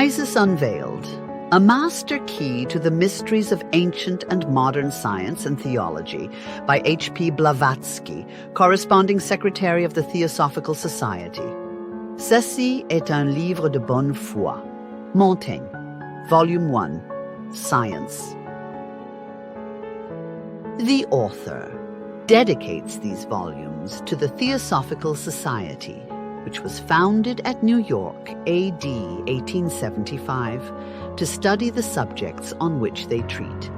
Isis Unveiled, a master key to the mysteries of ancient and modern science and theology by H.P. Blavatsky, corresponding secretary of the Theosophical Society. Ceci est un livre de bonne foi. Montaigne, Volume 1, Science. The author dedicates these volumes to the Theosophical Society, which was founded at New York, A.D. 1875, to study the subjects on which they treat.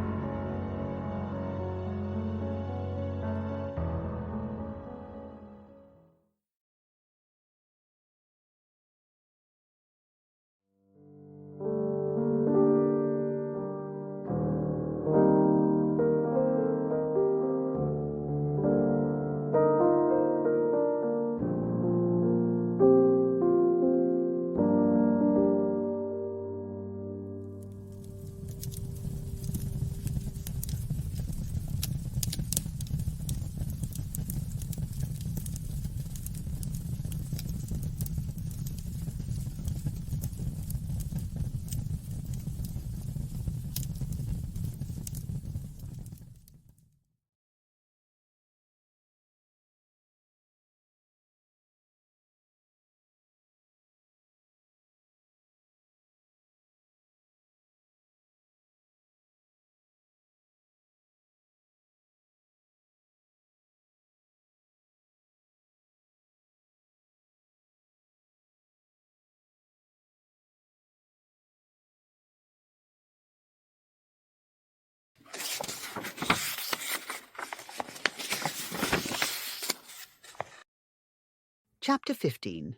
Chapter 15.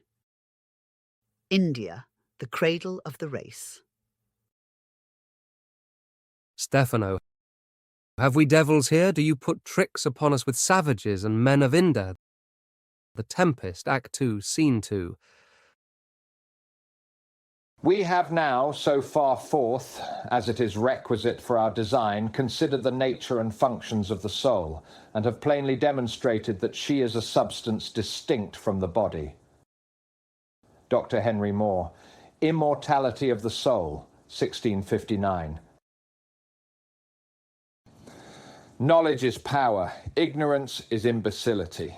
India, the Cradle of the Race. Stefano, have we devils here? Do you put tricks upon us with savages and men of India? The Tempest, Act 2, Scene 2. We have now, so far forth, as it is requisite for our design, considered the nature and functions of the soul, and have plainly demonstrated that she is a substance distinct from the body. Dr. Henry Moore, Immortality of the Soul, 1659. Knowledge is power, ignorance is imbecility.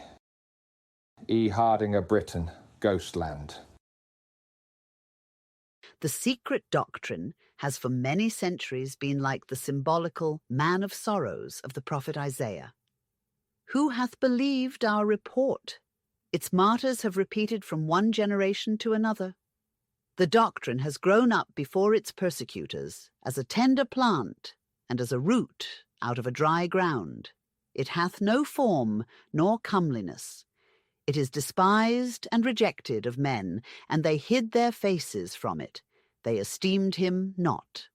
E. Hardinger Britton, Ghostland. The secret doctrine has for many centuries been like the symbolical man of sorrows of the prophet Isaiah. Who hath believed our report? Its martyrs have repeated from one generation to another. The doctrine has grown up before its persecutors as a tender plant and as a root out of a dry ground. It hath no form nor comeliness. It is despised and rejected of men, and they hid their faces from it. They esteemed him not.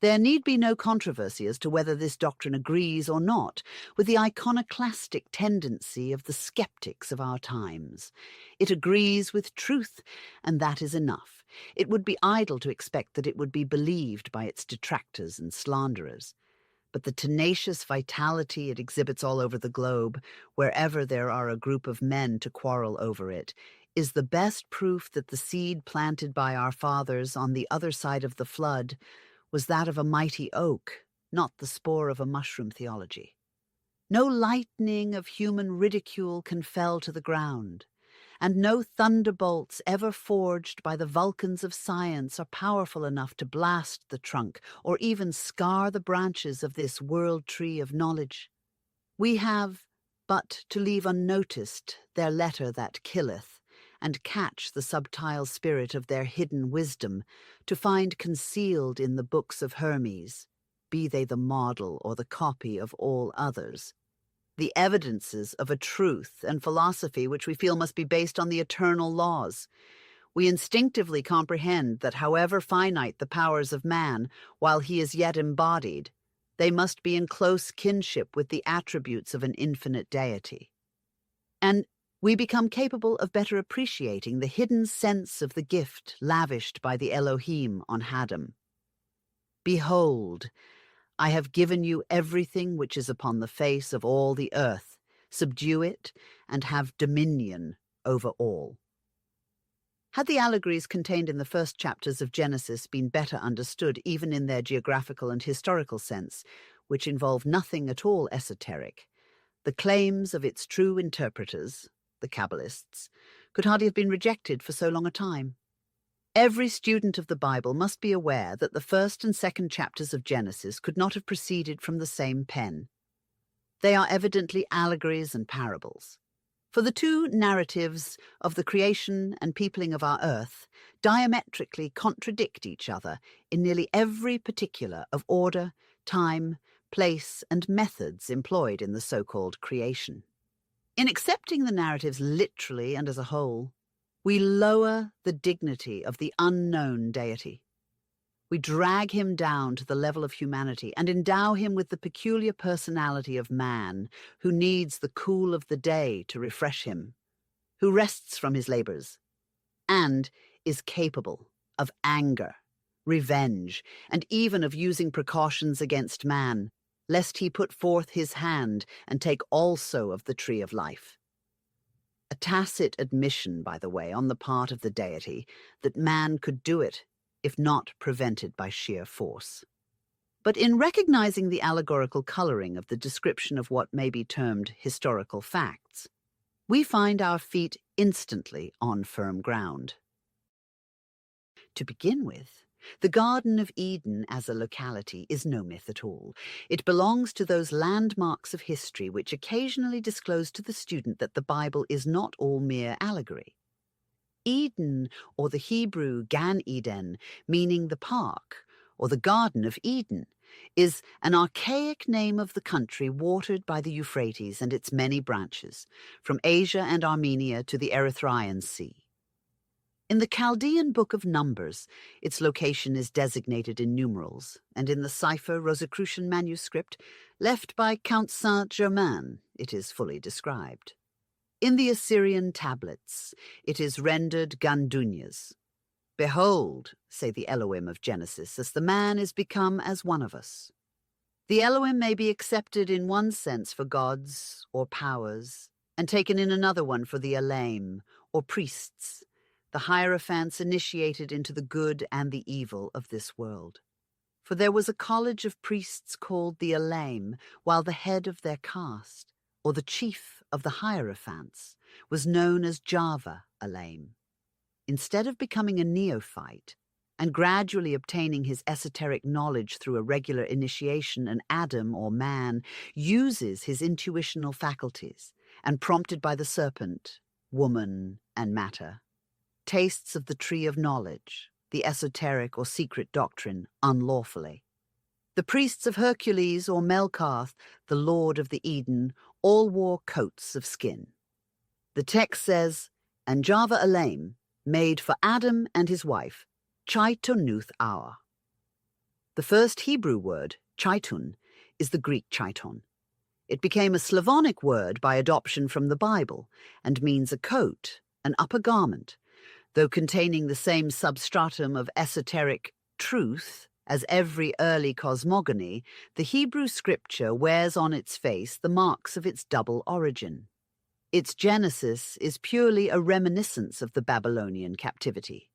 There need be no controversy as to whether this doctrine agrees or not with the iconoclastic tendency of the skeptics of our times. It agrees with truth, and that is enough. It would be idle to expect that it would be believed by its detractors and slanderers. But the tenacious vitality it exhibits all over the globe, wherever there are a group of men to quarrel over it, is the best proof that the seed planted by our fathers on the other side of the flood was that of a mighty oak, not the spore of a mushroom theology. No lightning of human ridicule can fell to the ground, and no thunderbolts ever forged by the Vulcans of science are powerful enough to blast the trunk or even scar the branches of this world tree of knowledge. We have but to leave unnoticed their letter that killeth, and catch the subtile spirit of their hidden wisdom, to find concealed in the books of Hermes, be they the model or the copy of all others, the evidences of a truth and philosophy which we feel must be based on the eternal laws. We instinctively comprehend that however finite the powers of man, while he is yet embodied, they must be in close kinship with the attributes of an infinite deity. And we become capable of better appreciating the hidden sense of the gift lavished by the Elohim on Adam. Behold, I have given you everything which is upon the face of all the earth. Subdue it, and have dominion over all. Had the allegories contained in the first chapters of Genesis been better understood even in their geographical and historical sense, which involve nothing at all esoteric, the claims of its true interpreters, the Kabbalists, could hardly have been rejected for so long a time. Every student of the Bible must be aware that the first and second chapters of Genesis could not have proceeded from the same pen. They are evidently allegories and parables. For the two narratives of the creation and peopling of our earth diametrically contradict each other in nearly every particular of order, time, place, and methods employed in the so-called creation. In accepting the narratives literally and as a whole, we lower the dignity of the unknown deity. We drag him down to the level of humanity and endow him with the peculiar personality of man, who needs the cool of the day to refresh him, who rests from his labors, and is capable of anger, revenge, and even of using precautions against man, lest he put forth his hand and take also of the tree of life. A tacit admission, by the way, on the part of the deity, that man could do it, if not prevented by sheer force. But in recognizing the allegorical coloring of the description of what may be termed historical facts, we find our feet instantly on firm ground. To begin with, the Garden of Eden as a locality is no myth at all. It belongs to those landmarks of history which occasionally disclose to the student that the Bible is not all mere allegory. Eden, or the Hebrew Gan Eden, meaning the park, or the Garden of Eden, is an archaic name of the country watered by the Euphrates and its many branches, from Asia and Armenia to the Erythraean Sea. In the Chaldean Book of Numbers, its location is designated in numerals, and in the cipher Rosicrucian manuscript left by Count Saint-Germain, it is fully described. In the Assyrian tablets, it is rendered Gandunyas. Behold, say the Elohim of Genesis, as the man is become as one of us. The Elohim may be accepted in one sense for gods or powers, and taken in another one for the Elam, or priests, the hierophants initiated into the good and the evil of this world. For there was a college of priests called the Elam, while the head of their caste, or the chief of the hierophants, was known as Java Elam. Instead of becoming a neophyte, and gradually obtaining his esoteric knowledge through a regular initiation, an Adam, or man, uses his intuitional faculties, and prompted by the serpent, woman, and matter, tastes of the tree of knowledge, the esoteric or secret doctrine, unlawfully. The priests of Hercules or Melkarth, the lord of the Eden, all wore coats of skin. The text says, "And Java Elam made for Adam and his wife Chaitunuth hour." The first Hebrew word, chaitun, is the Greek chaiton. It became a Slavonic word by adoption from the Bible and means a coat, an upper garment, though containing the same substratum of esoteric truth as every early cosmogony. The Hebrew scripture wears on its face the marks of its double origin. Its genesis is purely a reminiscence of the Babylonian captivity.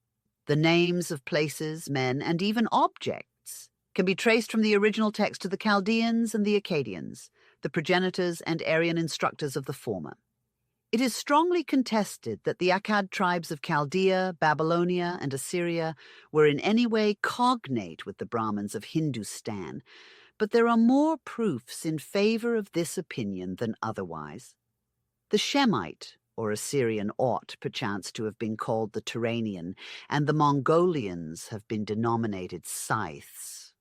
The names of places, men, and even objects can be traced from the original text to the Chaldeans and the Akkadians, the progenitors and Aryan instructors of the former. It is strongly contested that the Akkad tribes of Chaldea, Babylonia, and Assyria were in any way cognate with the Brahmins of Hindustan, but there are more proofs in favor of this opinion than otherwise. The Shemite, or Assyrian, ought perchance to have been called the Turanian, and the Mongolians have been denominated Scythes.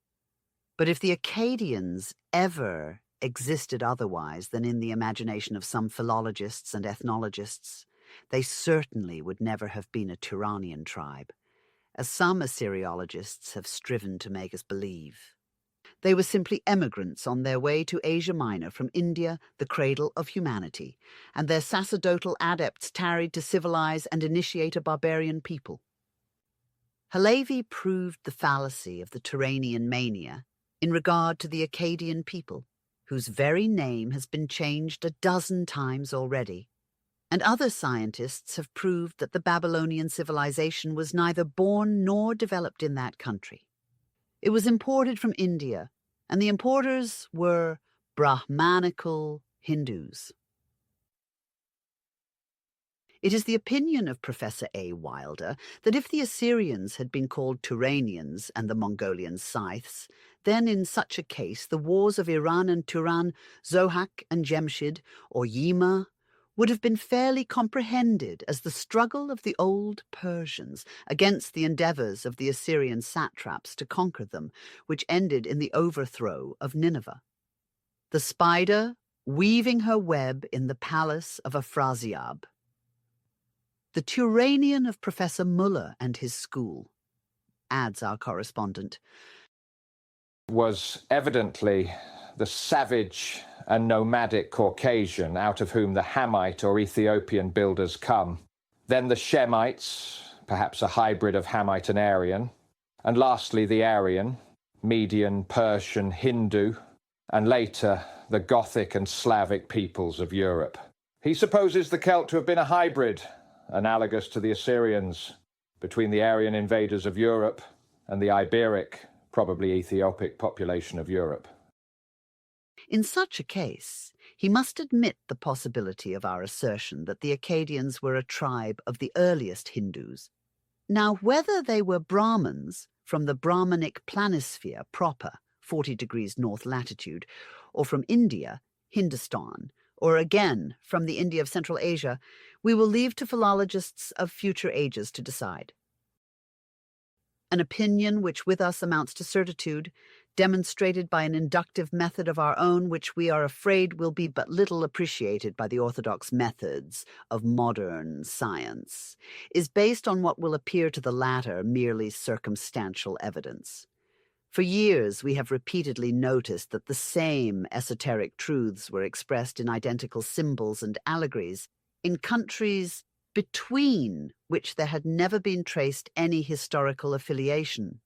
But if the Akkadians ever existed otherwise than in the imagination of some philologists and ethnologists, they certainly would never have been a Turanian tribe, as some Assyriologists have striven to make us believe. They were simply emigrants on their way to Asia Minor from India, the cradle of humanity, and their sacerdotal adepts tarried to civilize and initiate a barbarian people. Halevi proved the fallacy of the Turanian mania in regard to the Akkadian people, whose very name has been changed a dozen times already. And other scientists have proved that the Babylonian civilization was neither born nor developed in that country. It was imported from India, and the importers were Brahmanical Hindus. It is the opinion of Professor A. Wilder that if the Assyrians had been called Turanians and the Mongolians Scythes, then in such a case the wars of Iran and Turan, Zohak and Jemshid, or Yima, would have been fairly comprehended as the struggle of the old Persians against the endeavours of the Assyrian satraps to conquer them, which ended in the overthrow of Nineveh. The spider weaving her web in the palace of Afrasiab. The Turanian of Professor Muller and his school, adds our correspondent, was evidently the savage and nomadic Caucasian out of whom the Hamite or Ethiopian builders come, then the Shemites, perhaps a hybrid of Hamite and Aryan, and lastly the Aryan, Median, Persian, Hindu, and later the Gothic and Slavic peoples of Europe. He supposes the Celt to have been a hybrid, analogous to the Assyrians, between the Aryan invaders of Europe and the Iberic, probably Ethiopic population of Europe. In such a case, he must admit the possibility of our assertion that the Akkadians were a tribe of the earliest Hindus. Now, whether they were Brahmins from the Brahmanic planisphere proper, 40 degrees north latitude, or from India, Hindustan, or again from the India of Central Asia, we will leave to philologists of future ages to decide. An opinion which with us amounts to certitude, demonstrated by an inductive method of our own which we are afraid will be but little appreciated by the orthodox methods of modern science, is based on what will appear to the latter merely circumstantial evidence. For years we have repeatedly noticed that the same esoteric truths were expressed in identical symbols and allegories in countries between which there had never been traced any historical affiliation.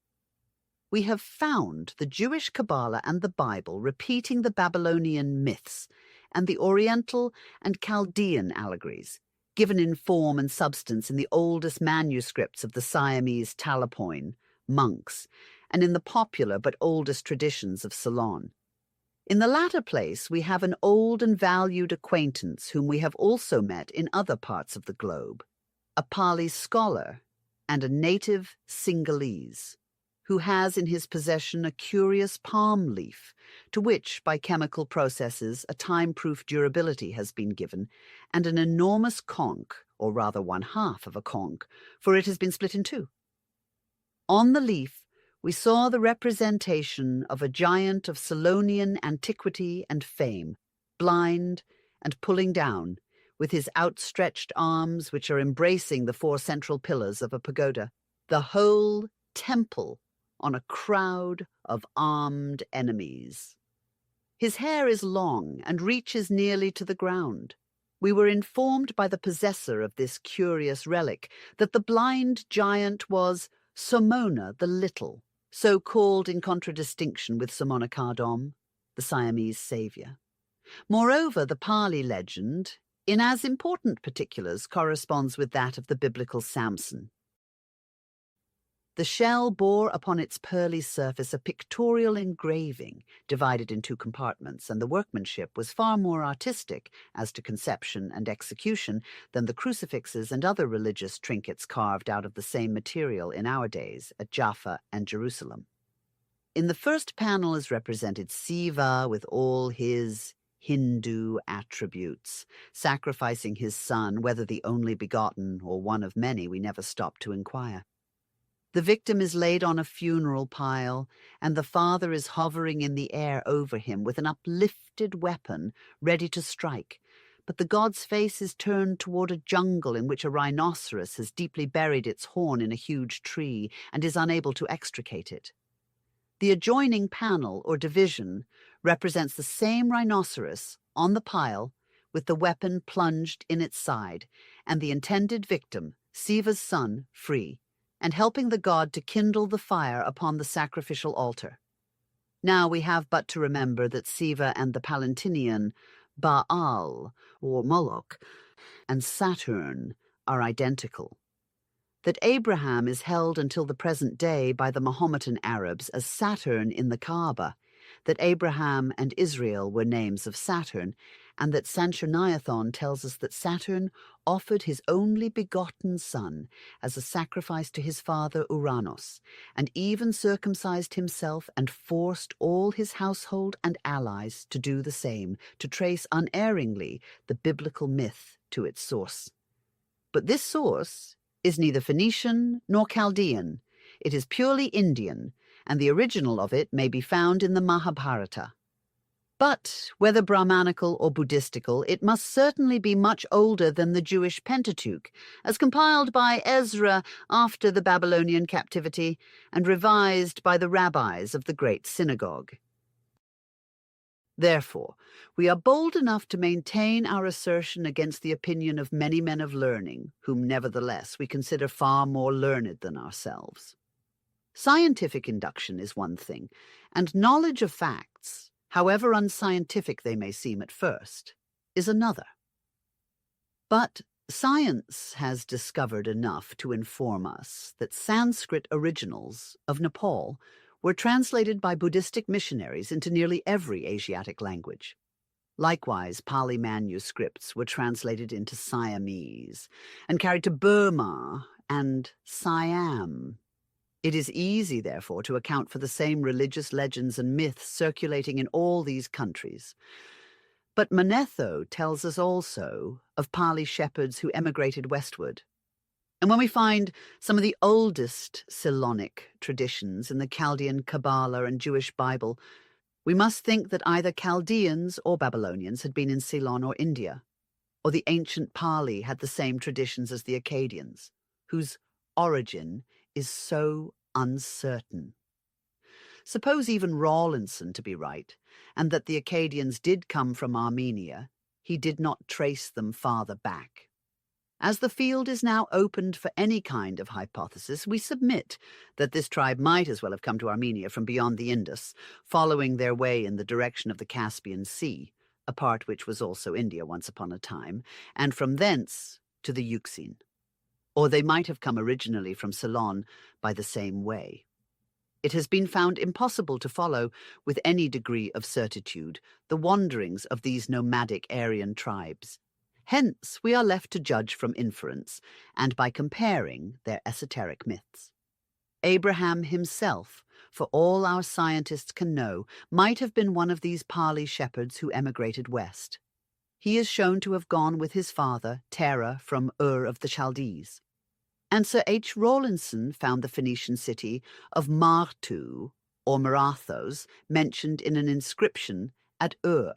We have found the Jewish Kabbalah and the Bible repeating the Babylonian myths and the Oriental and Chaldean allegories, given in form and substance in the oldest manuscripts of the Siamese Talapoin, monks, and in the popular but oldest traditions of Ceylon. In the latter place, we have an old and valued acquaintance whom we have also met in other parts of the globe, a Pali scholar and a native Sinhalese, who has in his possession a curious palm leaf, to which, by chemical processes, a time-proof durability has been given, and an enormous conch, or rather one half of a conch, for it has been split in two. On the leaf, we saw the representation of a giant of Selonian antiquity and fame, blind and pulling down, with his outstretched arms which are embracing the four central pillars of a pagoda, the whole temple on a crowd of armed enemies. His hair is long and reaches nearly to the ground. We were informed by the possessor of this curious relic that the blind giant was Somona the Little, so called in contradistinction with Somonakadom, the Siamese saviour. Moreover, the Pali legend, in as important particulars, corresponds with that of the biblical Samson. The shell bore upon its pearly surface a pictorial engraving divided in two compartments, and the workmanship was far more artistic as to conception and execution than the crucifixes and other religious trinkets carved out of the same material in our days at Jaffa and Jerusalem. In the first panel is represented Siva with all his Hindu attributes, sacrificing his son, whether the only begotten or one of many, we never stop to inquire. The victim is laid on a funeral pile, and the father is hovering in the air over him with an uplifted weapon ready to strike. But the god's face is turned toward a jungle in which a rhinoceros has deeply buried its horn in a huge tree and is unable to extricate it. The adjoining panel or division represents the same rhinoceros on the pile with the weapon plunged in its side, and the intended victim, Siva's son, free, and helping the god to kindle the fire upon the sacrificial altar. Now we have but to remember that Siva and the Palestinian Baal, or Moloch, and Saturn are identical, that Abraham is held until the present day by the Mahometan Arabs as Saturn in the Kaaba, that Abraham and Israel were names of Saturn, and that Sanchoniathon tells us that Saturn offered his only begotten son as a sacrifice to his father Uranus, and even circumcised himself and forced all his household and allies to do the same, to trace unerringly the biblical myth to its source. But this source is neither Phoenician nor Chaldean. It is purely Indian, and the original of it may be found in the Mahabharata. But, whether Brahmanical or Buddhistical, it must certainly be much older than the Jewish Pentateuch, as compiled by Ezra after the Babylonian captivity and revised by the rabbis of the Great Synagogue. Therefore, we are bold enough to maintain our assertion against the opinion of many men of learning, whom nevertheless we consider far more learned than ourselves. Scientific induction is one thing, and knowledge of facts, however unscientific they may seem at first, is another. But science has discovered enough to inform us that Sanskrit originals of Nepal were translated by Buddhistic missionaries into nearly every Asiatic language. Likewise, Pali manuscripts were translated into Siamese and carried to Burma and Siam. It is easy, therefore, to account for the same religious legends and myths circulating in all these countries. But Manetho tells us also of Pali shepherds who emigrated westward. And when we find some of the oldest Silonic traditions in the Chaldean Kabbalah and Jewish Bible, we must think that either Chaldeans or Babylonians had been in Ceylon or India, or the ancient Pali had the same traditions as the Akkadians, whose origin is so uncertain. Suppose even Rawlinson to be right, and that the Akkadians did come from Armenia, he did not trace them farther back. As the field is now opened for any kind of hypothesis, we submit that this tribe might as well have come to Armenia from beyond the Indus, following their way in the direction of the Caspian Sea, a part which was also India once upon a time, and from thence to the Euxine. Or they might have come originally from Ceylon by the same way. It has been found impossible to follow with any degree of certitude the wanderings of these nomadic Aryan tribes. Hence, we are left to judge from inference, and by comparing their esoteric myths. Abraham himself, for all our scientists can know, might have been one of these Pali shepherds who emigrated west. He is shown to have gone with his father, Terah, from Ur of the Chaldees. And Sir H. Rawlinson found the Phoenician city of Martu, or Marathos, mentioned in an inscription at Ur,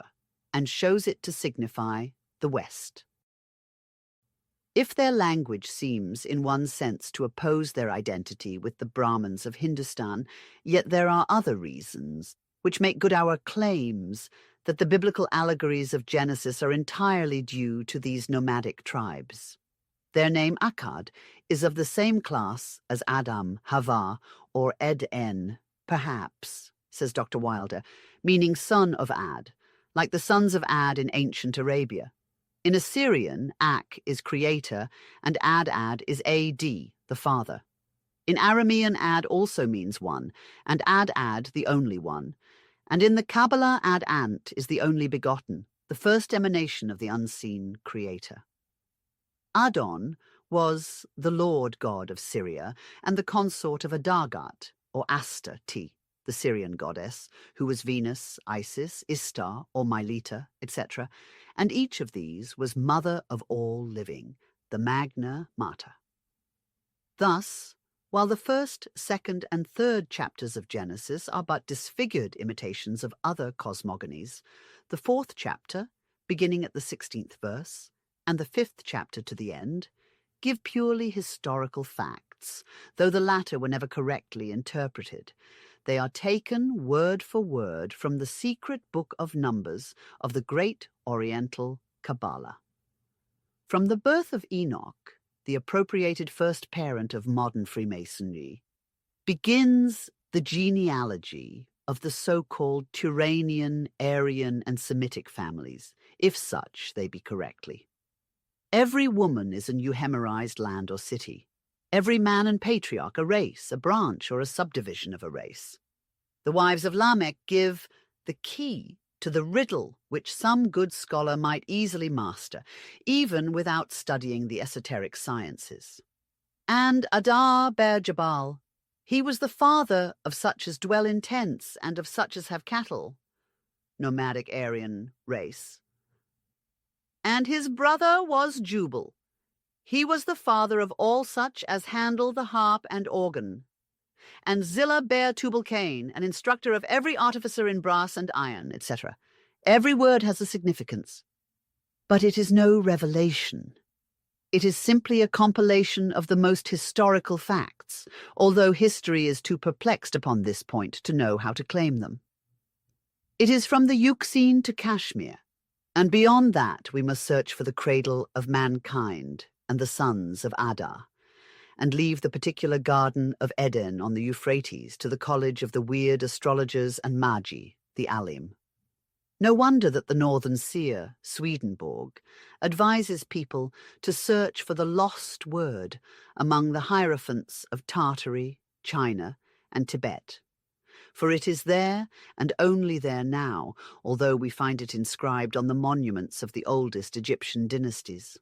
and shows it to signify the West. If their language seems, in one sense, to oppose their identity with the Brahmins of Hindustan, yet there are other reasons which make good our claims that the biblical allegories of Genesis are entirely due to these nomadic tribes. Their name Akkad is of the same class as Adam, Hava, or Ed-En, perhaps, says Dr. Wilder, meaning son of Ad, like the sons of Ad in ancient Arabia. In Assyrian, Ak is creator, and Ad is Ad, the father. In Aramean, Ad also means one, and Ad, the only one. And in the Kabbalah, Ad-Ant is the only begotten, the first emanation of the unseen creator. Adon was the Lord God of Syria and the consort of Adagat, or Astarte, the Syrian goddess, who was Venus, Isis, Istar, or Mylitta, etc., and each of these was mother of all living, the Magna Mater. Thus, while the first, second, and third chapters of Genesis are but disfigured imitations of other cosmogonies, the fourth chapter, beginning at the 16th verse, and the fifth chapter to the end, give purely historical facts, though the latter were never correctly interpreted. They are taken word for word from the secret book of Numbers of the great Oriental Kabbalah. From the birth of Enoch, the appropriated first parent of modern Freemasonry, begins the genealogy of the so-called Turanian, Aryan, and Semitic families, if such they be correctly. Every woman is a euhemerized land or city. Every man and patriarch a race, a branch or a subdivision of a race. The wives of Lamech give the key to the riddle which some good scholar might easily master, even without studying the esoteric sciences. And Adar bare Jabal, he was the father of such as dwell in tents and of such as have cattle, nomadic Aryan race. And his brother was Jubal. He was the father of all such as handle the harp and organ. And Zillah bare Tubal-Cain, an instructor of every artificer in brass and iron, etc. Every word has a significance. But it is no revelation. It is simply a compilation of the most historical facts, although history is too perplexed upon this point to know how to claim them. It is from the Euxine to Kashmir, and beyond that we must search for the cradle of mankind and the sons of Adar, and leave the particular garden of Eden on the Euphrates to the college of the weird astrologers and Magi, the Alim. No wonder that the northern seer, Swedenborg, advises people to search for the lost word among the hierophants of Tartary, China, and Tibet. For it is there, and only there now, although we find it inscribed on the monuments of the oldest Egyptian dynasties.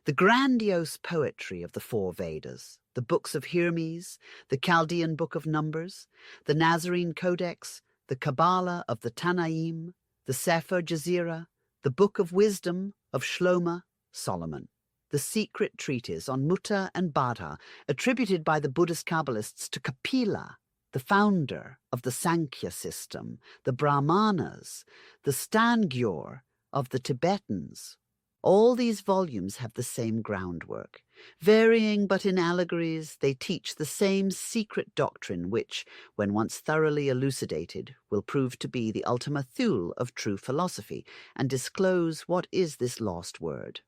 The grandiose poetry of the four Vedas, the books of Hermes, the Chaldean Book of Numbers, the Nazarene Codex, the Kabbalah of the Tanaim, the Sefer Jazira, the Book of Wisdom of Shlomo, Solomon, the secret treatise on Mutta and Baddha, attributed by the Buddhist Kabbalists to Kapila, the founder of the Sankhya system, the Brahmanas, the Stangyur of the Tibetans. All these volumes have the same groundwork. Varying but in allegories, they teach the same secret doctrine which, when once thoroughly elucidated, will prove to be the ultima thule of true philosophy and disclose what is this lost word.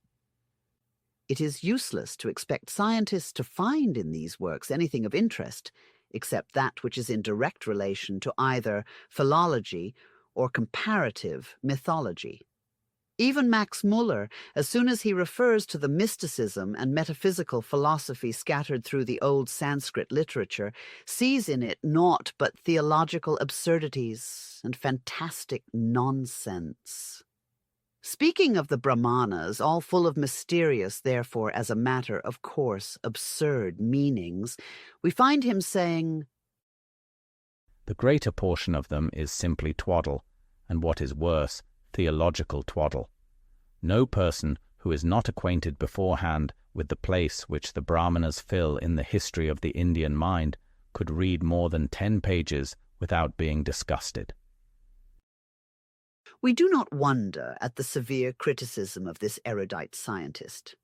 It is useless to expect scientists to find in these works anything of interest, except that which is in direct relation to either philology or comparative mythology. Even Max Muller, as soon as he refers to the mysticism and metaphysical philosophy scattered through the old Sanskrit literature, sees in it naught but theological absurdities and fantastic nonsense. Speaking of the Brahmanas, all full of mysterious, therefore, as a matter of course, absurd meanings, we find him saying, "The greater portion of them is simply twaddle, and what is worse, theological twaddle. No person who is not acquainted beforehand with the place which the Brahmanas fill in the history of the Indian mind could read more than 10 pages without being disgusted." We do not wonder at the severe criticism of this erudite scientist.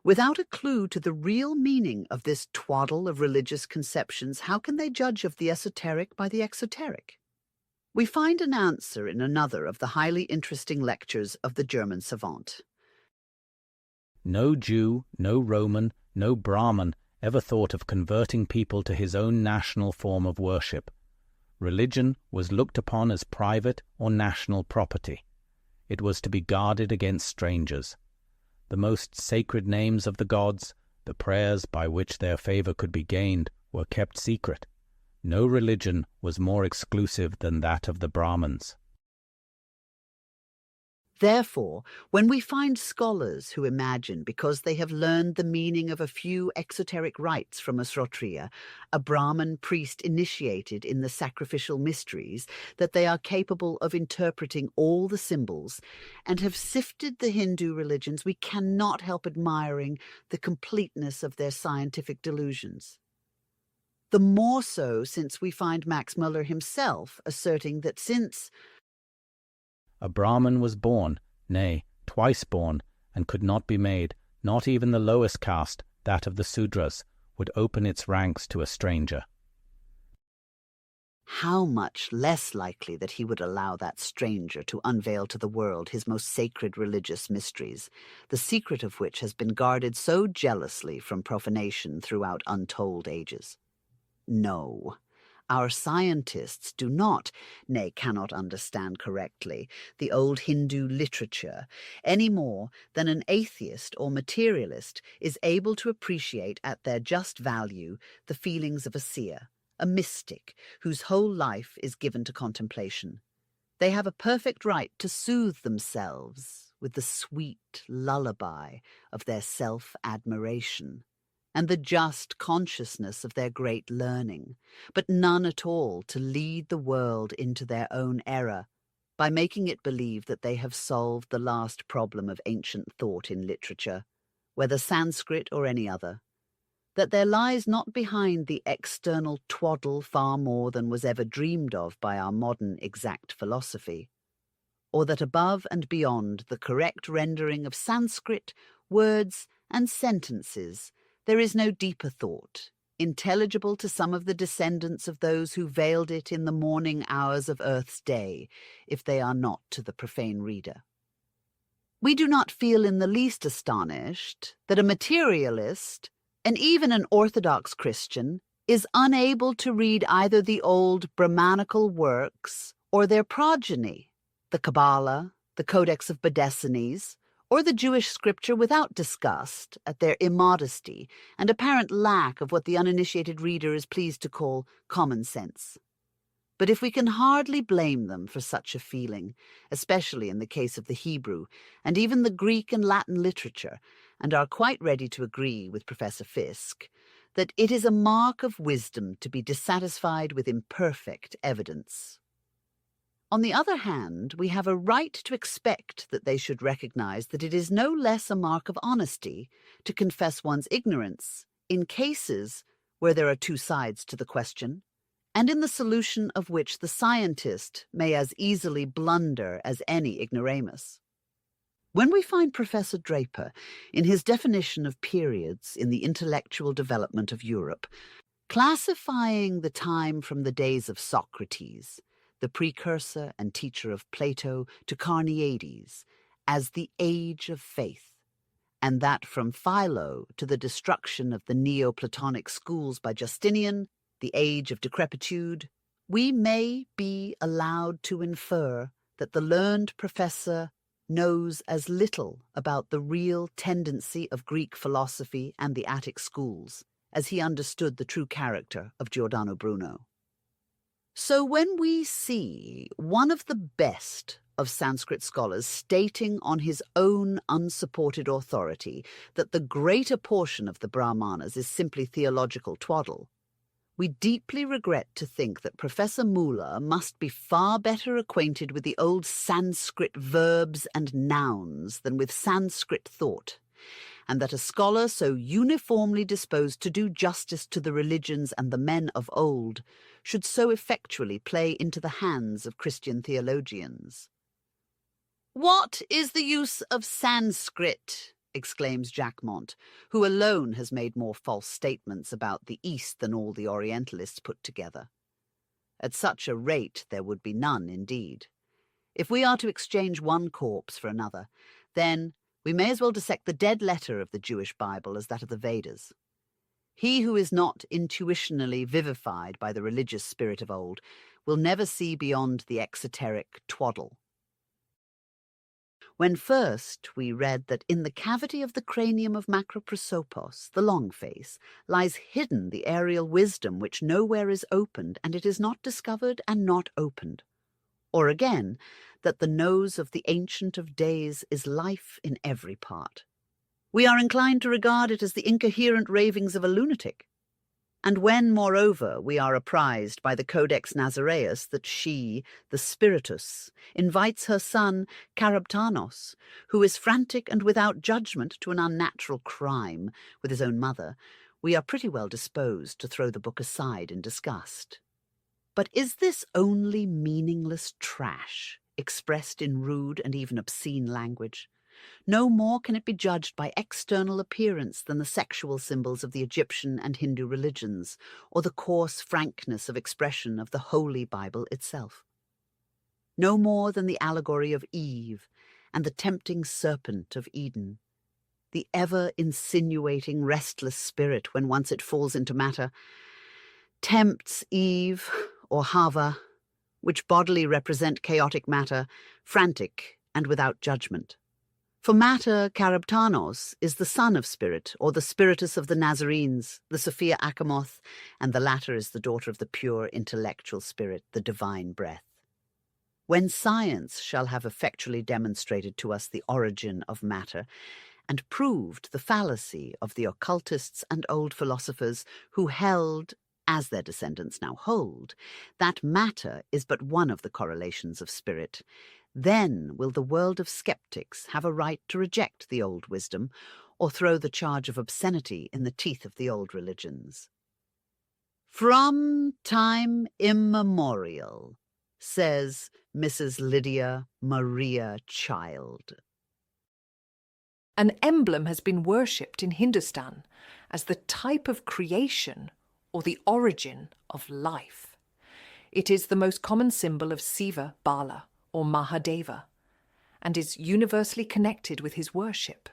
Without a clue to the real meaning of this twaddle of religious conceptions, how can they judge of the esoteric by the exoteric? We find an answer in another of the highly interesting lectures of the German savant. No Jew, no Roman, no Brahmin ever thought of converting people to his own national form of worship. Religion was looked upon as private or national property. It was to be guarded against strangers. The most sacred names of the gods, the prayers by which their favor could be gained, were kept secret. No religion was more exclusive than that of the Brahmins. Therefore, when we find scholars who imagine, because they have learned the meaning of a few exoteric rites from a Srotriya, a Brahmin priest initiated in the sacrificial mysteries, that they are capable of interpreting all the symbols, and have sifted the Hindu religions, we cannot help admiring the completeness of their scientific delusions. The more so since we find Max Muller himself asserting that since A Brahmin was born, nay, twice born, and could not be made, not even the lowest caste, that of the Sudras, would open its ranks to a stranger. how much less likely that he would allow that stranger to unveil to the world his most sacred religious mysteries, the secret of which has been guarded so jealously from profanation throughout untold ages. No, Our scientists do not, nay, cannot understand correctly, the old Hindu literature any more than an atheist or materialist is able to appreciate at their just value the feelings of a seer, a mystic, whose whole life is given to contemplation. They have a perfect right to soothe themselves with the sweet lullaby of their self-admiration and the just consciousness of their great learning, but none at all to lead the world into their own error by making it believe that they have solved the last problem of ancient thought in literature, whether Sanskrit or any other, that there lies not behind the external twaddle far more than was ever dreamed of by our modern exact philosophy, or that above and beyond the correct rendering of Sanskrit, words and sentences, there is no deeper thought, intelligible to some of the descendants of those who veiled it in the morning hours of Earth's day, if they are not to the profane reader. We do not feel in the least astonished that a materialist, and even an Orthodox Christian, is unable to read either the old Brahmanical works or their progeny, the Kabbalah, the Codex of Badesides, or the Jewish scripture without disgust at their immodesty and apparent lack of what the uninitiated reader is pleased to call common sense. But if we can hardly blame them for such a feeling, especially in the case of the Hebrew and even the Greek and Latin literature, and are quite ready to agree with Professor Fiske that it is a mark of wisdom to be dissatisfied with imperfect evidence. On the other hand, we have a right to expect that they should recognize that it is no less a mark of honesty to confess one's ignorance in cases where there are two sides to the question, and in the solution of which the scientist may as easily blunder as any ignoramus. When we find Professor Draper, in his definition of periods in the intellectual development of Europe, classifying the time from the days of Socrates, the precursor and teacher of Plato, to Carneades, as the age of faith, and that from Philo to the destruction of the Neoplatonic schools by Justinian, the age of decrepitude, we may be allowed to infer that the learned professor knows as little about the real tendency of Greek philosophy and the Attic schools as he understood the true character of Giordano Bruno. So when we see one of the best of Sanskrit scholars stating on his own unsupported authority that the greater portion of the Brahmanas is simply theological twaddle, we deeply regret to think that Professor Muller must be far better acquainted with the old Sanskrit verbs and nouns than with Sanskrit thought, and that a scholar so uniformly disposed to do justice to the religions and the men of old should so effectually play into the hands of Christian theologians. "What is the use of Sanskrit?" exclaims Jacquemont, who alone has made more false statements about the East than all the Orientalists put together. At such a rate there would be none, indeed. If we are to exchange one corpse for another, then we may as well dissect the dead letter of the Jewish Bible as that of the Vedas. He who is not intuitionally vivified by the religious spirit of old will never see beyond the exoteric twaddle. When first we read that in the cavity of the cranium of Macroprosopos, the long face, lies hidden the aerial wisdom which nowhere is opened, and it is not discovered and not opened. Or again, that the nose of the Ancient of Days is life in every part, we are inclined to regard it as the incoherent ravings of a lunatic. And when, moreover, we are apprised by the Codex Nazareus that she, the Spiritus, invites her son Karabtanos, who is frantic and without judgment, to an unnatural crime with his own mother, we are pretty well disposed to throw the book aside in disgust. But is this only meaningless trash, expressed in rude and even obscene language? No more can it be judged by external appearance than the sexual symbols of the Egyptian and Hindu religions, or the coarse frankness of expression of the Holy Bible itself. No more than the allegory of Eve and the tempting serpent of Eden, the ever-insinuating restless spirit when once it falls into matter, tempts Eve or Hava, which bodily represent chaotic matter, frantic and without judgment. For matter, Karabtanos, is the son of spirit, or the spiritus of the Nazarenes, the Sophia Achamoth, and the latter is the daughter of the pure intellectual spirit, the divine breath. When science shall have effectually demonstrated to us the origin of matter, and proved the fallacy of the occultists and old philosophers who held, as their descendants now hold, that matter is but one of the correlations of spirit, then will the world of skeptics have a right to reject the old wisdom or throw the charge of obscenity in the teeth of the old religions. From time immemorial, says Mrs. Lydia Maria Child. An emblem has been worshipped in Hindustan as the type of creation or the origin of life. It is the most common symbol of Siva, Bala, or Mahadeva, and is universally connected with his worship.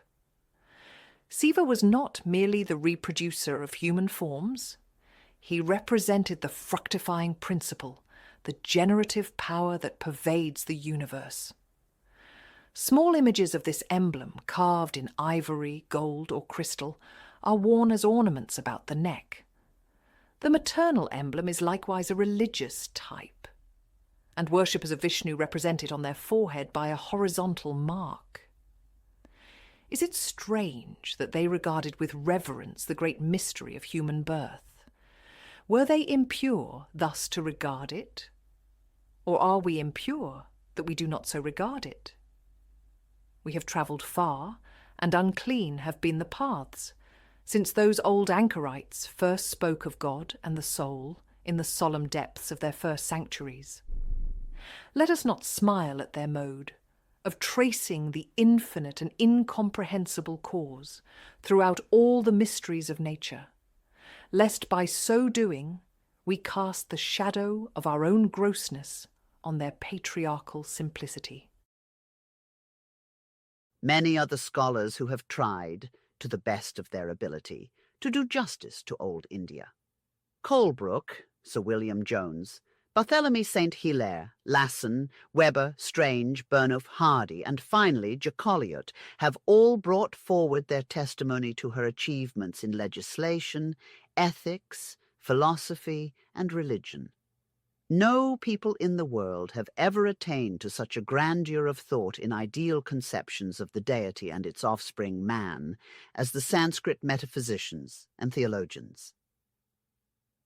Siva was not merely the reproducer of human forms. He represented the fructifying principle, the generative power that pervades the universe. Small images of this emblem, carved in ivory, gold, or crystal, are worn as ornaments about the neck. The maternal emblem is likewise a religious type, and worshippers of Vishnu represent it on their forehead by a horizontal mark. Is it strange that they regarded with reverence the great mystery of human birth? Were they impure thus to regard it? Or are we impure that we do not so regard it? We have travelled far, and unclean have been the paths, since those old anchorites first spoke of God and the soul in the solemn depths of their first sanctuaries. Let us not smile at their mode of tracing the infinite and incomprehensible cause throughout all the mysteries of nature, lest by so doing we cast the shadow of our own grossness on their patriarchal simplicity. Many are the scholars who have tried, to the best of their ability, to do justice to old India. Colebrook, Sir William Jones, Barthélemy St. Hilaire, Lasson, Weber, Strange, Burnouf, Hardy, and finally Jacoliot have all brought forward their testimony to her achievements in legislation, ethics, philosophy, and religion. No people in the world have ever attained to such a grandeur of thought in ideal conceptions of the deity and its offspring, man, as the Sanskrit metaphysicians and theologians.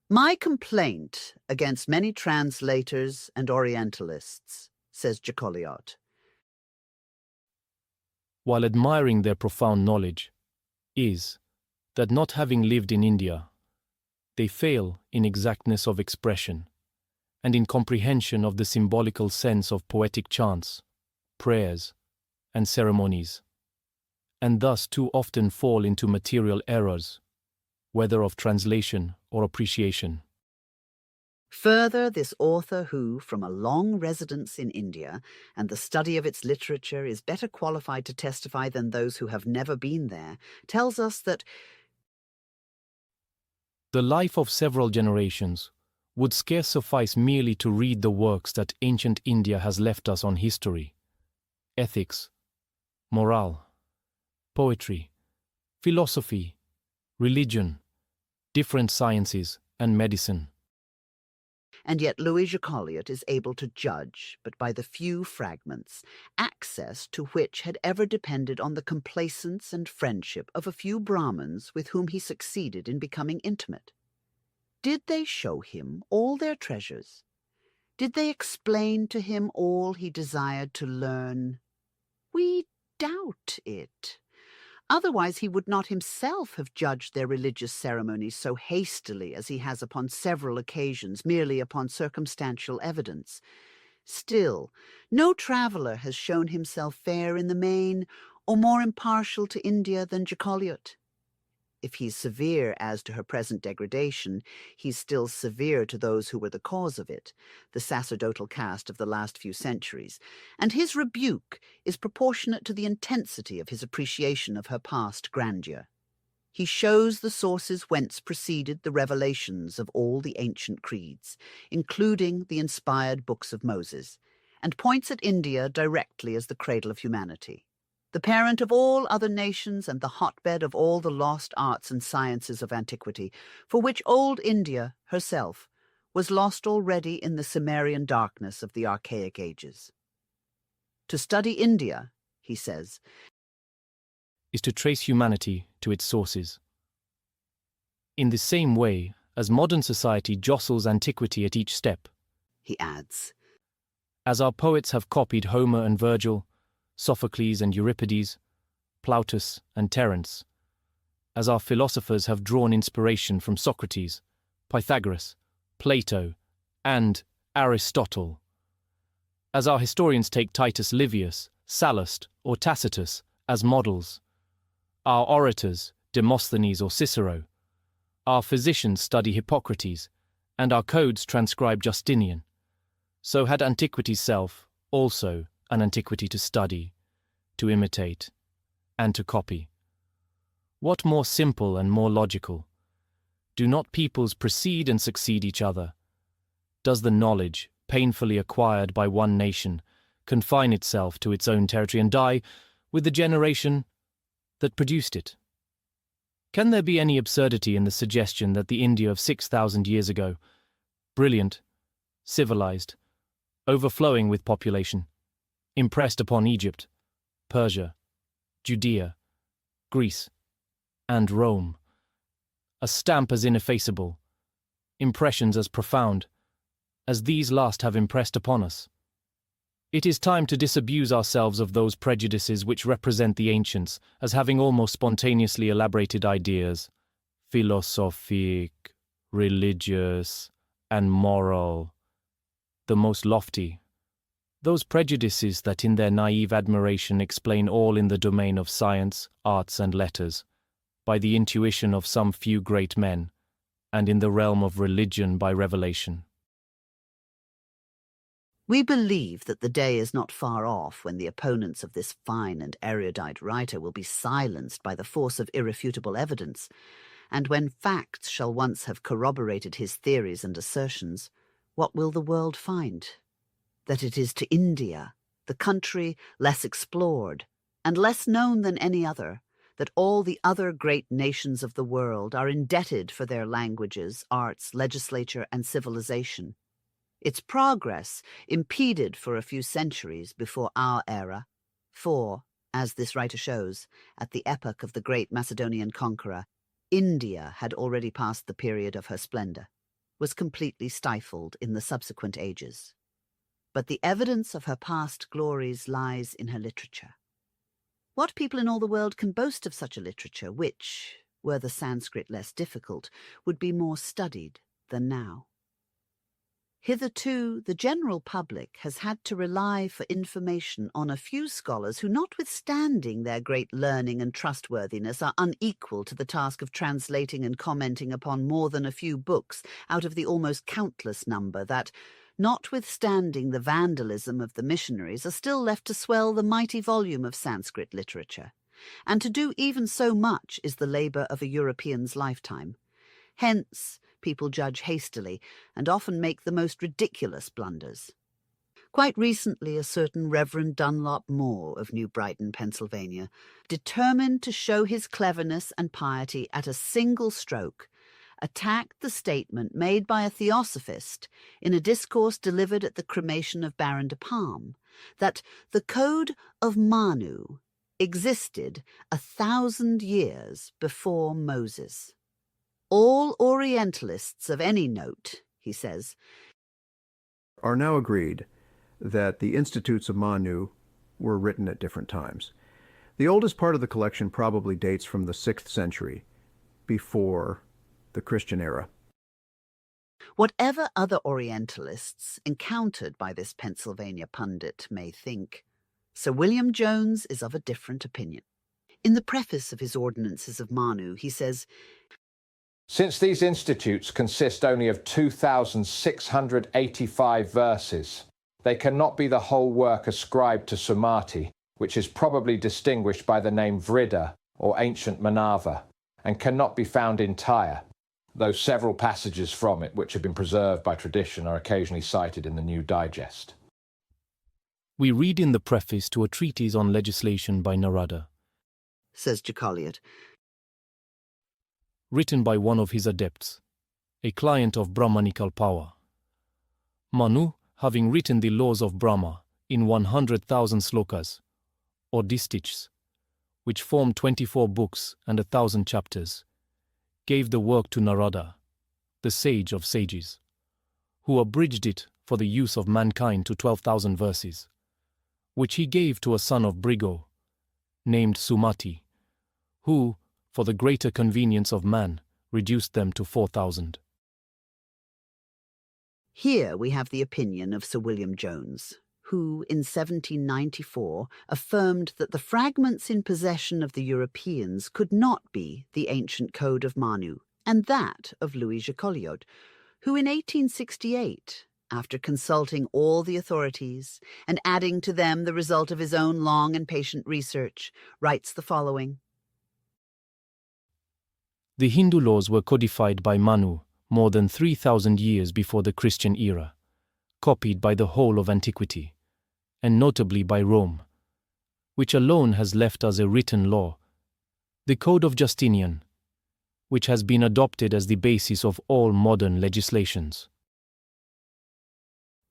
My complaint against many translators and Orientalists, says Jacoliot, while admiring their profound knowledge, is that not having lived in India, they fail in exactness of expression and in comprehension of the symbolical sense of poetic chants, prayers, and ceremonies, and thus too often fall into material errors, whether of translation or appreciation. Further, this author who, from a long residence in India and the study of its literature, is better qualified to testify than those who have never been there, tells us that the life of several generations would scarce suffice merely to read the works that ancient India has left us on history, ethics, morale, poetry, philosophy, religion, different sciences, and medicine. And yet Louis Jacoliot is able to judge, but by the few fragments, access to which had ever depended on the complacence and friendship of a few Brahmins with whom he succeeded in becoming intimate. Did they show him all their treasures? Did they explain to him all he desired to learn? We doubt it. Otherwise he would not himself have judged their religious ceremonies so hastily as he has upon several occasions, merely upon circumstantial evidence. Still, no traveller has shown himself fair in the main, or more impartial to India than Jacoliot. If he's severe as to her present degradation, he's still severe to those who were the cause of it, the sacerdotal caste of the last few centuries, and his rebuke is proportionate to the intensity of his appreciation of her past grandeur. He shows the sources whence proceeded the revelations of all the ancient creeds, including the inspired books of Moses, and points at India directly as the cradle of humanity, the parent of all other nations and the hotbed of all the lost arts and sciences of antiquity, for which old India herself was lost already in the Sumerian darkness of the archaic ages. To study India, he says, is to trace humanity to its sources. In the same way as modern society jostles antiquity at each step, he adds, as our poets have copied Homer and Virgil, Sophocles and Euripides, Plautus and Terence, as our philosophers have drawn inspiration from Socrates, Pythagoras, Plato, and Aristotle, as our historians take Titus Livius, Sallust, or Tacitus as models, our orators, Demosthenes or Cicero, our physicians study Hippocrates, and our codes transcribe Justinian. So had antiquity's self also an antiquity to study, to imitate, and to copy. What more simple and more logical? Do not peoples precede and succeed each other? Does the knowledge, painfully acquired by one nation, confine itself to its own territory and die with the generation that produced it? Can there be any absurdity in the suggestion that the India of 6,000 years ago, brilliant, civilized, overflowing with population, impressed upon Egypt, Persia, Judea, Greece, and Rome, a stamp as ineffaceable, impressions as profound, as these last have impressed upon us? It is time to disabuse ourselves of those prejudices which represent the ancients as having almost spontaneously elaborated ideas, philosophic, religious, and moral, the most lofty, those prejudices that in their naive admiration explain all in the domain of science, arts, and letters, by the intuition of some few great men, and in the realm of religion by revelation. We believe that the day is not far off when the opponents of this fine and erudite writer will be silenced by the force of irrefutable evidence, and when facts shall once have corroborated his theories and assertions, what will the world find? That it is to India, the country less explored and less known than any other, that all the other great nations of the world are indebted for their languages, arts, legislature, and civilization. Its progress impeded for a few centuries before our era, for, as this writer shows, at the epoch of the great Macedonian conqueror, India had already passed the period of her splendor, was completely stifled in the subsequent ages. But the evidence of her past glories lies in her literature. What people in all the world can boast of such a literature which, were the Sanskrit less difficult, would be more studied than now? Hitherto, the general public has had to rely for information on a few scholars who, notwithstanding their great learning and trustworthiness, are unequal to the task of translating and commenting upon more than a few books out of the almost countless number that, notwithstanding the vandalism of the missionaries, are still left to swell the mighty volume of Sanskrit literature. And to do even so much is the labour of a European's lifetime. Hence, people judge hastily and often make the most ridiculous blunders. Quite recently, a certain Reverend Dunlop Moore of New Brighton, Pennsylvania, determined to show his cleverness and piety at a single stroke, attacked the statement made by a theosophist in a discourse delivered at the cremation of Baron de Palm, that the Code of Manu existed 1,000 years before Moses. All Orientalists of any note, he says, are now agreed that the Institutes of Manu were written at different times. The oldest part of the collection probably dates from the 6th century, before the Christian era. Whatever other Orientalists encountered by this Pennsylvania pundit may think, Sir William Jones is of a different opinion. In the preface of his Ordinances of Manu, he says, Since these institutes consist only of 2,685 verses, they cannot be the whole work ascribed to Sumati, which is probably distinguished by the name Vrida or ancient Manava, and cannot be found entire, though several passages from it which have been preserved by tradition are occasionally cited in the New Digest. We read in the preface to a treatise on legislation by Narada, says Jacoliot, written by one of his adepts, a client of Brahmanical power. Manu, having written the laws of Brahma in 100,000 slokas, or distichs, which form 24 books and 1,000 chapters, gave the work to Narada, the sage of sages, who abridged it for the use of mankind to 12,000 verses, which he gave to a son of Brigo, named Sumati, who, for the greater convenience of man, reduced them to 4,000. Here we have the opinion of Sir William Jones, who, in 1794, affirmed that the fragments in possession of the Europeans could not be the ancient Code of Manu, and that of Louis Jacoliot, who in 1868, after consulting all the authorities and adding to them the result of his own long and patient research, writes the following. The Hindu laws were codified by Manu more than 3,000 years before the Christian era, copied by the whole of antiquity, and notably by Rome, which alone has left us a written law, the Code of Justinian, which has been adopted as the basis of all modern legislations.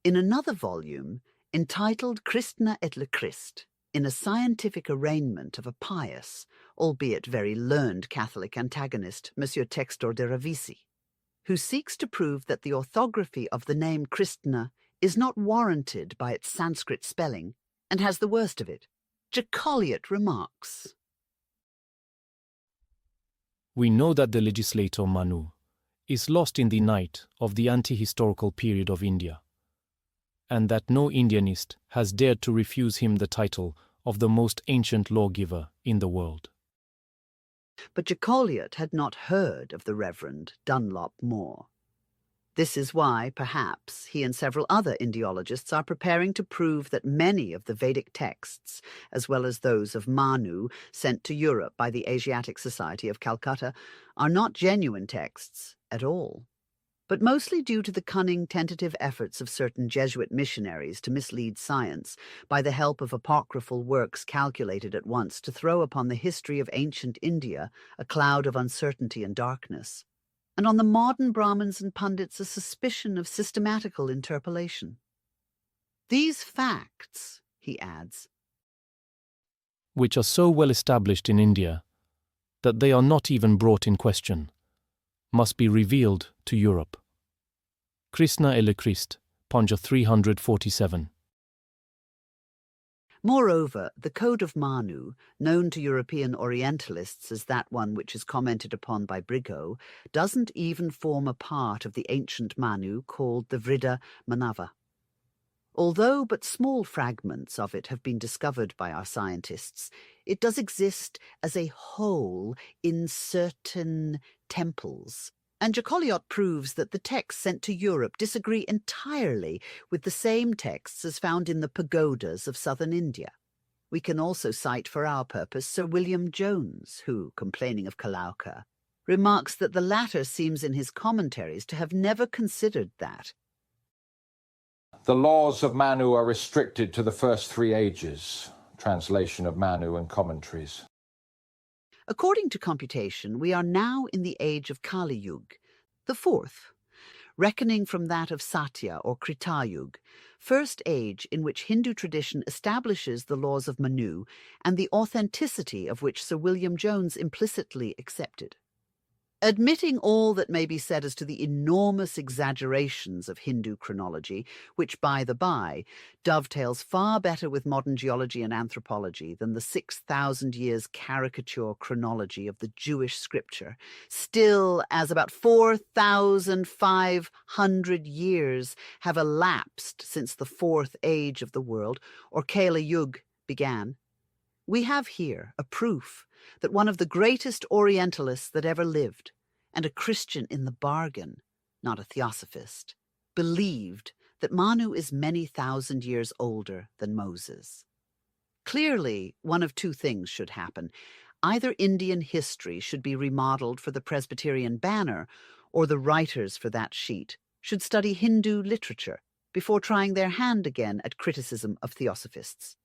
In another volume, entitled Christna et le Christ, in a scientific arraignment of a pious, albeit very learned Catholic antagonist, Monsieur Textor de Ravisi, who seeks to prove that the orthography of the name Christna is not warranted by its Sanskrit spelling, and has the worst of it, Jacoliot remarks, We know that the legislator Manu is lost in the night of the anti-historical period of India, and that no Indianist has dared to refuse him the title of the most ancient lawgiver in the world. But Jacoliot had not heard of the Reverend Dunlop Moore. This is why, perhaps, he and several other Indiologists are preparing to prove that many of the Vedic texts, as well as those of Manu sent to Europe by the Asiatic Society of Calcutta, are not genuine texts at all, but mostly due to the cunning tentative efforts of certain Jesuit missionaries to mislead science by the help of apocryphal works calculated at once to throw upon the history of ancient India a cloud of uncertainty and darkness, and on the modern Brahmins and pundits a suspicion of systematical interpolation. These facts, he adds, which are so well established in India that they are not even brought in question, must be revealed to Europe. Krishna et le Christ, Panja 347. Moreover, the Code of Manu, known to European Orientalists as that one which is commented upon by Brigo, doesn't even form a part of the ancient Manu called the Vriddha Manava. Although but small fragments of it have been discovered by our scientists, it does exist as a whole in certain temples, and Jacoliot proves that the texts sent to Europe disagree entirely with the same texts as found in the pagodas of southern India. We can also cite for our purpose Sir William Jones, who, complaining of Kalauka, remarks that the latter seems in his commentaries to have never considered that. The laws of Manu are restricted to the first 3 ages. Translation of Manu and commentaries. According to computation, we are now in the age of Kali Yuga, the 4th, reckoning from that of Satya or Krita Yuga, first age in which Hindu tradition establishes the laws of Manu and the authenticity of which Sir William Jones implicitly accepted. Admitting all that may be said as to the enormous exaggerations of Hindu chronology, which, by the by, dovetails far better with modern geology and anthropology than the 6,000 years caricature chronology of the Jewish scripture, still, as about 4,500 years have elapsed since the 4th age of the world, or Kali Yuga, began, we have here a proof that one of the greatest Orientalists that ever lived, and a Christian in the bargain, not a theosophist, believed that Manu is many thousand years older than Moses. Clearly, one of 2 things should happen. Either Indian history should be remodeled for the Presbyterian banner, or the writers for that sheet should study Hindu literature before trying their hand again at criticism of theosophists.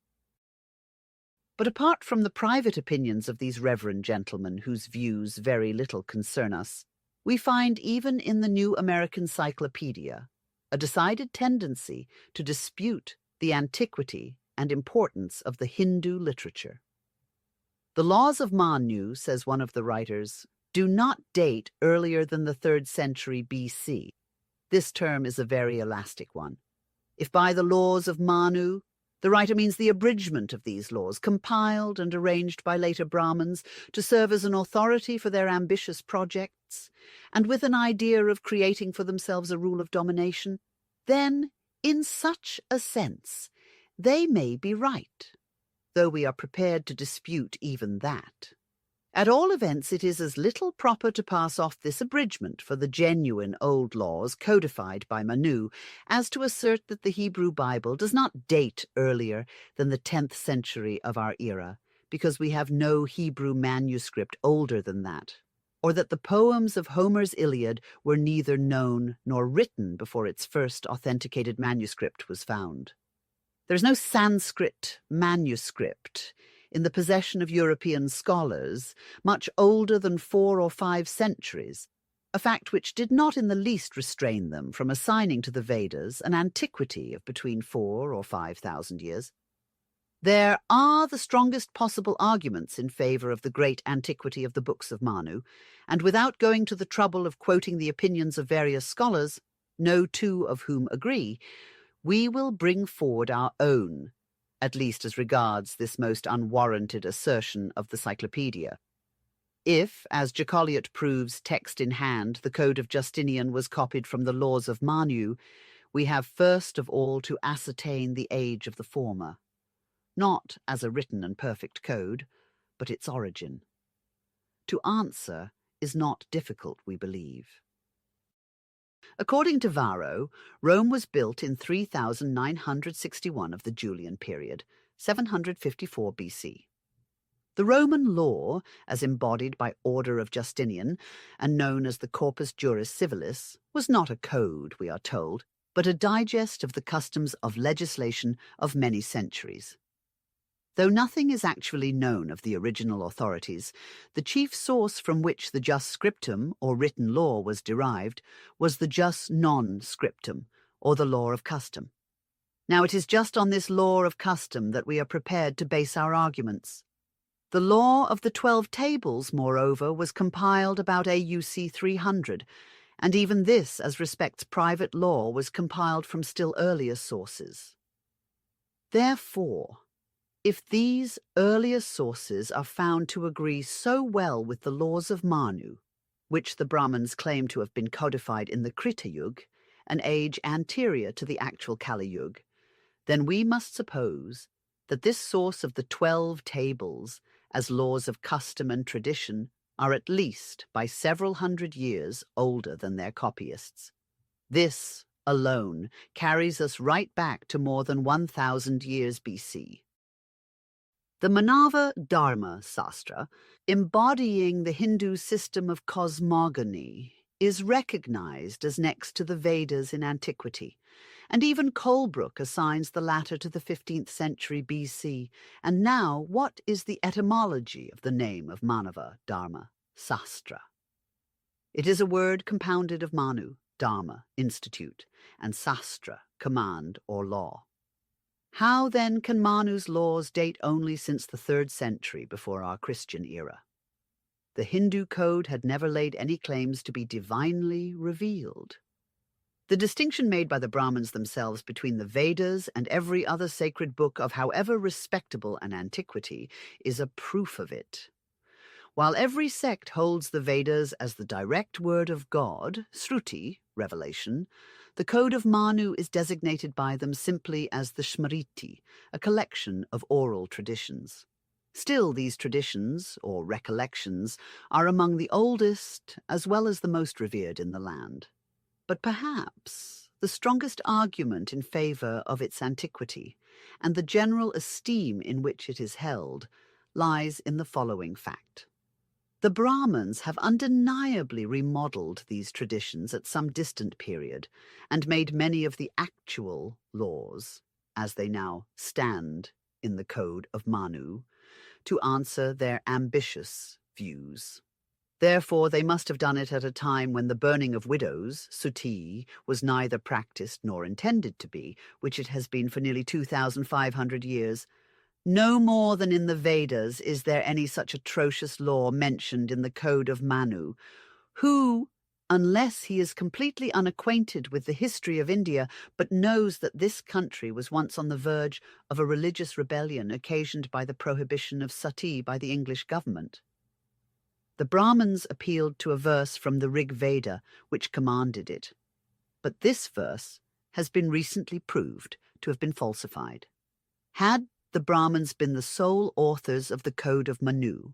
But apart from the private opinions of these reverend gentlemen whose views very little concern us, we find even in the New American Cyclopedia a decided tendency to dispute the antiquity and importance of the Hindu literature. The laws of Manu, says one of the writers, do not date earlier than the 3rd century BC. This term is a very elastic one. If by the laws of Manu, the writer means the abridgment of these laws, compiled and arranged by later Brahmins to serve as an authority for their ambitious projects, and with an idea of creating for themselves a rule of domination, then, in such a sense, they may be right, though we are prepared to dispute even that. At all events, it is as little proper to pass off this abridgment for the genuine old laws codified by Manu as to assert that the Hebrew Bible does not date earlier than the 10th century of our era, because we have no Hebrew manuscript older than that, or that the poems of Homer's Iliad were neither known nor written before its first authenticated manuscript was found. There is no Sanskrit manuscript in the possession of European scholars much older than 4 or 5 centuries, a fact which did not in the least restrain them from assigning to the Vedas an antiquity of between 4 or 5,000 years. There are the strongest possible arguments in favor of the great antiquity of the books of Manu, and without going to the trouble of quoting the opinions of various scholars, no two of whom agree, we will bring forward our own, at least as regards this most unwarranted assertion of the Cyclopedia. If, as Jacoliot proves text in hand, the Code of Justinian was copied from the laws of Manu, we have first of all to ascertain the age of the former, not as a written and perfect code, but its origin. To answer is not difficult, we believe. According to Varro, Rome was built in 3961 of the Julian period, 754 BC. The Roman law, as embodied by order of Justinian and known as the Corpus Juris Civilis, was not a code, we are told, but a digest of the customs of legislation of many centuries. Though nothing is actually known of the original authorities, the chief source from which the jus scriptum, or written law, was derived was the jus non scriptum, or the law of custom. Now it is just on this law of custom that we are prepared to base our arguments. The law of the 12 tables, moreover, was compiled about AUC 300, and even this, as respects private law, was compiled from still earlier sources. Therefore, if these earlier sources are found to agree so well with the laws of Manu, which the Brahmins claim to have been codified in the Krita Yug, an age anterior to the actual Kali Yug, then we must suppose that this source of the 12 tables as laws of custom and tradition are at least by several hundred years older than their copyists. This alone carries us right back to more than 1,000 years BC. The Manava Dharma Sastra, embodying the Hindu system of cosmogony, is recognized as next to the Vedas in antiquity, and even Colebrook assigns the latter to the 15th century BC. And now, what is the etymology of the name of Manava Dharma Sastra? It is a word compounded of Manu, Dharma, institute, and Sastra, command or law. How, then, can Manu's laws date only since the 3rd century before our Christian era? The Hindu code had never laid any claims to be divinely revealed. The distinction made by the Brahmins themselves between the Vedas and every other sacred book of however respectable an antiquity is a proof of it. While every sect holds the Vedas as the direct word of God, Sruti, revelation, the Code of Manu is designated by them simply as the Smriti, a collection of oral traditions. Still, these traditions, or recollections, are among the oldest as well as the most revered in the land. But perhaps the strongest argument in favor of its antiquity and the general esteem in which it is held lies in the following fact. The Brahmins have undeniably remodeled these traditions at some distant period and made many of the actual laws, as they now stand in the Code of Manu, to answer their ambitious views. Therefore, they must have done it at a time when the burning of widows, suti, was neither practiced nor intended to be, which it has been for nearly 2,500 years. No more than in the Vedas is there any such atrocious law mentioned in the Code of Manu, who, unless he is completely unacquainted with the history of India, but knows that this country was once on the verge of a religious rebellion occasioned by the prohibition of sati by the English government. The Brahmins appealed to a verse from the Rig Veda which commanded it, but this verse has been recently proved to have been falsified. Had the Brahmins been the sole authors of the Code of Manu,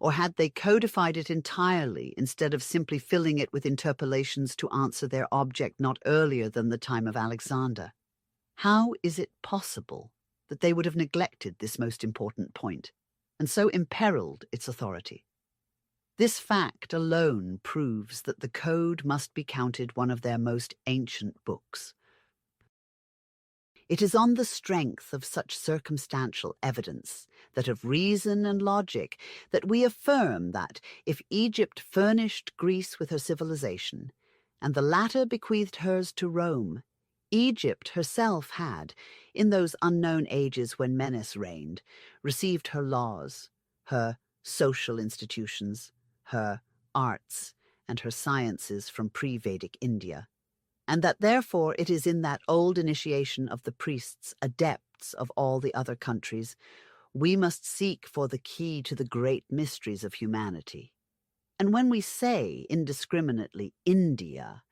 or had they codified it entirely instead of simply filling it with interpolations to answer their object not earlier than the time of Alexander? How is it possible that they would have neglected this most important point, and so imperiled its authority? This fact alone proves that the Code must be counted one of their most ancient books. It is on the strength of such circumstantial evidence, that of reason and logic, that we affirm that, if Egypt furnished Greece with her civilization, and the latter bequeathed hers to Rome, Egypt herself had, in those unknown ages when Menes reigned, received her laws, her social institutions, her arts, and her sciences from pre-Vedic India, and that therefore it is in that old initiation of the priests, adepts of all the other countries, we must seek for the key to the great mysteries of humanity. And when we say indiscriminately India,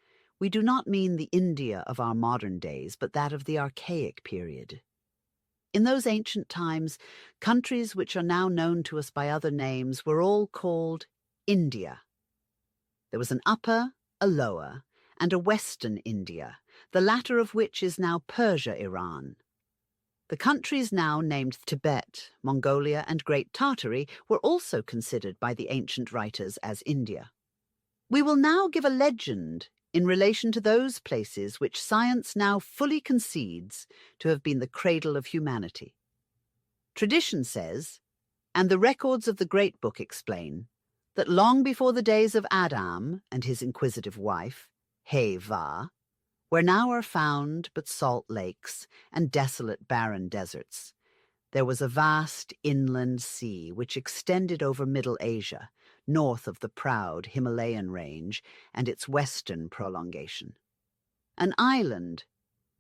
we do not mean the India of our modern days, but that of the archaic period. In those ancient times, countries which are now known to us by other names were all called India. There was an upper, a lower, and a western India, the latter of which is now Persia, Iran. The countries now named Tibet, Mongolia, and Great Tartary were also considered by the ancient writers as India. We will now give a legend in relation to those places which science now fully concedes to have been the cradle of humanity. Tradition says, and the records of the Great Book explain, that long before the days of Adam and his inquisitive wife, Heva, where now are found but salt lakes and desolate barren deserts, there was a vast inland sea which extended over Middle Asia, north of the proud Himalayan range and its western prolongation. An island,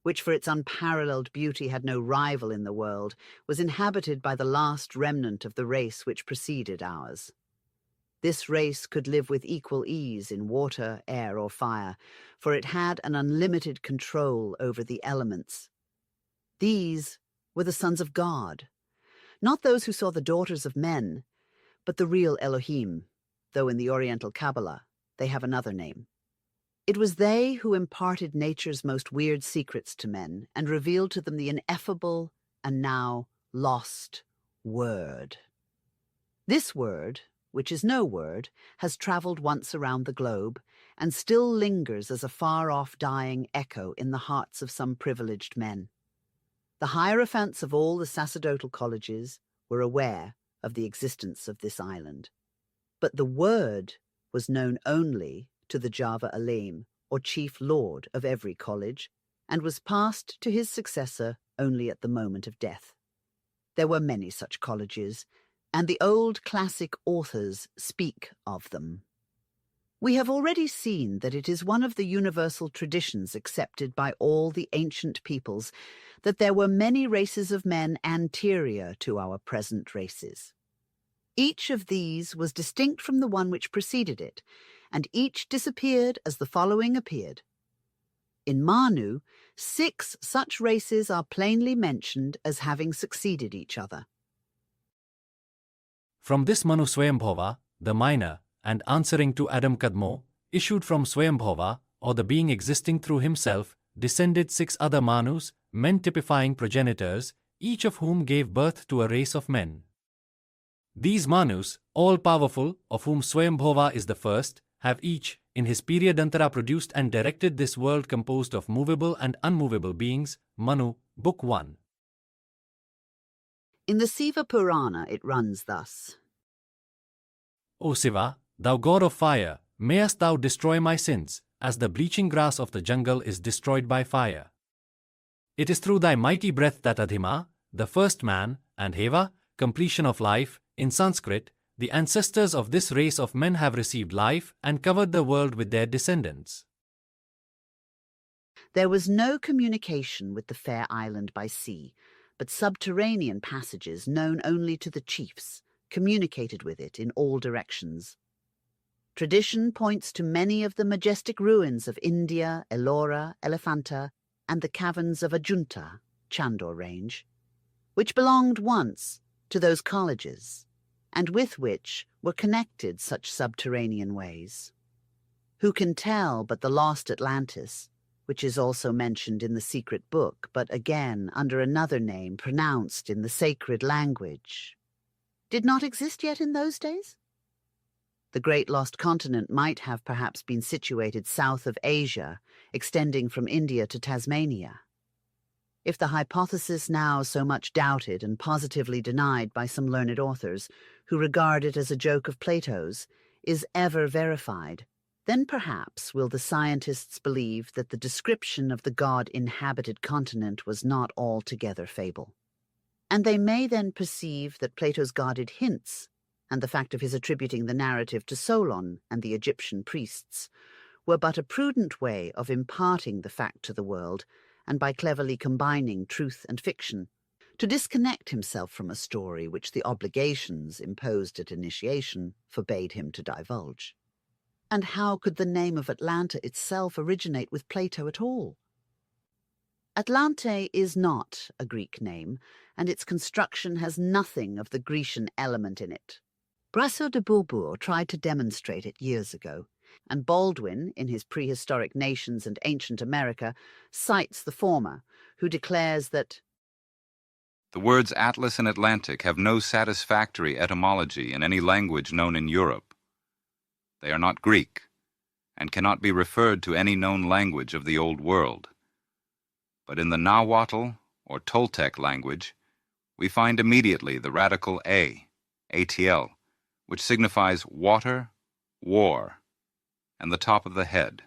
which for its unparalleled beauty had no rival in the world, was inhabited by the last remnant of the race which preceded ours. This race could live with equal ease in water, air, or fire, for it had an unlimited control over the elements. These were the sons of God, not those who saw the daughters of men, but the real Elohim, though in the Oriental Kabbalah they have another name. It was they who imparted nature's most weird secrets to men and revealed to them the ineffable and now lost word. This word, which is no word, has travelled once around the globe and still lingers as a far-off dying echo in the hearts of some privileged men. The hierophants of all the sacerdotal colleges were aware of the existence of this island. But the word was known only to the Java Alim, or chief lord of every college, and was passed to his successor only at the moment of death. There were many such colleges, and the old classic authors speak of them. We have already seen that it is one of the universal traditions accepted by all the ancient peoples that there were many races of men anterior to our present races. Each of these was distinct from the one which preceded it, and each disappeared as the following appeared. In Manu, 6 such races are plainly mentioned as having succeeded each other. From this Manu Swayambhava, the minor, and answering to Adam Kadmo, issued from Swayambhava, or the being existing through himself, descended 6 other Manus, men typifying progenitors, each of whom gave birth to a race of men. These Manus, all-powerful, of whom Swayambhava is the first, have each, in his Periodantara, produced and directed this world composed of movable and unmovable beings. Manu, Book 1. In the Siva Purana it runs thus. O Siva, thou god of fire, mayest thou destroy my sins, as the bleaching grass of the jungle is destroyed by fire. It is through thy mighty breath that Adhima, the first man, and Heva, completion of life, in Sanskrit, the ancestors of this race of men have received life and covered the world with their descendants. There was no communication with the fair island by sea, but subterranean passages known only to the chiefs communicated with it in all directions. Tradition points to many of the majestic ruins of India, Ellora, Elephanta, and the caverns of Ajunta, Chandor range, which belonged once to those colleges, and with which were connected such subterranean ways. Who can tell but the lost Atlantis, which is also mentioned in the secret book, but again under another name pronounced in the sacred language, did not exist yet in those days? The great lost continent might have perhaps been situated south of Asia, extending from India to Tasmania. If the hypothesis now so much doubted and positively denied by some learned authors, who regard it as a joke of Plato's, is ever verified, then perhaps will the scientists believe that the description of the god-inhabited continent was not altogether fable. And they may then perceive that Plato's guarded hints, and the fact of his attributing the narrative to Solon and the Egyptian priests, were but a prudent way of imparting the fact to the world, and by cleverly combining truth and fiction, to disconnect himself from a story which the obligations imposed at initiation forbade him to divulge. And how could the name of Atlanta itself originate with Plato at all? Atlante is not a Greek name, and its construction has nothing of the Grecian element in it. Brasseur de Bourbourg tried to demonstrate it years ago, and Baldwin, in his Prehistoric Nations and Ancient America, cites the former, who declares that the words Atlas and Atlantic have no satisfactory etymology in any language known in Europe. They are not Greek, and cannot be referred to any known language of the Old World. But in the Nahuatl, or Toltec language, we find immediately the radical A, ATL, which signifies water, war, and the top of the head.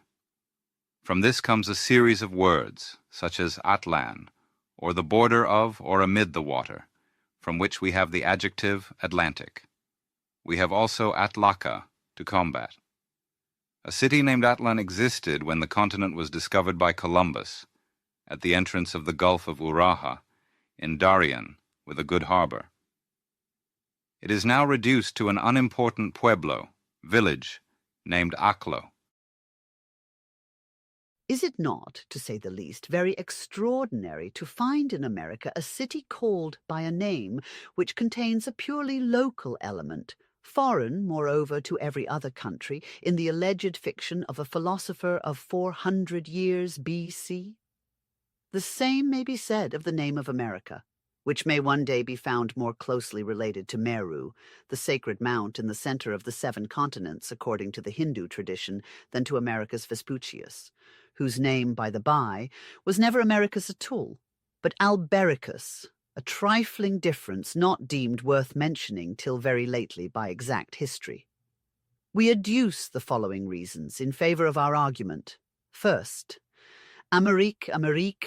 From this comes a series of words, such as Atlan, or the border of or amid the water, from which we have the adjective Atlantic. We have also Atlaka, to combat. A city named Atlan existed when the continent was discovered by Columbus, at the entrance of the Gulf of Uraha, in Darien, with a good harbor. It is now reduced to an unimportant pueblo, village, named Aklo. Is it not, to say the least, very extraordinary to find in America a city called by a name which contains a purely local element, foreign, moreover, to every other country, in the alleged fiction of a philosopher of 400 years B.C.? The same may be said of the name of America, which may one day be found more closely related to Meru, the sacred mount in the center of the 7 continents, according to the Hindu tradition, than to Americus Vespucius, whose name, by the by, was never Americus at all, but Albericus, a trifling difference not deemed worth mentioning till very lately by exact history. We adduce the following reasons in favor of our argument. First, Amérique,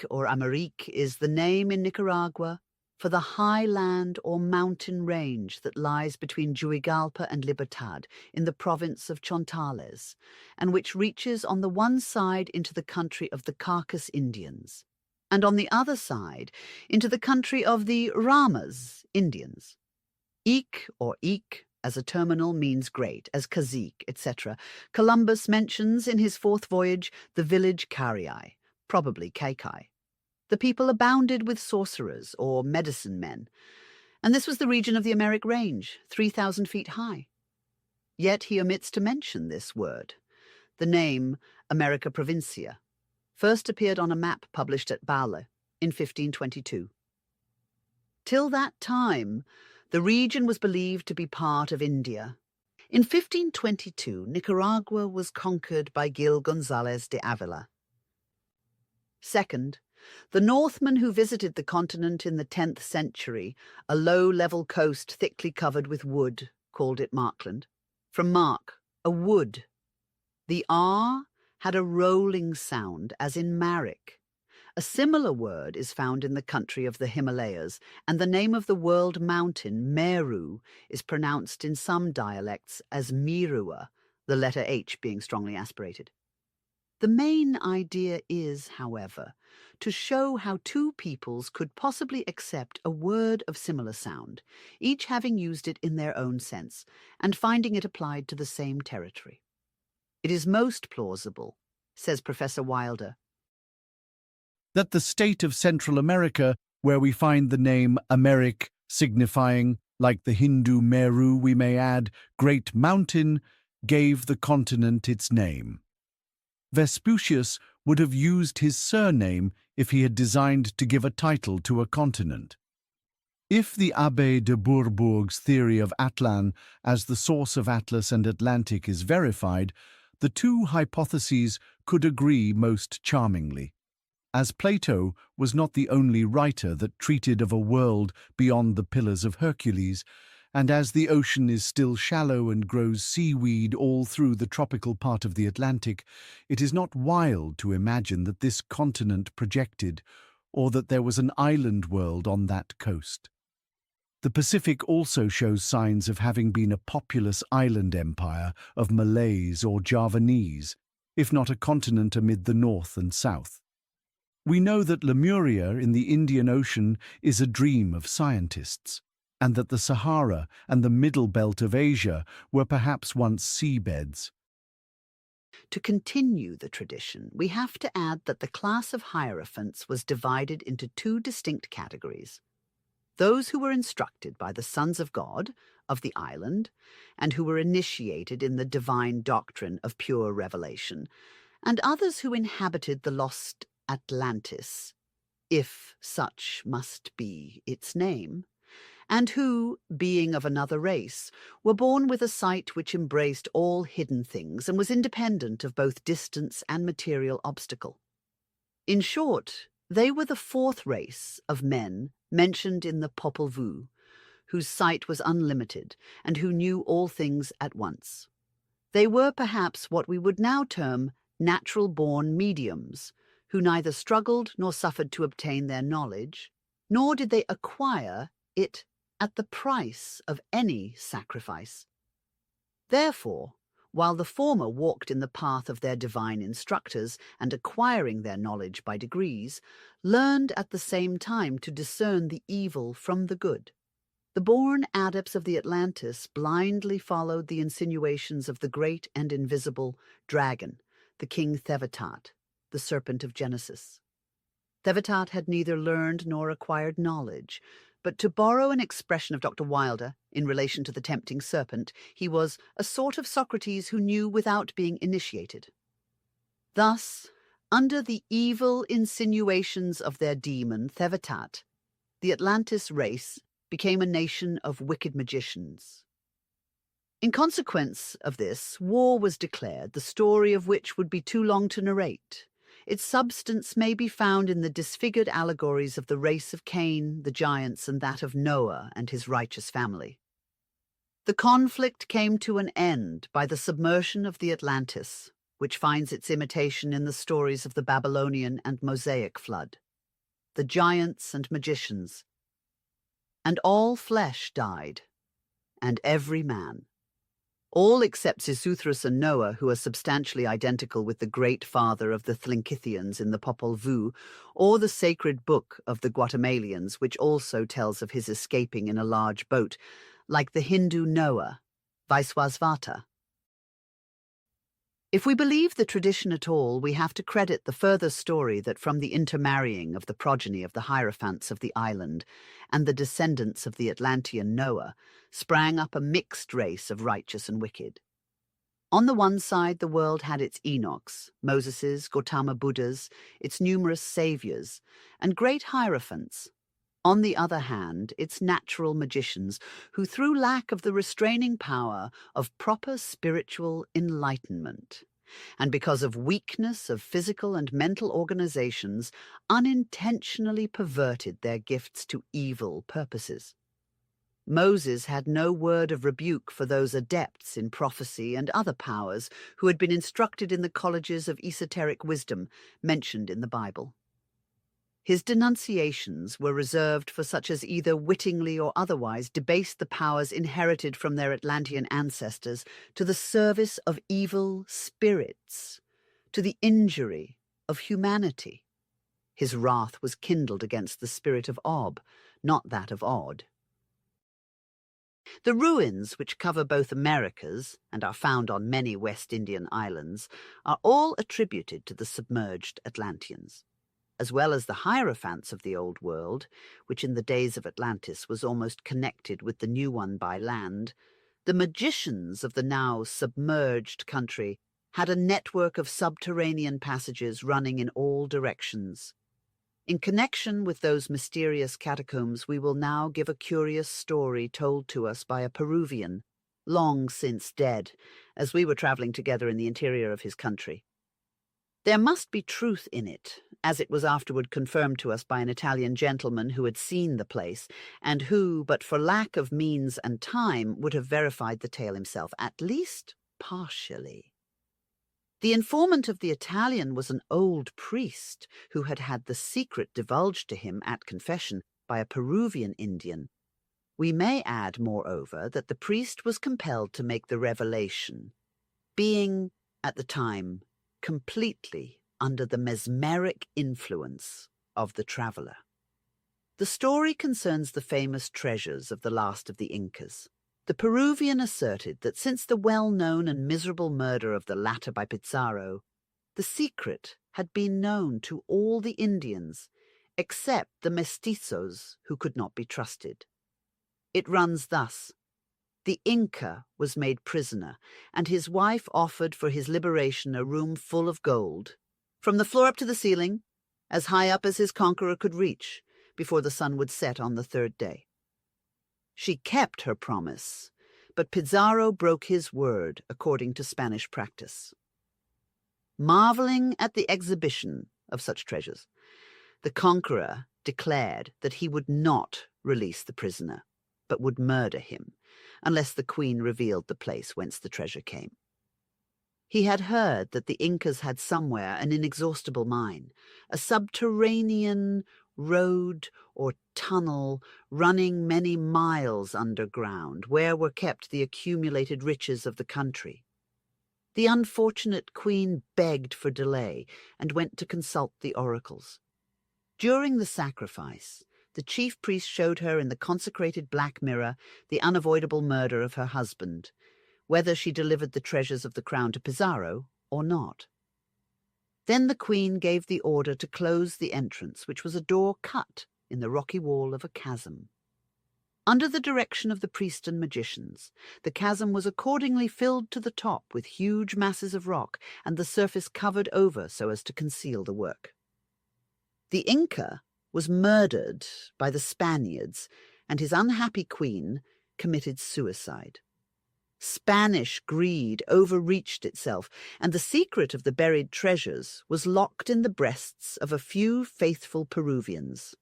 or Amérique is the name in Nicaragua for the high land or mountain range that lies between Juigalpa and Libertad in the province of Chontales, and which reaches on the one side into the country of the Carcass Indians, and on the other side into the country of the Ramas Indians. Ique or Ique as a terminal means great, as Cazique, etc. Columbus mentions in his 4th voyage the village Carrii, probably Kaikai. The people abounded with sorcerers or medicine men, and this was the region of the Americ Range, 3,000 feet high. Yet he omits to mention this word. The name America Provincia first appeared on a map published at Bale in 1522. Till that time, The region was believed to be part of India. In 1522, Nicaragua was conquered by Gil González de Avila. Second, the Northmen who visited the continent in the 10th century, a low-level coast thickly covered with wood, called it Markland. From mark, a wood. The R had a rolling sound, as in Marek. A similar word is found in the country of the Himalayas, and the name of the world mountain, Meru, is pronounced in some dialects as Mirua, the letter H being strongly aspirated. The main idea is, however, to show how two peoples could possibly accept a word of similar sound, each having used it in their own sense, and finding it applied to the same territory. It is most plausible, says Professor Wilder, that the state of Central America, where we find the name Americ signifying, like the Hindu Meru we may add, great mountain, gave the continent its name. Vespucius would have used his surname if he had designed to give a title to a continent. If the Abbé de Bourbourg's theory of Atlan as the source of Atlas and Atlantic is verified, the two hypotheses could agree most charmingly. As Plato was not the only writer that treated of a world beyond the Pillars of Hercules, and as the ocean is still shallow and grows seaweed all through the tropical part of the Atlantic, it is not wild to imagine that this continent projected, or that there was an island world on that coast. The Pacific also shows signs of having been a populous island empire of Malays or Javanese, if not a continent amid the north and south. We know that Lemuria in the Indian Ocean is a dream of scientists, and that the Sahara and the middle belt of Asia were perhaps once seabeds. To continue the tradition, we have to add that the class of hierophants was divided into two distinct categories: those who were instructed by the sons of God of the island, and who were initiated in the divine doctrine of pure revelation, and others who inhabited the lost Atlantis, if such must be its name, and who, being of another race, were born with a sight which embraced all hidden things and was independent of both distance and material obstacle. In short, they were the fourth race of men mentioned in the Popol Vuh, whose sight was unlimited and who knew all things at once. They were perhaps what we would now term natural-born mediums, who neither struggled nor suffered to obtain their knowledge, nor did they acquire it at the price of any sacrifice. Therefore, while the former walked in the path of their divine instructors and acquiring their knowledge by degrees, learned at the same time to discern the evil from the good. The born adepts of the Atlantis blindly followed the insinuations of the great and invisible dragon, the king Thevatat, the serpent of Genesis. Thevatat had neither learned nor acquired knowledge, but to borrow an expression of Dr. Wilder in relation to the tempting serpent, he was a sort of Socrates who knew without being initiated. Thus, under the evil insinuations of their demon Thevatat, the Atlantis race became a nation of wicked magicians. In consequence of this, war was declared, the story of which would be too long to narrate. Its substance may be found in the disfigured allegories of the race of Cain, the giants, and that of Noah and his righteous family. The conflict came to an end by the submersion of the Atlantis, which finds its imitation in the stories of the Babylonian and Mosaic flood. The giants and magicians. And all flesh died, and every man. All except Xisuthros and Noah, who are substantially identical with the great father of the Thlinkithians in the Popol Vuh, or the sacred book of the Guatemalans, which also tells of his escaping in a large boat, like the Hindu Noah, Vaiswasvata. If we believe the tradition at all, we have to credit the further story that from the intermarrying of the progeny of the Hierophants of the island and the descendants of the Atlantean Noah sprang up a mixed race of righteous and wicked. On the one side, the world had its Enochs, Moseses, Gautama Buddhas, its numerous saviors, and great Hierophants, On the other hand, its natural magicians, who through lack of the restraining power of proper spiritual enlightenment, and because of weakness of physical and mental organizations, unintentionally perverted their gifts to evil purposes. Moses had no word of rebuke for those adepts in prophecy and other powers who had been instructed in the colleges of esoteric wisdom mentioned in the Bible. His denunciations were reserved for such as either wittingly or otherwise debased the powers inherited from their Atlantean ancestors to the service of evil spirits, to the injury of humanity. His wrath was kindled against the spirit of Ob, not that of Od. The ruins, which cover both Americas and are found on many West Indian islands, are all attributed to the submerged Atlanteans, as well as the hierophants of the Old World, which in the days of Atlantis was almost connected with the new one by land. The magicians of the now submerged country had a network of subterranean passages running in all directions. In connection with those mysterious catacombs, we will now give a curious story told to us by a Peruvian, long since dead, as we were travelling together in the interior of his country. There must be truth in it, as it was afterward confirmed to us by an Italian gentleman who had seen the place, and who, but for lack of means and time, would have verified the tale himself, at least partially. The informant of the Italian was an old priest who had had the secret divulged to him at confession by a Peruvian Indian. We may add, moreover, that the priest was compelled to make the revelation, being, at the time, completely under the mesmeric influence of the traveller. The story concerns the famous treasures of the last of the Incas. The Peruvian asserted that since the well-known and miserable murder of the latter by Pizarro, the secret had been known to all the Indians, except the mestizos who could not be trusted. It runs thus. The Inca was made prisoner, and his wife offered for his liberation a room full of gold, from the floor up to the ceiling, as high up as his conqueror could reach, before the sun would set on the third day. She kept her promise, but Pizarro broke his word according to Spanish practice. Marveling at the exhibition of such treasures, the conqueror declared that he would not release the prisoner, but would murder him, unless the queen revealed the place whence the treasure came. He had heard that the Incas had somewhere an inexhaustible mine, a subterranean road or tunnel running many miles underground, where were kept the accumulated riches of the country. The unfortunate queen begged for delay and went to consult the oracles. During the sacrifice, the chief priest showed her in the consecrated black mirror the unavoidable murder of her husband, whether she delivered the treasures of the crown to Pizarro or not. Then the queen gave the order to close the entrance, which was a door cut in the rocky wall of a chasm. Under the direction of the priest and magicians, the chasm was accordingly filled to the top with huge masses of rock, and the surface covered over so as to conceal the work. The Inca was murdered by the Spaniards, and his unhappy queen committed suicide. Spanish greed overreached itself, and the secret of the buried treasures was locked in the breasts of a few faithful Peruvians.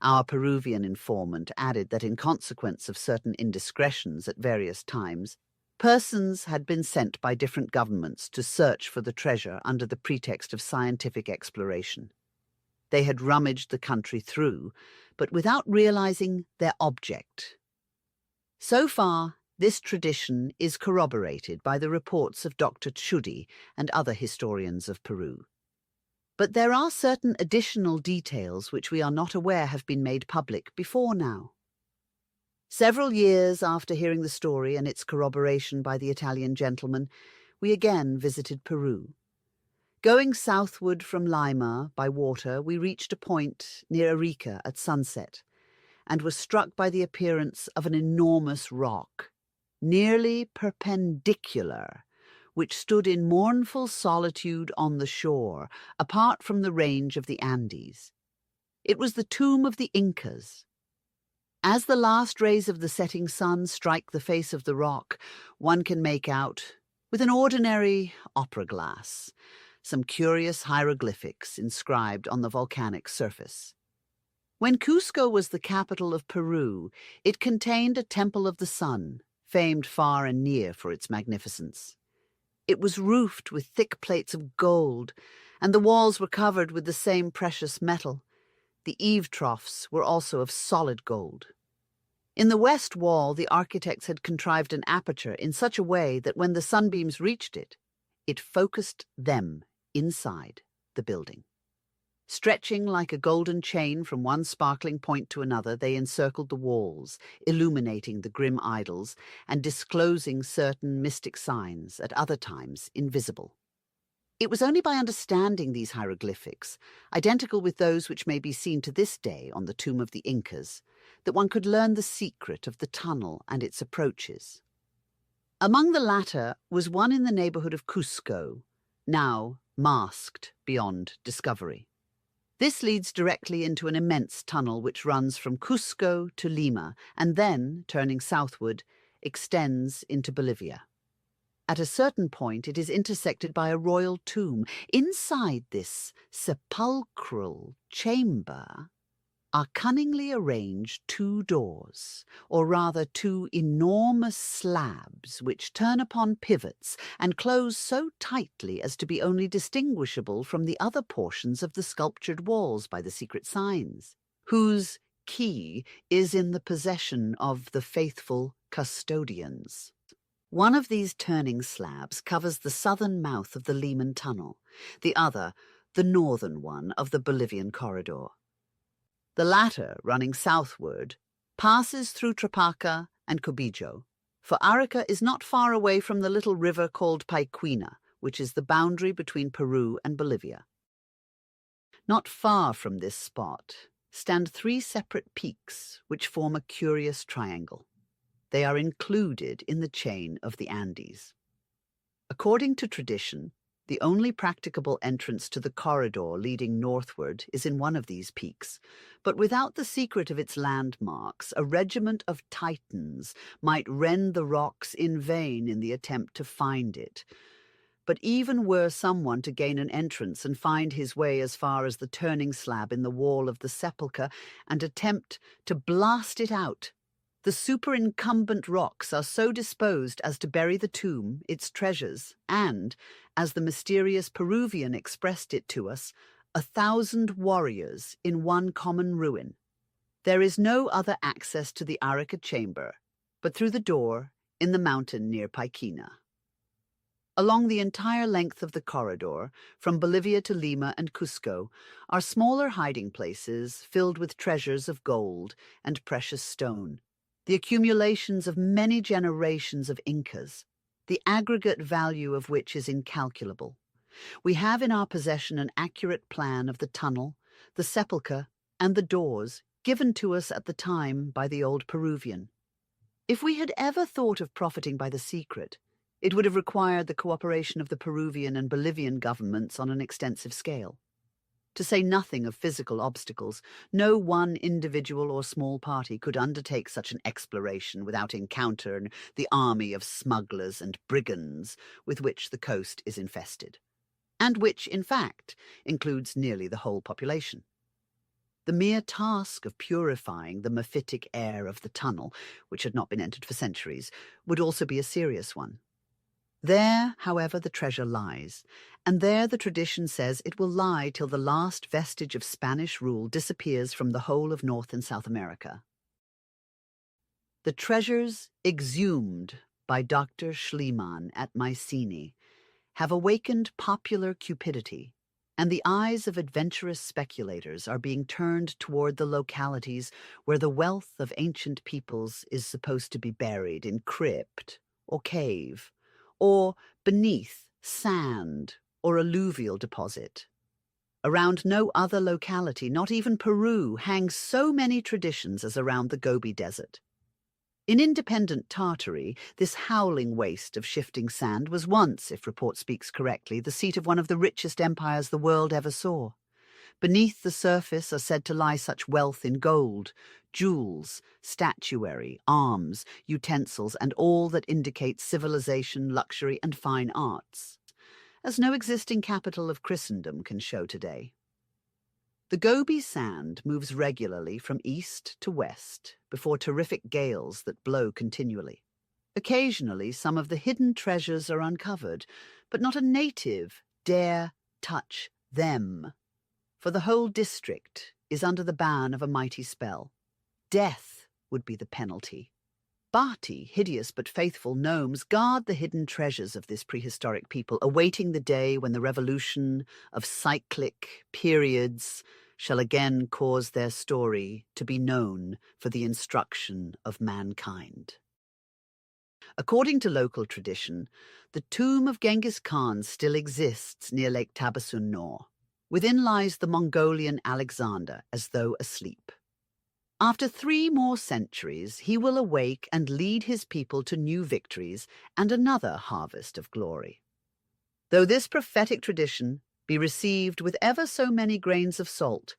Our Peruvian informant added that in consequence of certain indiscretions at various times, persons had been sent by different governments to search for the treasure under the pretext of scientific exploration. They had rummaged the country through, but without realizing their object. So far, this tradition is corroborated by the reports of Dr. Tschudi and other historians of Peru. But there are certain additional details which we are not aware have been made public before now. Several years after hearing the story and its corroboration by the Italian gentleman, we again visited Peru. Going southward from Lima by water, we reached a point near Arica at sunset, and were struck by the appearance of an enormous rock, nearly perpendicular, which stood in mournful solitude on the shore, apart from the range of the Andes. It was the tomb of the Incas. As the last rays of the setting sun strike the face of the rock, one can make out, with an ordinary opera glass, some curious hieroglyphics inscribed on the volcanic surface. When Cusco was the capital of Peru, it contained a temple of the sun, famed far and near for its magnificence. It was roofed with thick plates of gold, and the walls were covered with the same precious metal. The eave troughs were also of solid gold. In the west wall, the architects had contrived an aperture in such a way that when the sunbeams reached it, it focused them inside the building. Stretching like a golden chain from one sparkling point to another, they encircled the walls, illuminating the grim idols and disclosing certain mystic signs, at other times invisible. It was only by understanding these hieroglyphics, identical with those which may be seen to this day on the tomb of the Incas, that one could learn the secret of the tunnel and its approaches. Among the latter was one in the neighborhood of Cusco, now masked beyond discovery. This leads directly into an immense tunnel which runs from Cusco to Lima and then, turning southward, extends into Bolivia. At a certain point, it is intersected by a royal tomb. Inside this sepulchral chamber are cunningly arranged two doors, or rather two enormous slabs which turn upon pivots and close so tightly as to be only distinguishable from the other portions of the sculptured walls by the secret signs, whose key is in the possession of the faithful custodians. One of these turning slabs covers the southern mouth of the Liman Tunnel, the other the northern one of the Bolivian corridor. The latter, running southward, passes through Trapaca and Cobijo, for Arica is not far away from the little river called Paiquina, which is the boundary between Peru and Bolivia. Not far from this spot stand three separate peaks which form a curious triangle. They are included in the chain of the Andes. According to tradition, the only practicable entrance to the corridor leading northward is in one of these peaks, but without the secret of its landmarks, a regiment of Titans might rend the rocks in vain in the attempt to find it. But even were someone to gain an entrance and find his way as far as the turning slab in the wall of the sepulchre and attempt to blast it out, the superincumbent rocks are so disposed as to bury the tomb, its treasures, and, as the mysterious Peruvian expressed it to us, 1,000 warriors in one common ruin. There is no other access to the Arica chamber, but through the door in the mountain near Paiquina. Along the entire length of the corridor, from Bolivia to Lima and Cusco, are smaller hiding places filled with treasures of gold and precious stone, the accumulations of many generations of Incas, the aggregate value of which is incalculable. We have in our possession an accurate plan of the tunnel, the sepulchre, and the doors given to us at the time by the old Peruvian. If we had ever thought of profiting by the secret, it would have required the cooperation of the Peruvian and Bolivian governments on an extensive scale. To say nothing of physical obstacles, no one individual or small party could undertake such an exploration without encountering the army of smugglers and brigands with which the coast is infested, and which, in fact, includes nearly the whole population. The mere task of purifying the mephitic air of the tunnel, which had not been entered for centuries, would also be a serious one. There, however, the treasure lies, and there the tradition says it will lie till the last vestige of Spanish rule disappears from the whole of North and South America. The treasures exhumed by Dr. Schliemann at Mycenae have awakened popular cupidity, and the eyes of adventurous speculators are being turned toward the localities where the wealth of ancient peoples is supposed to be buried in crypt or cave, or beneath sand or alluvial deposit. Around no other locality, not even Peru, hangs so many traditions as around the Gobi Desert. In independent Tartary, this howling waste of shifting sand was once, if report speaks correctly, the seat of one of the richest empires the world ever saw. Beneath the surface are said to lie such wealth in gold, jewels, statuary, arms, utensils, and all that indicates civilization, luxury, and fine arts, as no existing capital of Christendom can show today. The Gobi sand moves regularly from east to west before terrific gales that blow continually. Occasionally, some of the hidden treasures are uncovered, but not a native dare touch them, for the whole district is under the ban of a mighty spell. Death would be the penalty. Bhati, hideous but faithful gnomes, guard the hidden treasures of this prehistoric people, awaiting the day when the revolution of cyclic periods shall again cause their story to be known for the instruction of mankind. According to local tradition, the tomb of Genghis Khan still exists near Lake Tabasun Nor. Within lies the Mongolian Alexander, as though asleep. After 3 more centuries, he will awake and lead his people to new victories and another harvest of glory. Though this prophetic tradition be received with ever so many grains of salt,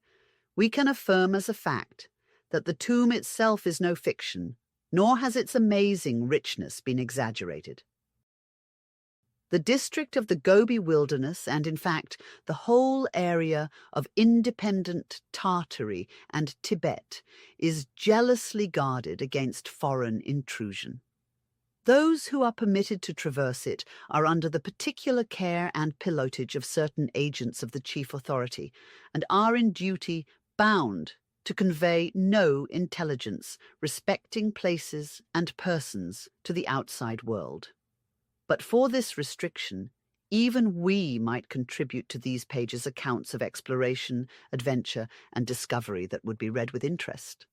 we can affirm as a fact that the tomb itself is no fiction, nor has its amazing richness been exaggerated. The district of the Gobi Wilderness, and in fact the whole area of independent Tartary and Tibet, is jealously guarded against foreign intrusion. Those who are permitted to traverse it are under the particular care and pilotage of certain agents of the chief authority, and are in duty bound to convey no intelligence respecting places and persons to the outside world. But for this restriction, even we might contribute to these pages accounts of exploration, adventure, and discovery that would be read with interest.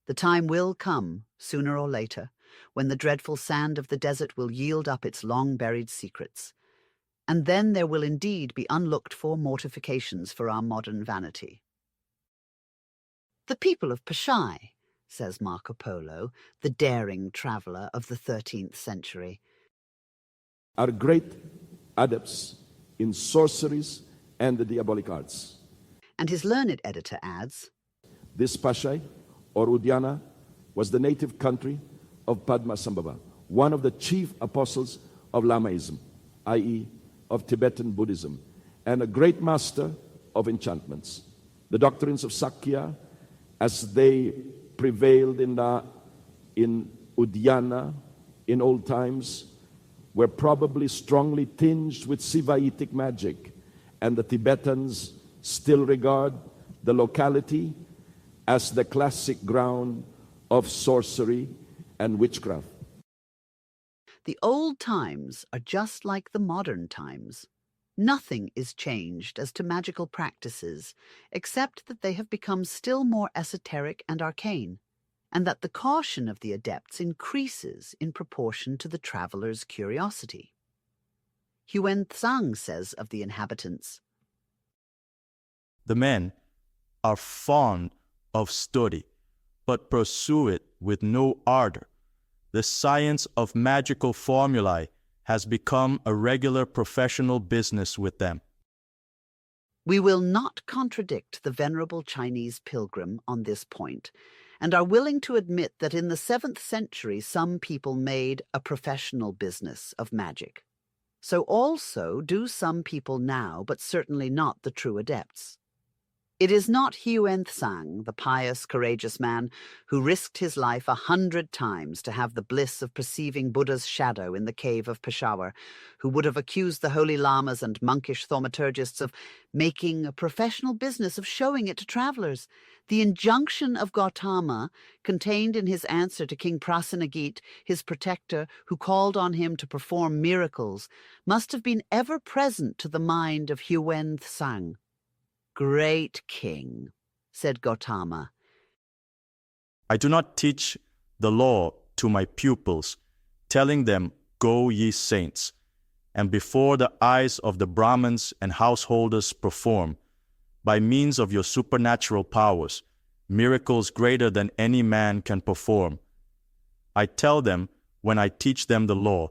The time will come, sooner or later, when the dreadful sand of the desert will yield up its long-buried secrets, and then there will indeed be unlooked-for mortifications for our modern vanity. The people of Pashai, says Marco Polo, the daring traveller of the 13th century, are great adepts in sorceries and the diabolic arts. And his learned editor adds, This Pashai, or Udyana, was the native country of Padmasambhava, one of the chief apostles of Lamaism, i.e. of Tibetan Buddhism, and a great master of enchantments. The doctrines of Sakya, as they prevailed in Udyana in old times, were probably strongly tinged with Sivaitic magic, and the Tibetans still regard the locality as the classic ground of sorcery and witchcraft. The old times are just like the modern times. Nothing is changed as to magical practices, except that they have become still more esoteric and arcane, and that the caution of the adepts increases in proportion to the traveller's curiosity. Huyen Tsang says of the inhabitants, The men are fond of study, but pursue it with no ardor. The science of magical formulae has become a regular professional business with them. We will not contradict the venerable Chinese pilgrim on this point, and are willing to admit that in the 7th century some people made a professional business of magic. So also do some people now, but certainly not the true adepts. It is not Huyen Tsang, the pious, courageous man, who risked his life 100 times to have the bliss of perceiving Buddha's shadow in the cave of Peshawar, who would have accused the holy lamas and monkish thaumaturgists of making a professional business of showing it to travelers. The injunction of Gautama, contained in his answer to King Prasenajit, his protector, who called on him to perform miracles, must have been ever present to the mind of Huyen Tsang. Great king, said Gautama, I do not teach the law to my pupils, telling them, Go ye saints, and before the eyes of the Brahmins and householders perform, by means of your supernatural powers, miracles greater than any man can perform. I tell them, when I teach them the law,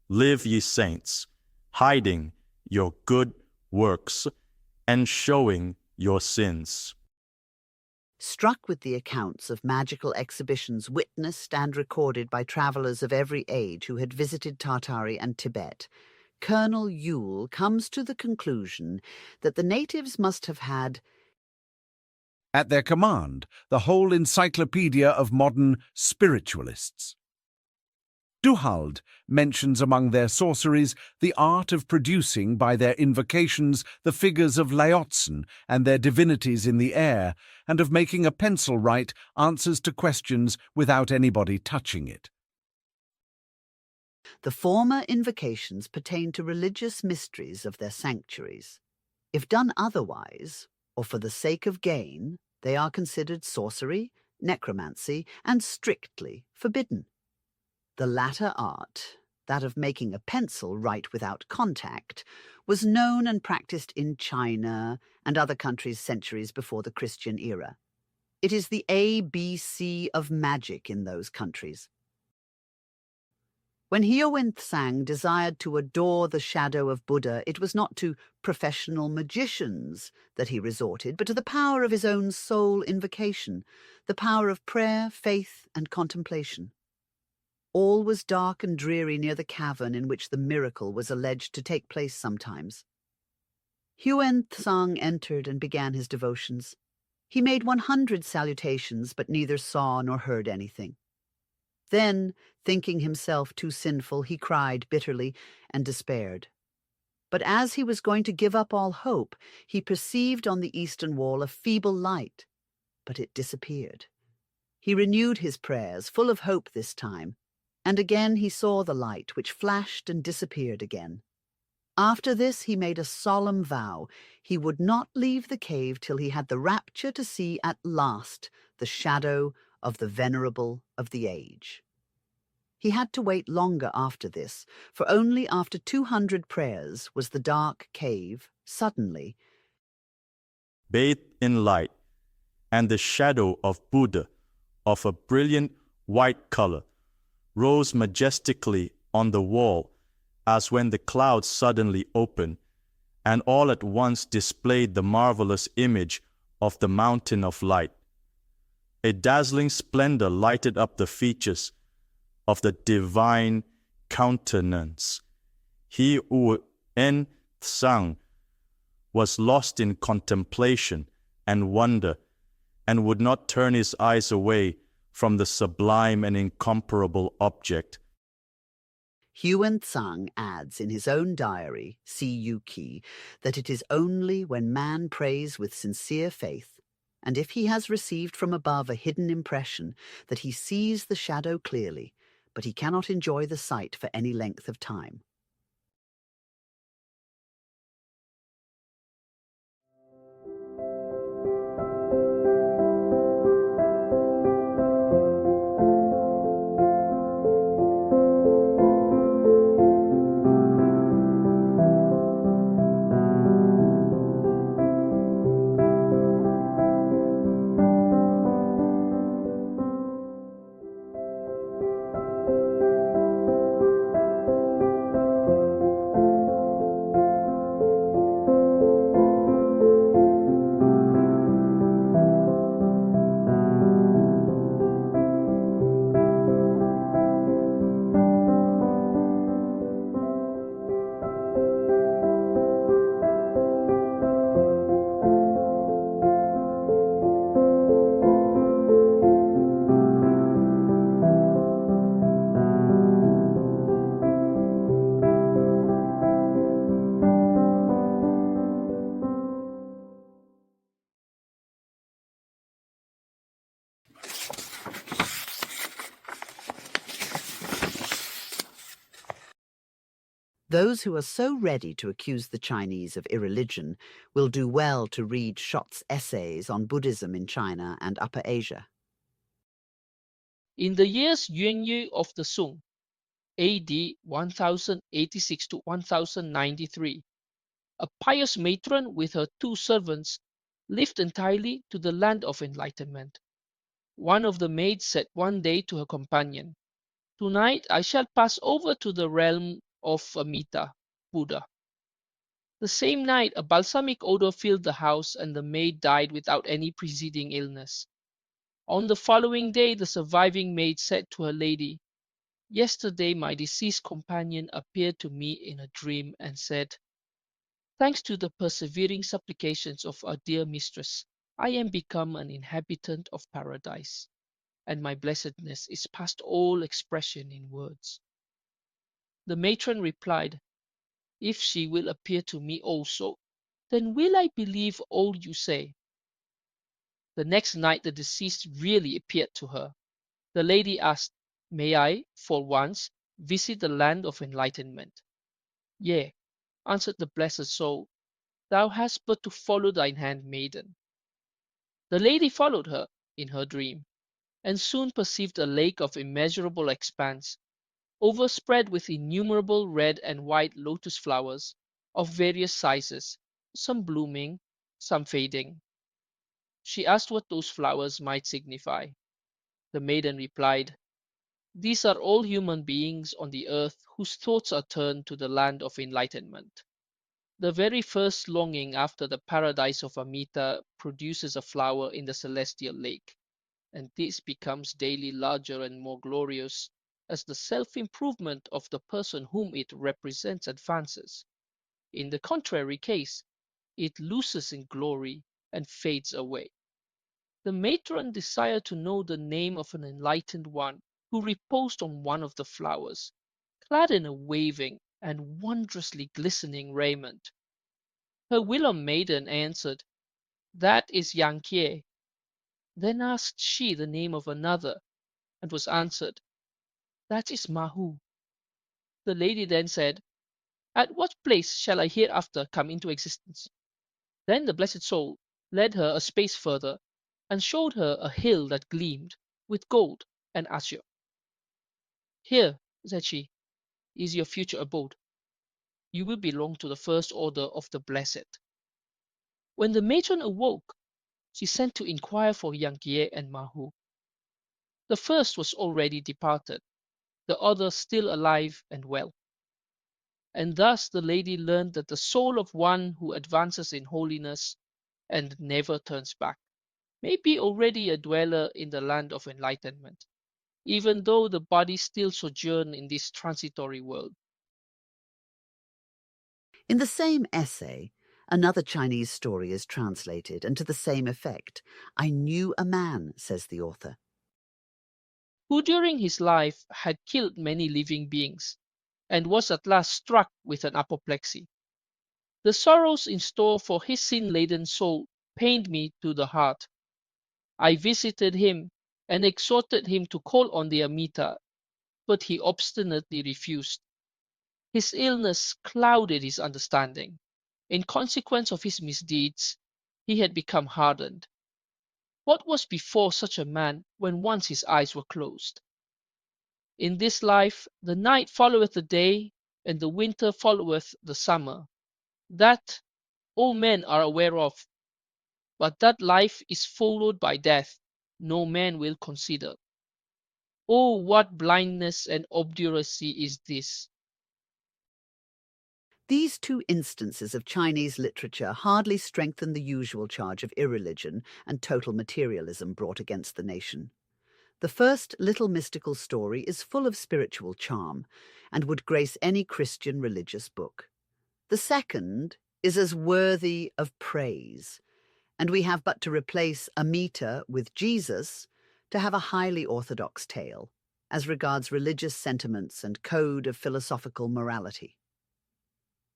live ye saints, hiding your good works, and showing your sins. Struck with the accounts of magical exhibitions witnessed and recorded by travelers of every age who had visited Tartary and Tibet, Colonel Yule comes to the conclusion that the natives must have had at their command the whole encyclopedia of modern spiritualists. Duhalde mentions among their sorceries the art of producing by their invocations the figures of Laotzen and their divinities in the air, and of making a pencil write answers to questions without anybody touching it. the former invocations pertain to religious mysteries of their sanctuaries. If done otherwise, or for the sake of gain, they are considered sorcery, necromancy, and strictly forbidden. The latter art, that of making a pencil write without contact, was known and practiced in China and other countries centuries before the Christian era. It is the ABC of magic in those countries. When Hyoen-Tsang desired to adore the shadow of Buddha, it was not to professional magicians that he resorted, but to the power of his own soul invocation, the power of prayer, faith, and contemplation. All was dark and dreary near the cavern in which the miracle was alleged to take place sometimes. Hyoen-Tsang entered and began his devotions. He made 100 salutations, but neither saw nor heard anything. Then, thinking himself too sinful, he cried bitterly and despaired. But as he was going to give up all hope, he perceived on the eastern wall a feeble light, but it disappeared. He renewed his prayers, full of hope this time, and again he saw the light, which flashed and disappeared again. After this he made a solemn vow. He would not leave the cave till he had the rapture to see at last the shadow of the venerable of the age. He had to wait longer after this, for only after 200 prayers was the dark cave suddenly bathed in light, and the shadow of Buddha, of a brilliant white color, rose majestically on the wall, as when the clouds suddenly open, and all at once displayed the marvelous image of the mountain of light. A dazzling splendor lighted up the features of the divine countenance. Hyoen-Tsang was lost in contemplation and wonder, and would not turn his eyes away from the sublime and incomparable object. Hyoen-Tsang adds in his own diary, Siyuki, that it is only when man prays with sincere faith, and if he has received from above a hidden impression, that he sees the shadow clearly, but he cannot enjoy the sight for any length of time. Those who are so ready to accuse the Chinese of irreligion will do well to read Schott's essays on Buddhism in China and Upper Asia. In the years Yuanyu of the Song, AD 1086 to 1093, a pious matron with her 2 servants lived entirely to the land of enlightenment. One of the maids said one day to her companion, "Tonight I shall pass over to the realm of Amita, Buddha." The same night, a balsamic odor filled the house, and the maid died without any preceding illness. On the following day, the surviving maid said to her lady, "Yesterday my deceased companion appeared to me in a dream and said, 'Thanks to the persevering supplications of our dear mistress, I am become an inhabitant of paradise, and my blessedness is past all expression in words.' The matron replied, 'If she will appear to me also, then will I believe all you say.' The next night the deceased really appeared to her. The lady asked, 'May I, for once, visit the land of enlightenment?' 'Yea,' answered the blessed soul, 'thou hast but to follow thine handmaiden.' The lady followed her, in her dream, and soon perceived a lake of immeasurable expanse, overspread with innumerable red and white lotus flowers of various sizes, some blooming, some fading. She asked what those flowers might signify. The maiden replied, 'These are all human beings on the earth whose thoughts are turned to the land of enlightenment. The very first longing after the paradise of Amita produces a flower in the celestial lake, and this becomes daily larger and more glorious as the self-improvement of the person whom it represents advances. In the contrary case, it loses in glory and fades away.' The matron desired to know the name of an enlightened one who reposed on one of the flowers, clad in a waving and wondrously glistening raiment. Her whilom maiden answered, 'That is Yang Kie.' Then asked she the name of another, and was answered, 'That is Mahu.' The lady then said, 'At what place shall I hereafter come into existence?' Then the blessed soul led her a space further, and showed her a hill that gleamed with gold and azure. 'Here,' said she, 'is your future abode. You will belong to the first order of the blessed.' When the matron awoke, she sent to inquire for Yang Kie and Mahu. The first was already departed, the other still alive and well. And thus the lady learned that the soul of one who advances in holiness and never turns back may be already a dweller in the land of enlightenment, even though the body still sojourn in this transitory world. In the same essay, another Chinese story is translated, and to the same effect. I knew a man, says the author, who during his life had killed many living beings, and was at last struck with an apoplexy. The sorrows in store for his sin-laden soul pained me to the heart. I visited him and exhorted him to call on the Amita, but he obstinately refused. His illness clouded his understanding. In consequence of his misdeeds, he had become hardened. What was before such a man when once his eyes were closed? In this life, the night followeth the day, and the winter followeth the summer. That all men are aware of, but that life is followed by death, no man will consider. Oh, what blindness and obduracy is this! These two instances of Chinese literature hardly strengthen the usual charge of irreligion and total materialism brought against the nation. The first little mystical story is full of spiritual charm and would grace any Christian religious book. The second is as worthy of praise, and we have but to replace Amita with Jesus to have a highly orthodox tale, as regards religious sentiments and code of philosophical morality.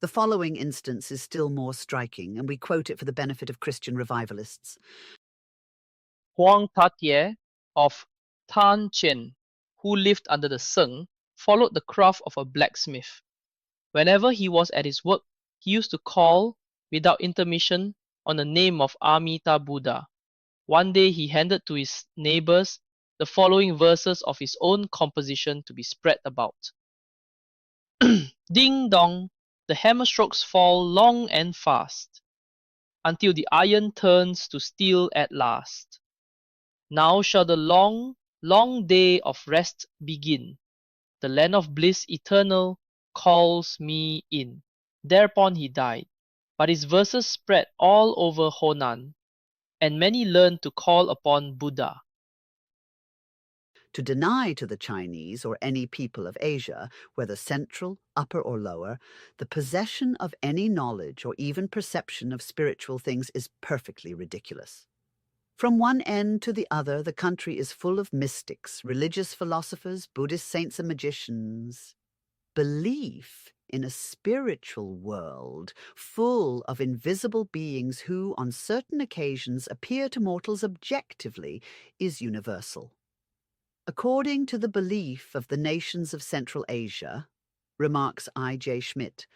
The following instance is still more striking, and we quote it for the benefit of Christian revivalists. Huang Tatie of Tanqian, who lived under the Seng, followed the craft of a blacksmith. Whenever he was at his work, he used to call, without intermission, on the name of Amita Buddha. One day he handed to his neighbors the following verses of his own composition to be spread about. Ding dong, the hammer strokes fall long and fast, until the iron turns to steel at last. Now shall the long, long day of rest begin. The land of bliss eternal calls me in. Thereupon he died. but his verses spread all over Honan, and many learned to call upon Buddha. To deny to the Chinese or any people of Asia, whether central, upper, or lower, the possession of any knowledge or even perception of spiritual things is perfectly ridiculous. From one end to the other, the country is full of mystics, religious philosophers, Buddhist saints and magicians. Belief in a spiritual world full of invisible beings who, on certain occasions, appear to mortals objectively is universal. According to the belief of the nations of Central Asia, remarks I.J. Schmidt,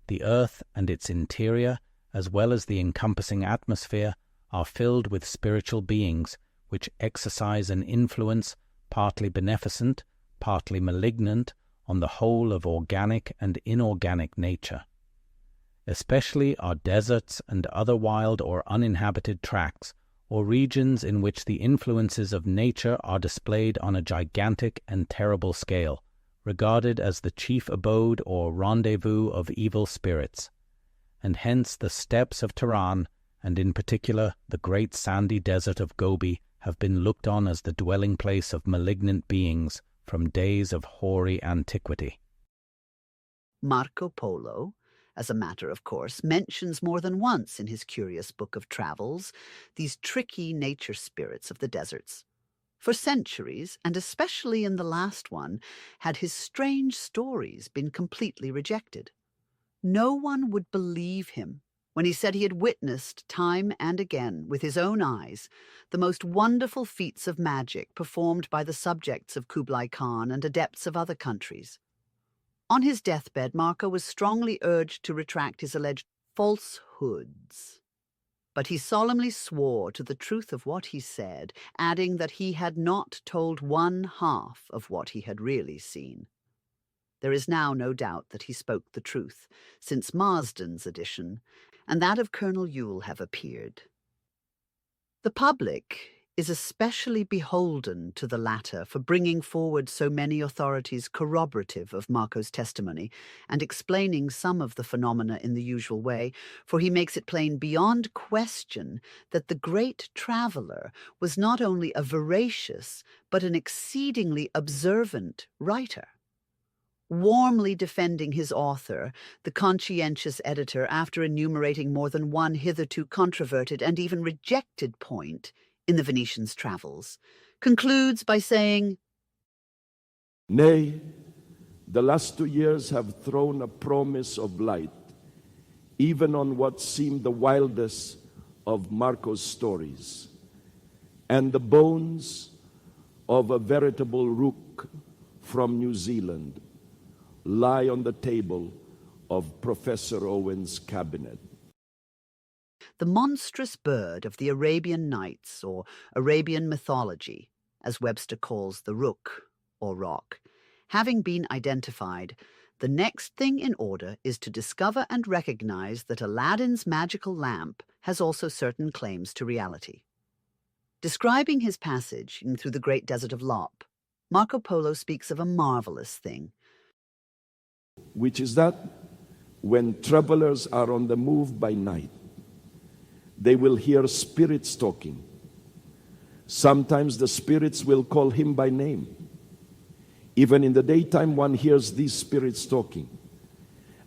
the earth and its interior, as well as the encompassing atmosphere, are filled with spiritual beings which exercise an influence partly beneficent, partly malignant, on the whole of organic and inorganic nature. Especially are deserts and other wild or uninhabited tracts, or regions in which the influences of nature are displayed on a gigantic and terrible scale, regarded as the chief abode or rendezvous of evil spirits, and hence the steppes of Tehran, and in particular the great sandy desert of Gobi, have been looked on as the dwelling place of malignant beings from days of hoary antiquity. Marco Polo, as a matter of course, mentions more than once in his curious book of travels these tricky nature spirits of the deserts. For centuries, and especially in the last one, had his strange stories been completely rejected. No one would believe him when he said he had witnessed time and again, with his own eyes, the most wonderful feats of magic performed by the subjects of Kublai Khan and adepts of other countries. On his deathbed, Marco was strongly urged to retract his alleged falsehoods. But he solemnly swore to the truth of what he said, adding that he had not told one half of what he had really seen. There is now no doubt that he spoke the truth, since Marsden's edition and that of Colonel Yule have appeared. The public is especially beholden to the latter for bringing forward so many authorities corroborative of Marco's testimony and explaining some of the phenomena in the usual way, for he makes it plain beyond question that the great traveller was not only a veracious but an exceedingly observant writer. Warmly defending his author, the conscientious editor, after enumerating more than one hitherto controverted and even rejected point in the Venetian's travels, concludes by saying, Nay, the last 2 years have thrown a promise of light, even on what seemed the wildest of Marco's stories, and the bones of a veritable rook from New Zealand lie on the table of Professor Owen's cabinet. The monstrous bird of the Arabian Nights, or Arabian mythology, as Webster calls the rook, or roc, having been identified, the next thing in order is to discover and recognize that Aladdin's magical lamp has also certain claims to reality. Describing his passage through the great desert of Lop, Marco Polo speaks of a marvelous thing, which is that when travelers are on the move by night, they will hear spirits talking. Sometimes the spirits will call him by name. Even in the daytime, one hears these spirits talking.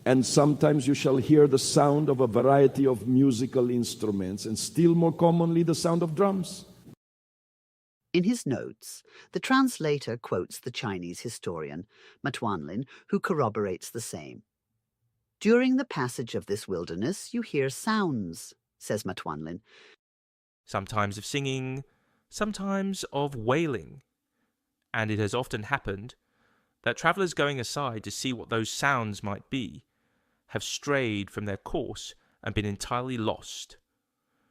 And sometimes you shall hear the sound of a variety of musical instruments, and still more commonly the sound of drums. In his notes, the translator quotes the Chinese historian, Matuanlin, who corroborates the same. During the passage of this wilderness, you hear sounds, says Matuanlin. Sometimes of singing, sometimes of wailing. And it has often happened that travellers going aside to see what those sounds might be have strayed from their course and been entirely lost,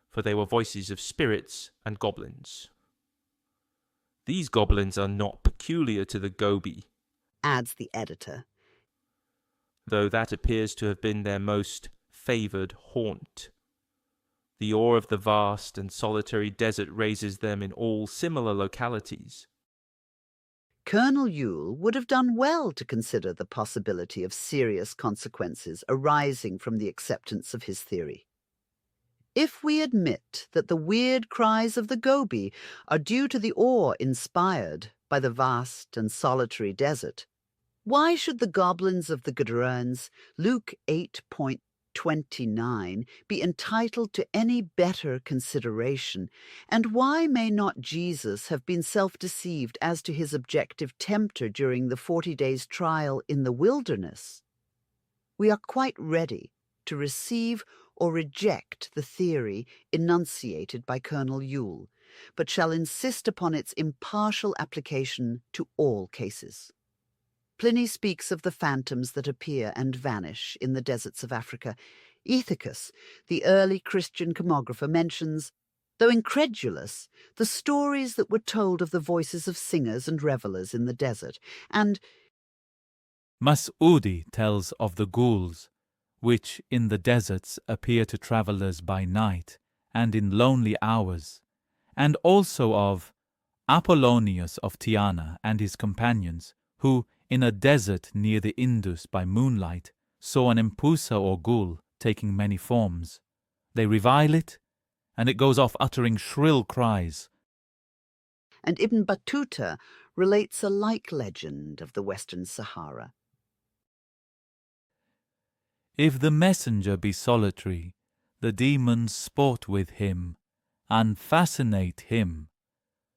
for they were voices of spirits and goblins. These goblins are not peculiar to the Gobi, adds the editor, though that appears to have been their most favoured haunt. The awe of the vast and solitary desert raises them in all similar localities. Colonel Yule would have done well to consider the possibility of serious consequences arising from the acceptance of his theory. If we admit that the weird cries of the Gobi are due to the awe inspired by the vast and solitary desert, why should the goblins of the Gadarenes, Luke 8:29, be entitled to any better consideration, and why may not Jesus have been self-deceived as to his objective tempter during the 40 days' trial in the wilderness? We are quite ready to receive or reject the theory enunciated by Colonel Yule, but shall insist upon its impartial application to all cases. Pliny speaks of the phantoms that appear and vanish in the deserts of Africa. Ethicus, the early Christian cosmographer, mentions, though incredulous, the stories that were told of the voices of singers and revellers in the desert, and Mas'udi tells of the ghouls, which in the deserts appear to travellers by night and in lonely hours, and also of Apollonius of Tyana and his companions, who, in a desert near the Indus by moonlight, saw an empusa or ghoul taking many forms. They revile it, and it goes off uttering shrill cries. And Ibn Battuta relates a like legend of the Western Sahara. If the messenger be solitary, the demons sport with him, and fascinate him,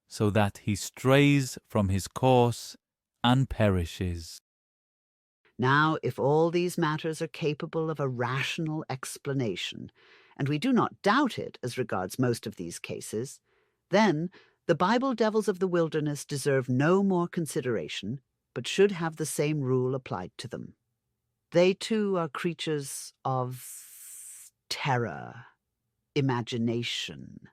so that he strays from his course and perishes. Now, if all these matters are capable of a rational explanation, and we do not doubt it as regards most of these cases, then the Bible devils of the wilderness deserve no more consideration, but should have the same rule applied to them. They too are creatures of terror, imagination,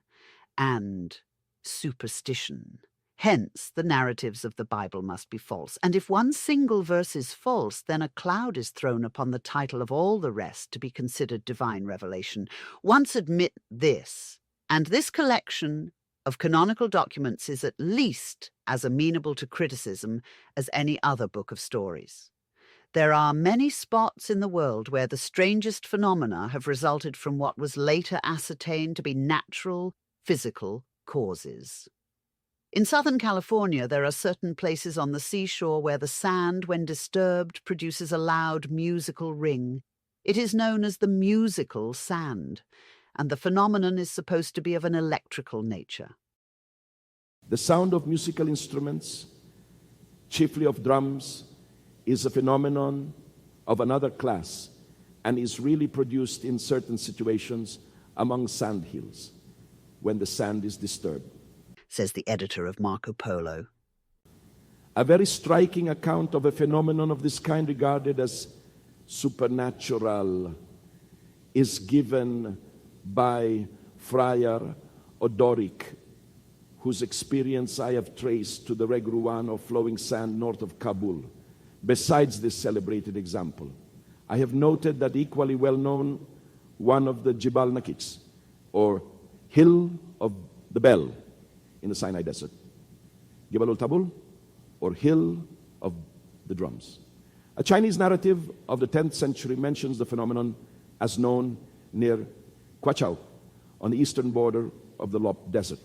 and superstition. Hence, the narratives of the Bible must be false. And if one single verse is false, then a cloud is thrown upon the title of all the rest to be considered divine revelation. Once admit this, and this collection of canonical documents is at least as amenable to criticism as any other book of stories. There are many spots in the world where the strangest phenomena have resulted from what was later ascertained to be natural, physical causes. In Southern California, there are certain places on the seashore where the sand, when disturbed, produces a loud musical ring. It is known as the musical sand, and the phenomenon is supposed to be of an electrical nature. The sound of musical instruments, chiefly of drums, is a phenomenon of another class and is really produced in certain situations among sand hills when the sand is disturbed, says the editor of Marco Polo. A very striking account of a phenomenon of this kind regarded as supernatural is given by Friar Odoric, whose experience I have traced to the Regruan of flowing sand north of Kabul. Besides this celebrated example, I have noted that equally well known one of the Jibal Nakits, or Hill of the Bell in the Sinai Desert, Jibal ul-Tabul, or Hill of the Drums. A Chinese narrative of the 10th century mentions the phenomenon as known near Quachao on the eastern border of the Lop Desert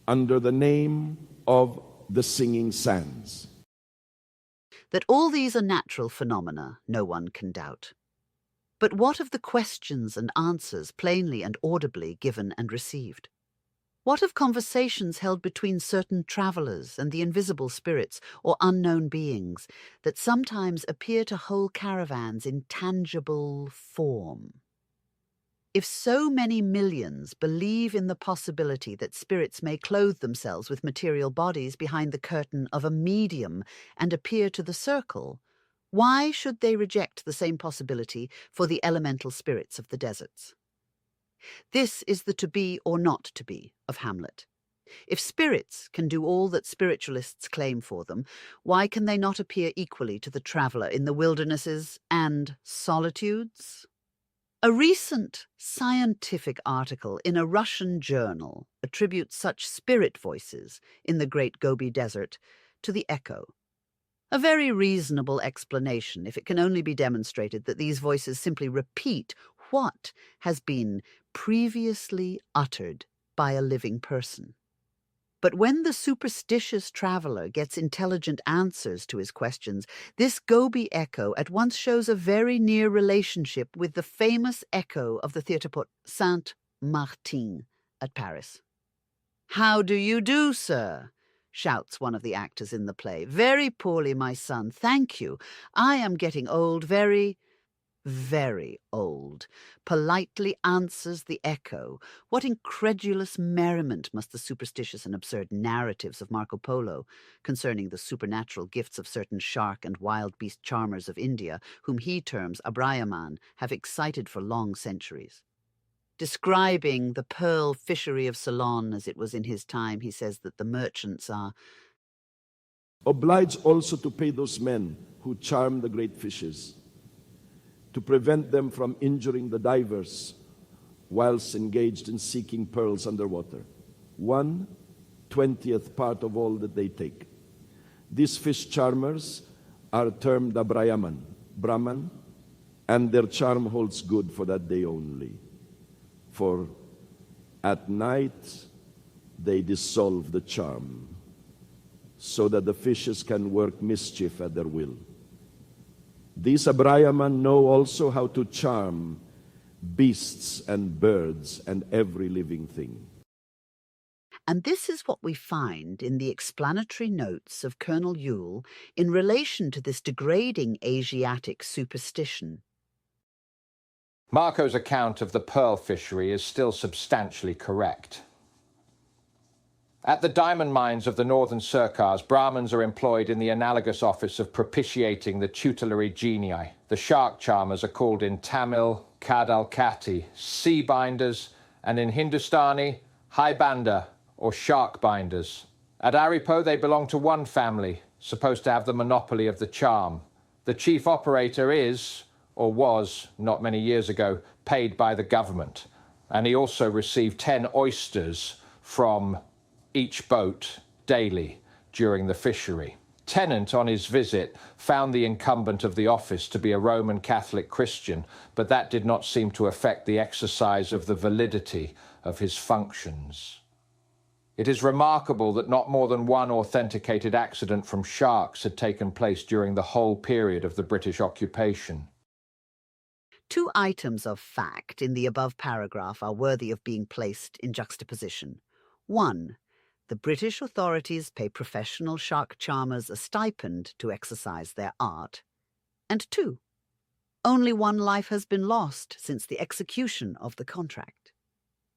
under the name of the Singing Sands. That all these are natural phenomena, no one can doubt. But what of the questions and answers plainly and audibly given and received? What of conversations held between certain travellers and the invisible spirits or unknown beings that sometimes appear to whole caravans in tangible form? If so many millions believe in the possibility that spirits may clothe themselves with material bodies behind the curtain of a medium and appear to the circle, why should they reject the same possibility for the elemental spirits of the deserts? This is the to be or not to be of Hamlet. If spirits can do all that spiritualists claim for them, why can they not appear equally to the traveller in the wildernesses and solitudes? A recent scientific article in a Russian journal attributes such spirit voices in the Great Gobi Desert to the echo A very reasonable explanation if it can only be demonstrated that these voices simply repeat what has been previously uttered by a living person. But when the superstitious traveler gets intelligent answers to his questions, this Gobi echo at once shows a very near relationship with the famous echo of the theatre pot Saint-Martin at Paris. "How do you do, sir?" shouts one of the actors in the play. "Very poorly, my son, thank you. I am getting old, very, very old," politely answers the echo. What incredulous merriment must the superstitious and absurd narratives of Marco Polo concerning the supernatural gifts of certain shark and wild beast charmers of India, whom he terms Abrayaman, have excited for long centuries. Describing the pearl fishery of Ceylon as it was in his time, he says that the merchants are obliged also to pay those men who charm the great fishes, to prevent them from injuring the divers whilst engaged in seeking pearls underwater. 1/20th part of all that they take. These fish charmers are termed Abrayaman, Brahman, and their charm holds good for that day only. For at night they dissolve the charm, so that the fishes can work mischief at their will. These Abrayaman know also how to charm beasts and birds and every living thing. And this is what we find in the explanatory notes of Colonel Yule in relation to this degrading Asiatic superstition. Marco's account of the pearl fishery is still substantially correct. At the diamond mines of the northern Sirkars, Brahmins are employed in the analogous office of propitiating the tutelary genii. The shark charmers are called in Tamil Kadalkati, sea binders, and in Hindustani, Haibanda, or shark binders. At Aripo, they belong to one family, supposed to have the monopoly of the charm. The chief operator is, or was, not many years ago, paid by the government, and he also received 10 oysters from each boat daily during the fishery. Tennant, on his visit, found the incumbent of the office to be a Roman Catholic Christian, but that did not seem to affect the exercise of the validity of his functions. It is remarkable that not more than one authenticated accident from sharks had taken place during the whole period of the British occupation. Two items of fact in the above paragraph are worthy of being placed in juxtaposition. 1. The British authorities pay professional shark charmers a stipend to exercise their art. And 2. Only one life has been lost since the execution of the contract.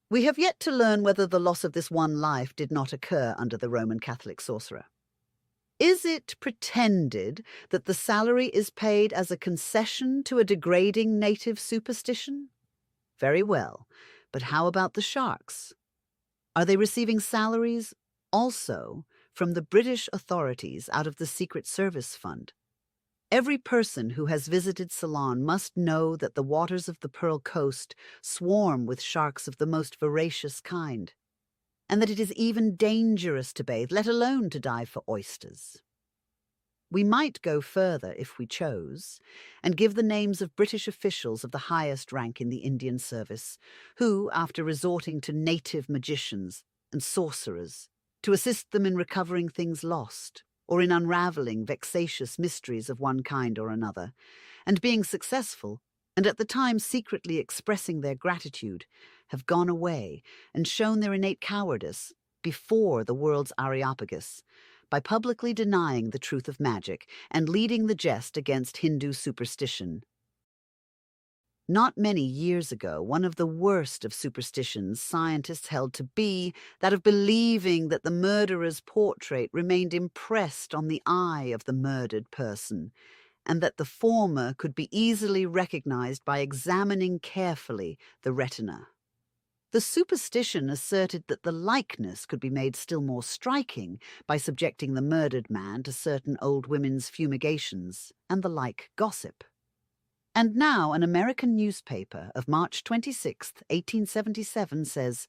We have yet to learn whether the loss of this one life did not occur under the Roman Catholic sorcerer. Is it pretended that the salary is paid as a concession to a degrading native superstition? Very well, but how about the sharks? Are they receiving salaries also from the British authorities out of the Secret Service Fund? Every person who has visited Ceylon must know that the waters of the Pearl Coast swarm with sharks of the most voracious kind, and that it is even dangerous to bathe, let alone to dive for oysters. We might go further if we chose, and give the names of British officials of the highest rank in the Indian service, who, after resorting to native magicians and sorcerers, to assist them in recovering things lost, or in unravelling vexatious mysteries of one kind or another, and being successful, and at the time secretly expressing their gratitude, have gone away and shown their innate cowardice before the world's Areopagus, by publicly denying the truth of magic and leading the jest against Hindu superstition. Not many years ago, one of the worst of superstitions scientists held to be that of believing that the murderer's portrait remained impressed on the eye of the murdered person, and that the former could be easily recognized by examining carefully the retina. The superstition asserted that the likeness could be made still more striking by subjecting the murdered man to certain old women's fumigations and the like gossip. And now an American newspaper of March 26, 1877 says,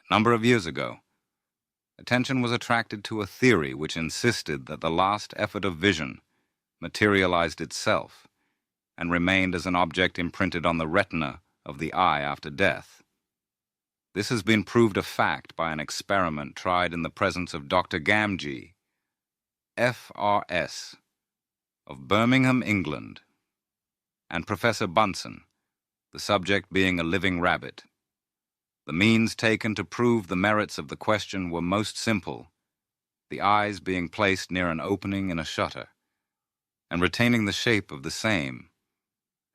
A number of years ago, attention was attracted to a theory which insisted that the last effort of vision materialized itself and remained as an object imprinted on the retina of the eye after death. This has been proved a fact by an experiment tried in the presence of Dr. Gamgee, F.R.S., of Birmingham, England, and Professor Bunsen, the subject being a living rabbit. The means taken to prove the merits of the question were most simple, the eyes being placed near an opening in a shutter, and retaining the shape of the same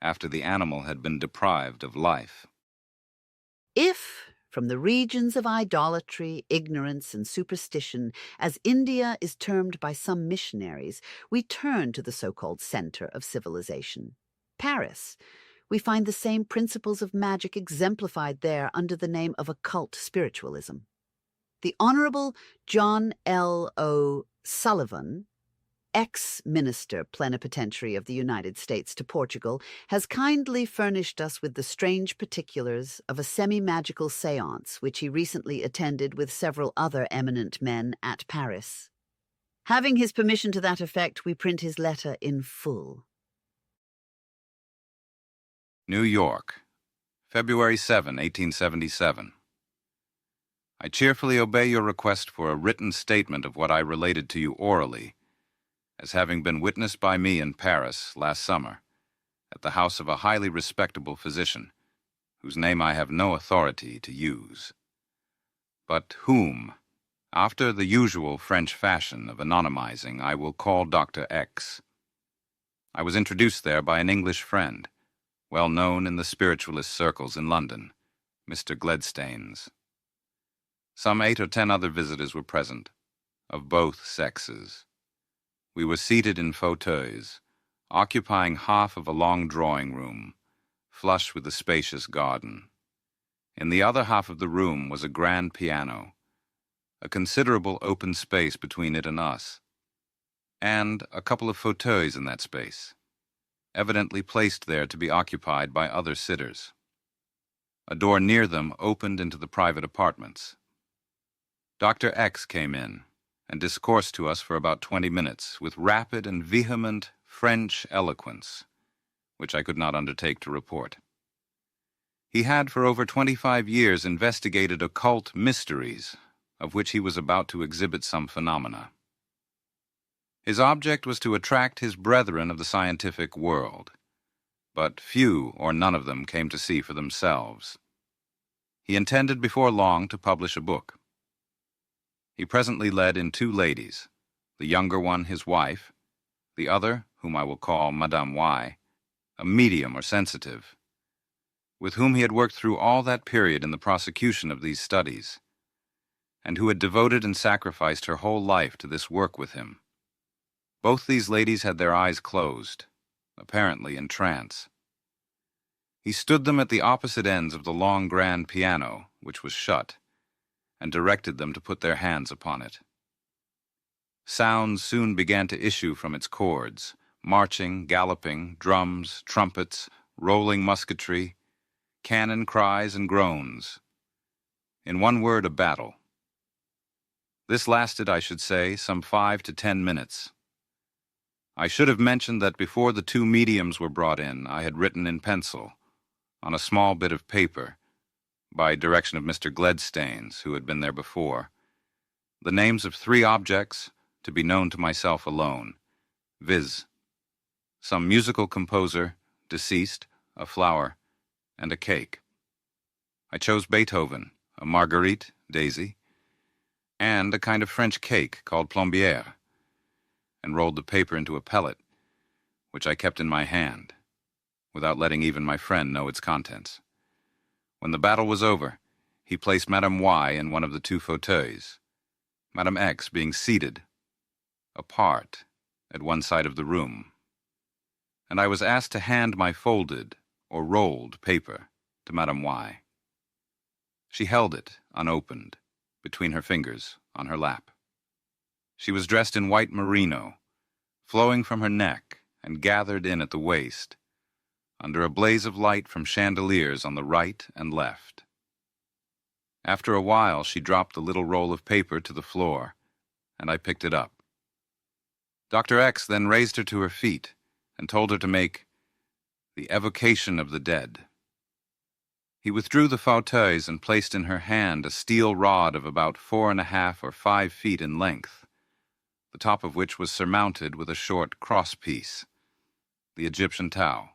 after the animal had been deprived of life. If, from the regions of idolatry, ignorance, and superstition, as India is termed by some missionaries, we turn to the so-called center of civilization, Paris, we find the same principles of magic exemplified there under the name of occult spiritualism. The Honorable John L. O. Sullivan, ex-minister plenipotentiary of the United States to Portugal, has kindly furnished us with the strange particulars of a semi-magical séance which he recently attended with several other eminent men at Paris. Having his permission to that effect, we print his letter in full. New York, February 7, 1877. I cheerfully obey your request for a written statement of what I related to you orally, as having been witnessed by me in Paris last summer, at the house of a highly respectable physician, whose name I have no authority to use, but whom, after the usual French fashion of anonymizing, I will call Dr. X. I was introduced there by an English friend, well known in the spiritualist circles in London, Mr. Gledstanes. Some 8 or 10 other visitors were present, of both sexes. We were seated in fauteuils, occupying half of a long drawing room, flush with the spacious garden. In the other half of the room was a grand piano, a considerable open space between it and us, and a couple of fauteuils in that space, evidently placed there to be occupied by other sitters. A door near them opened into the private apartments. Dr. X came in and discoursed to us for about 20 minutes with rapid and vehement French eloquence, which I could not undertake to report. He had for over 25 years investigated occult mysteries, of which he was about to exhibit some phenomena. His object was to attract his brethren of the scientific world, but few or none of them came to see for themselves. He intended before long to publish a book. He presently led in 2 ladies, the younger one his wife, the other, whom I will call Madame Y, a medium or sensitive, with whom he had worked through all that period in the prosecution of these studies, and who had devoted and sacrificed her whole life to this work with him. Both these ladies had their eyes closed, apparently in trance. He stood them at the opposite ends of the long grand piano, which was shut, and directed them to put their hands upon it. Sounds soon began to issue from its chords, marching, galloping, drums, trumpets, rolling musketry, cannon cries and groans. In one word, a battle. This lasted, I should say, some 5 to 10 minutes. I should have mentioned that before the 2 mediums were brought in, I had written in pencil, on a small bit of paper, by direction of Mr. Gledstanes, who had been there before, the names of 3 objects to be known to myself alone, viz., some musical composer, deceased, a flower, and a cake. I chose Beethoven, a marguerite, daisy, and a kind of French cake called plombière, and rolled the paper into a pellet, which I kept in my hand, without letting even my friend know its contents. When the battle was over, he placed Madame Y in one of the 2 fauteuils, Madame X being seated, apart, at one side of the room, and I was asked to hand my folded, or rolled, paper to Madame Y. She held it, unopened, between her fingers, on her lap. She was dressed in white merino, flowing from her neck and gathered in at the waist, under a blaze of light from chandeliers on the right and left. After a while, she dropped the little roll of paper to the floor, and I picked it up. Dr. X then raised her to her feet and told her to make the evocation of the dead. He withdrew the fauteuils and placed in her hand a steel rod of about 4.5 or 5 feet in length, the top of which was surmounted with a short crosspiece, the Egyptian Tau.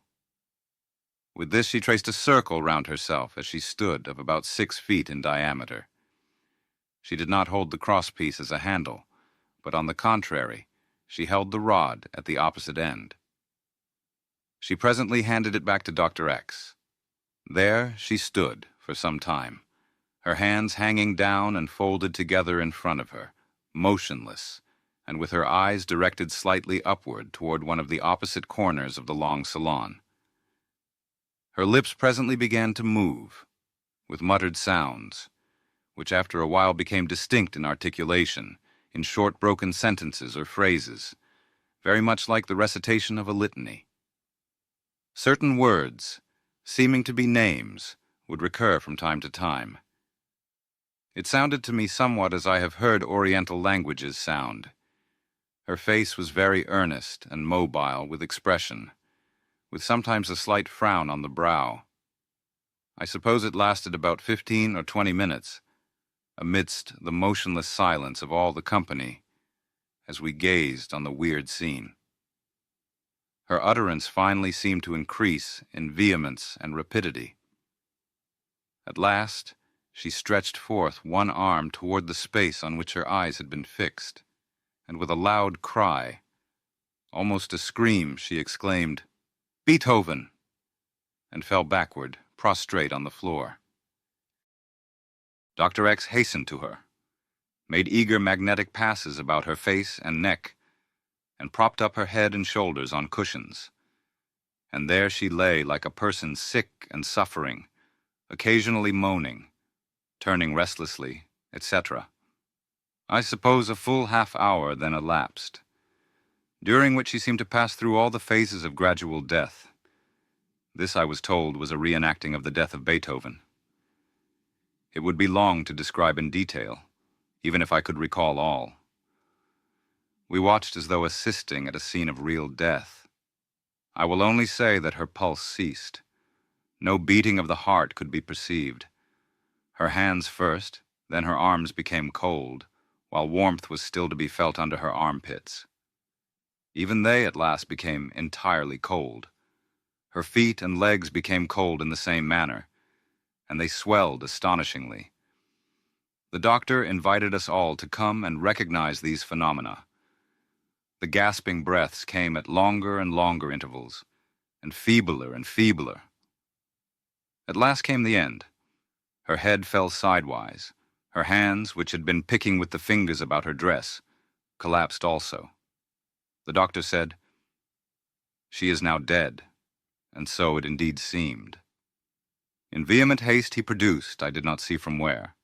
With this she traced a circle round herself as she stood of about 6 feet in diameter. She did not hold the crosspiece as a handle, but on the contrary, she held the rod at the opposite end. She presently handed it back to Dr. X. There she stood for some time, her hands hanging down and folded together in front of her, motionless, and with her eyes directed slightly upward toward one of the opposite corners of the long salon. Her lips presently began to move, with muttered sounds, which after a while became distinct in articulation, in short broken sentences or phrases, very much like the recitation of a litany. Certain words, seeming to be names, would recur from time to time. It sounded to me somewhat as I have heard Oriental languages sound. Her face was very earnest and mobile with expression, with sometimes a slight frown on the brow. I suppose it lasted about 15 or 20 minutes, amidst the motionless silence of all the company, as we gazed on the weird scene. Her utterance finally seemed to increase in vehemence and rapidity. At last, she stretched forth one arm toward the space on which her eyes had been fixed, and with a loud cry, almost a scream, she exclaimed, "Beethoven!" and fell backward, prostrate on the floor. Dr. X hastened to her, made eager magnetic passes about her face and neck, and propped up her head and shoulders on cushions. And there she lay like a person sick and suffering, occasionally moaning, turning restlessly, etc. I suppose a full half-hour then elapsed, during which she seemed to pass through all the phases of gradual death. This, I was told, was a reenacting of the death of Beethoven. It would be long to describe in detail, even if I could recall all. We watched as though assisting at a scene of real death. I will only say that her pulse ceased. No beating of the heart could be perceived. Her hands first, then her arms became cold, while warmth was still to be felt under her armpits. Even they at last became entirely cold. Her feet and legs became cold in the same manner, and they swelled astonishingly. The doctor invited us all to come and recognize these phenomena. The gasping breaths came at longer and longer intervals, and feebler and feebler. At last came the end. Her head fell sidewise. Her hands, which had been picking with the fingers about her dress, collapsed also. The doctor said, "She is now dead," and so it indeed seemed. In vehement haste he produced, I did not see from where,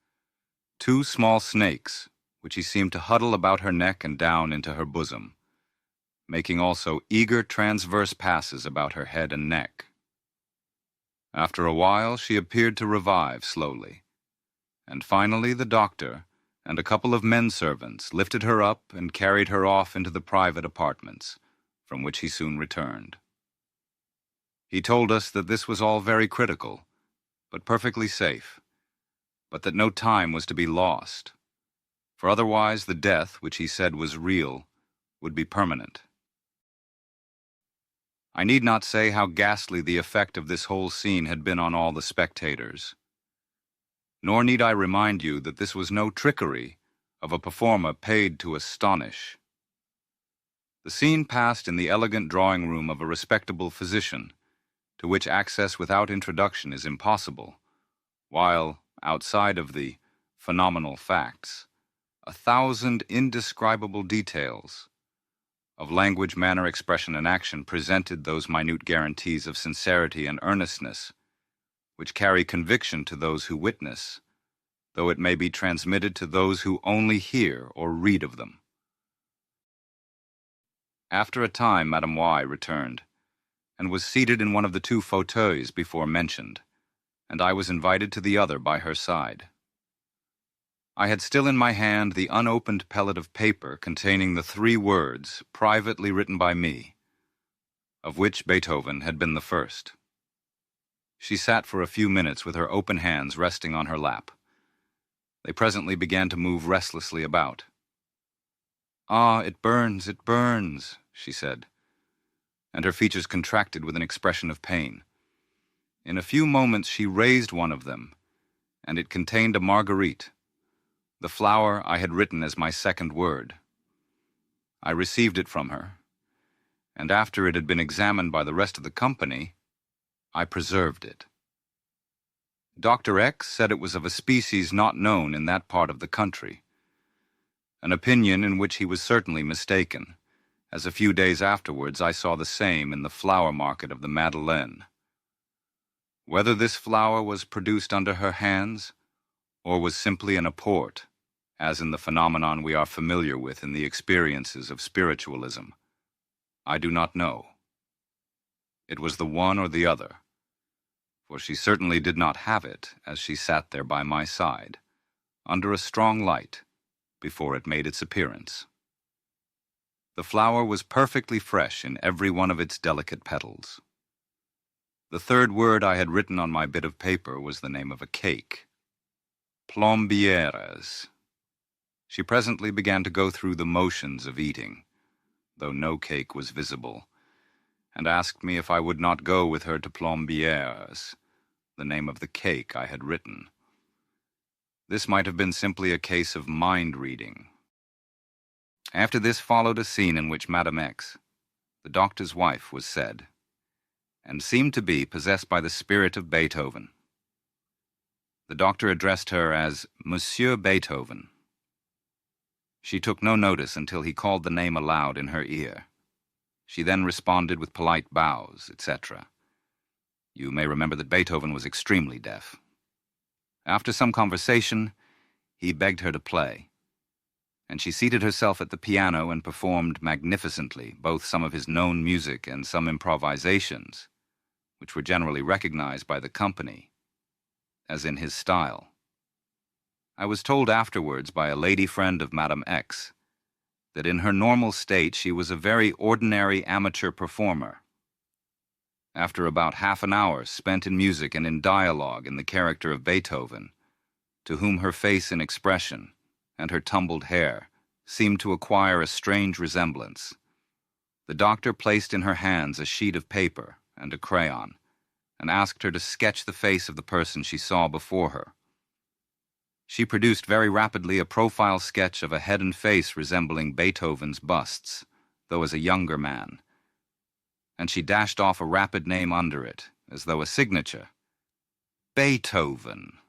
2 small snakes, which he seemed to huddle about her neck and down into her bosom, making also eager transverse passes about her head and neck. After a while she appeared to revive slowly, and finally the doctor and a couple of men servants lifted her up and carried her off into the private apartments, from which he soon returned. He told us that this was all very critical, but perfectly safe, but that no time was to be lost, for otherwise the death, which he said was real, would be permanent. I need not say how ghastly the effect of this whole scene had been on all the spectators. Nor need I remind you that this was no trickery of a performer paid to astonish. The scene passed in the elegant drawing-room of a respectable physician, to which access without introduction is impossible, while, outside of the phenomenal facts, 1,000 indescribable details of language, manner, expression, and action presented those minute guarantees of sincerity and earnestness, which carry conviction to those who witness, though it may be transmitted to those who only hear or read of them. After a time, Madame Y. returned, and was seated in one of the 2 fauteuils before mentioned, and I was invited to the other by her side. I had still in my hand the unopened pellet of paper containing the 3 words privately written by me, of which Beethoven had been the first. She sat for a few minutes with her open hands resting on her lap. They presently began to move restlessly about. "Ah, it burns, she said, and her features contracted with an expression of pain. In a few moments she raised one of them, and it contained a marguerite, the flower I had written as my second word. I received it from her, and after it had been examined by the rest of the company, I preserved it. Dr. X said it was of a species not known in that part of the country, an opinion in which he was certainly mistaken, as a few days afterwards I saw the same in the flower market of the Madeleine. Whether this flower was produced under her hands, or was simply an apport, as in the phenomenon we are familiar with in the experiences of spiritualism, I do not know. It was the one or the other, for she certainly did not have it as she sat there by my side, under a strong light, before it made its appearance. The flower was perfectly fresh in every one of its delicate petals. The 3rd word I had written on my bit of paper was the name of a cake. Plombieres. She presently began to go through the motions of eating, though no cake was visible, and asked me if I would not go with her to Plombieres, the name of the cake I had written. This might have been simply a case of mind-reading. After this followed a scene in which Madame X, the doctor's wife, was said, and seemed to be possessed by the spirit of Beethoven. The doctor addressed her as Monsieur Beethoven. She took no notice until he called the name aloud in her ear. She then responded with polite bows, etc. You may remember that Beethoven was extremely deaf. After some conversation, he begged her to play, and she seated herself at the piano and performed magnificently both some of his known music and some improvisations, which were generally recognized by the company, as in his style. I was told afterwards by a lady friend of Madame X that in her normal state she was a very ordinary amateur performer. After about half an hour spent in music and in dialogue in the character of Beethoven, to whom her face and expression, and her tumbled hair, seemed to acquire a strange resemblance, the doctor placed in her hands a sheet of paper and a crayon, and asked her to sketch the face of the person she saw before her. She produced very rapidly a profile sketch of a head and face resembling Beethoven's busts, though as a younger man, and she dashed off a rapid name under it, as though a signature. Beethoven.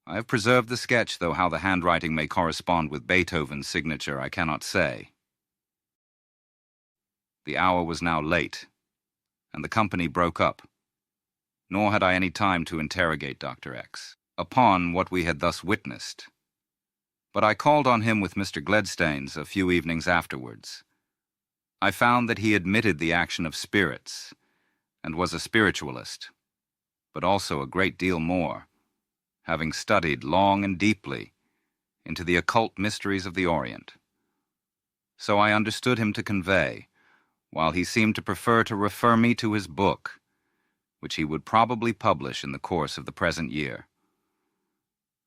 I have preserved the sketch, though how the handwriting may correspond with Beethoven's signature I cannot say. The hour was now late, and the company broke up, nor had I any time to interrogate Dr. X upon what we had thus witnessed. But I called on him with Mr. Gledstanes a few evenings afterwards. I found that he admitted the action of spirits, and was a spiritualist, but also a great deal more, having studied long and deeply into the occult mysteries of the Orient. So I understood him to convey, while he seemed to prefer to refer me to his book, which he would probably publish in the course of the present year.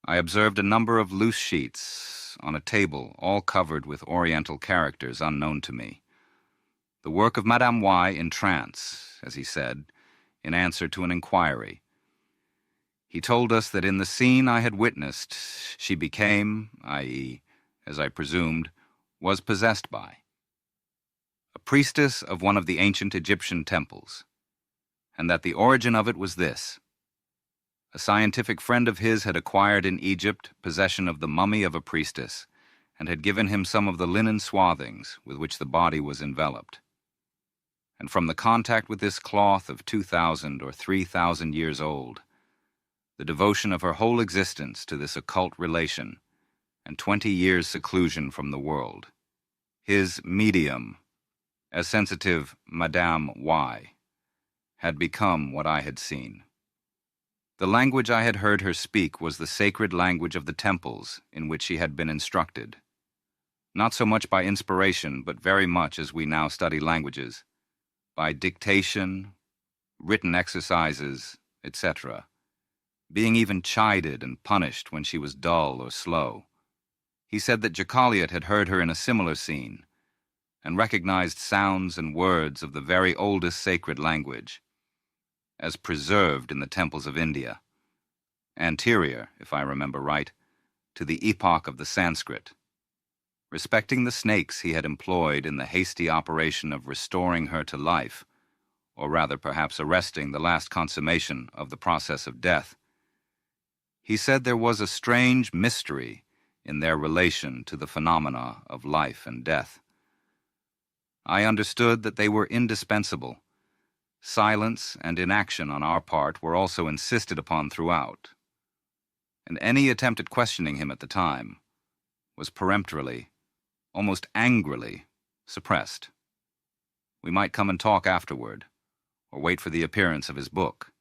I observed a number of loose sheets on a table, all covered with Oriental characters unknown to me. The work of Madame Y in trance, as he said, in answer to an inquiry. He told us that in the scene I had witnessed, she became, i.e., as I presumed, was possessed by a priestess of one of the ancient Egyptian temples, and that the origin of it was this. A scientific friend of his had acquired in Egypt possession of the mummy of a priestess, and had given him some of the linen swathings with which the body was enveloped. And from the contact with this cloth of 2,000 or 3,000 years old, the devotion of her whole existence to this occult relation, and 20 years' seclusion from the world, his medium, as sensitive Madame Y, had become what I had seen. The language I had heard her speak was the sacred language of the temples in which she had been instructed. Not so much by inspiration, but very much as we now study languages, by dictation, written exercises, etc., being even chided and punished when she was dull or slow. He said that Jacaliot had heard her in a similar scene, and recognized sounds and words of the very oldest sacred language, as preserved in the temples of India, anterior, if I remember right, to the epoch of the Sanskrit, respecting the snakes he had employed in the hasty operation of restoring her to life, or rather perhaps arresting the last consummation of the process of death. He said there was a strange mystery in their relation to the phenomena of life and death. I understood that they were indispensable. Silence and inaction on our part were also insisted upon throughout, and any attempt at questioning him at the time was peremptorily, almost angrily, suppressed. We might come and talk afterward, or wait for the appearance of his book,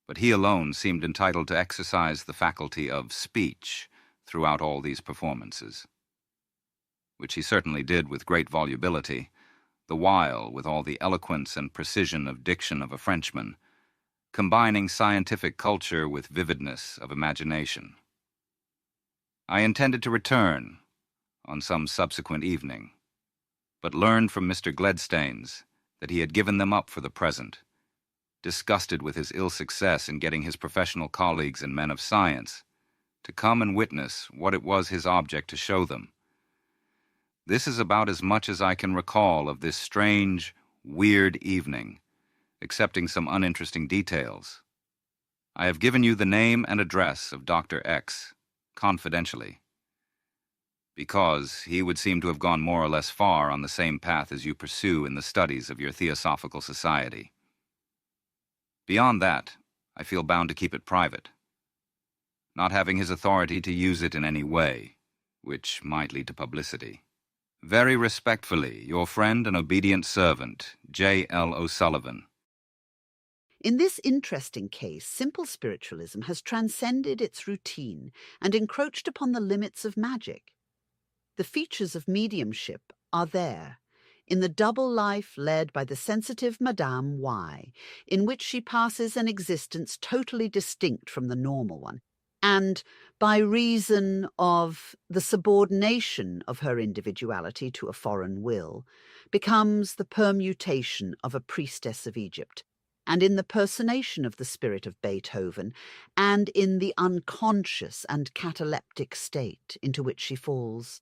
but he alone seemed entitled to exercise the faculty of speech throughout all these performances, which he certainly did with great volubility, the while with all the eloquence and precision of diction of a Frenchman, combining scientific culture with vividness of imagination. I intended to return on some subsequent evening, but learned from Mr. Gledstanes that he had given them up for the present, disgusted with his ill success in getting his professional colleagues and men of science to come and witness what it was his object to show them. This is about as much as I can recall of this strange, weird evening, excepting some uninteresting details. I have given you the name and address of Dr. X, confidentially, because he would seem to have gone more or less far on the same path as you pursue in the studies of your Theosophical Society. Beyond that, I feel bound to keep it private, not having his authority to use it in any way, which might lead to publicity. Very respectfully, your friend and obedient servant, J.L. O'Sullivan. In this interesting case, simple spiritualism has transcended its routine and encroached upon the limits of magic. The features of mediumship are there, in the double life led by the sensitive Madame Y, in which she passes an existence totally distinct from the normal one, and by reason of the subordination of her individuality to a foreign will, becomes the permutation of a priestess of Egypt, and in the personation of the spirit of Beethoven, and in the unconscious and cataleptic state into which she falls.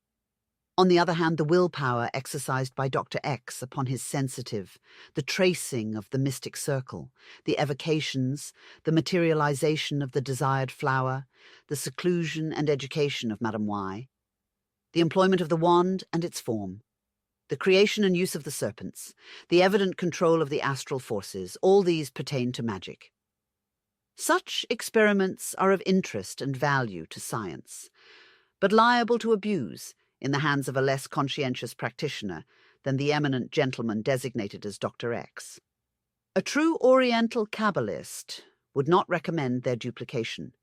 On the other hand, the willpower exercised by Dr. X upon his sensitive, the tracing of the mystic circle, the evocations, the materialization of the desired flower, the seclusion and education of Madame Y, the employment of the wand and its form, the creation and use of the serpents, the evident control of the astral forces, all these pertain to magic. Such experiments are of interest and value to science, but liable to abuse in the hands of a less conscientious practitioner than the eminent gentleman designated as Dr. X. A true Oriental Kabbalist would not recommend their duplication.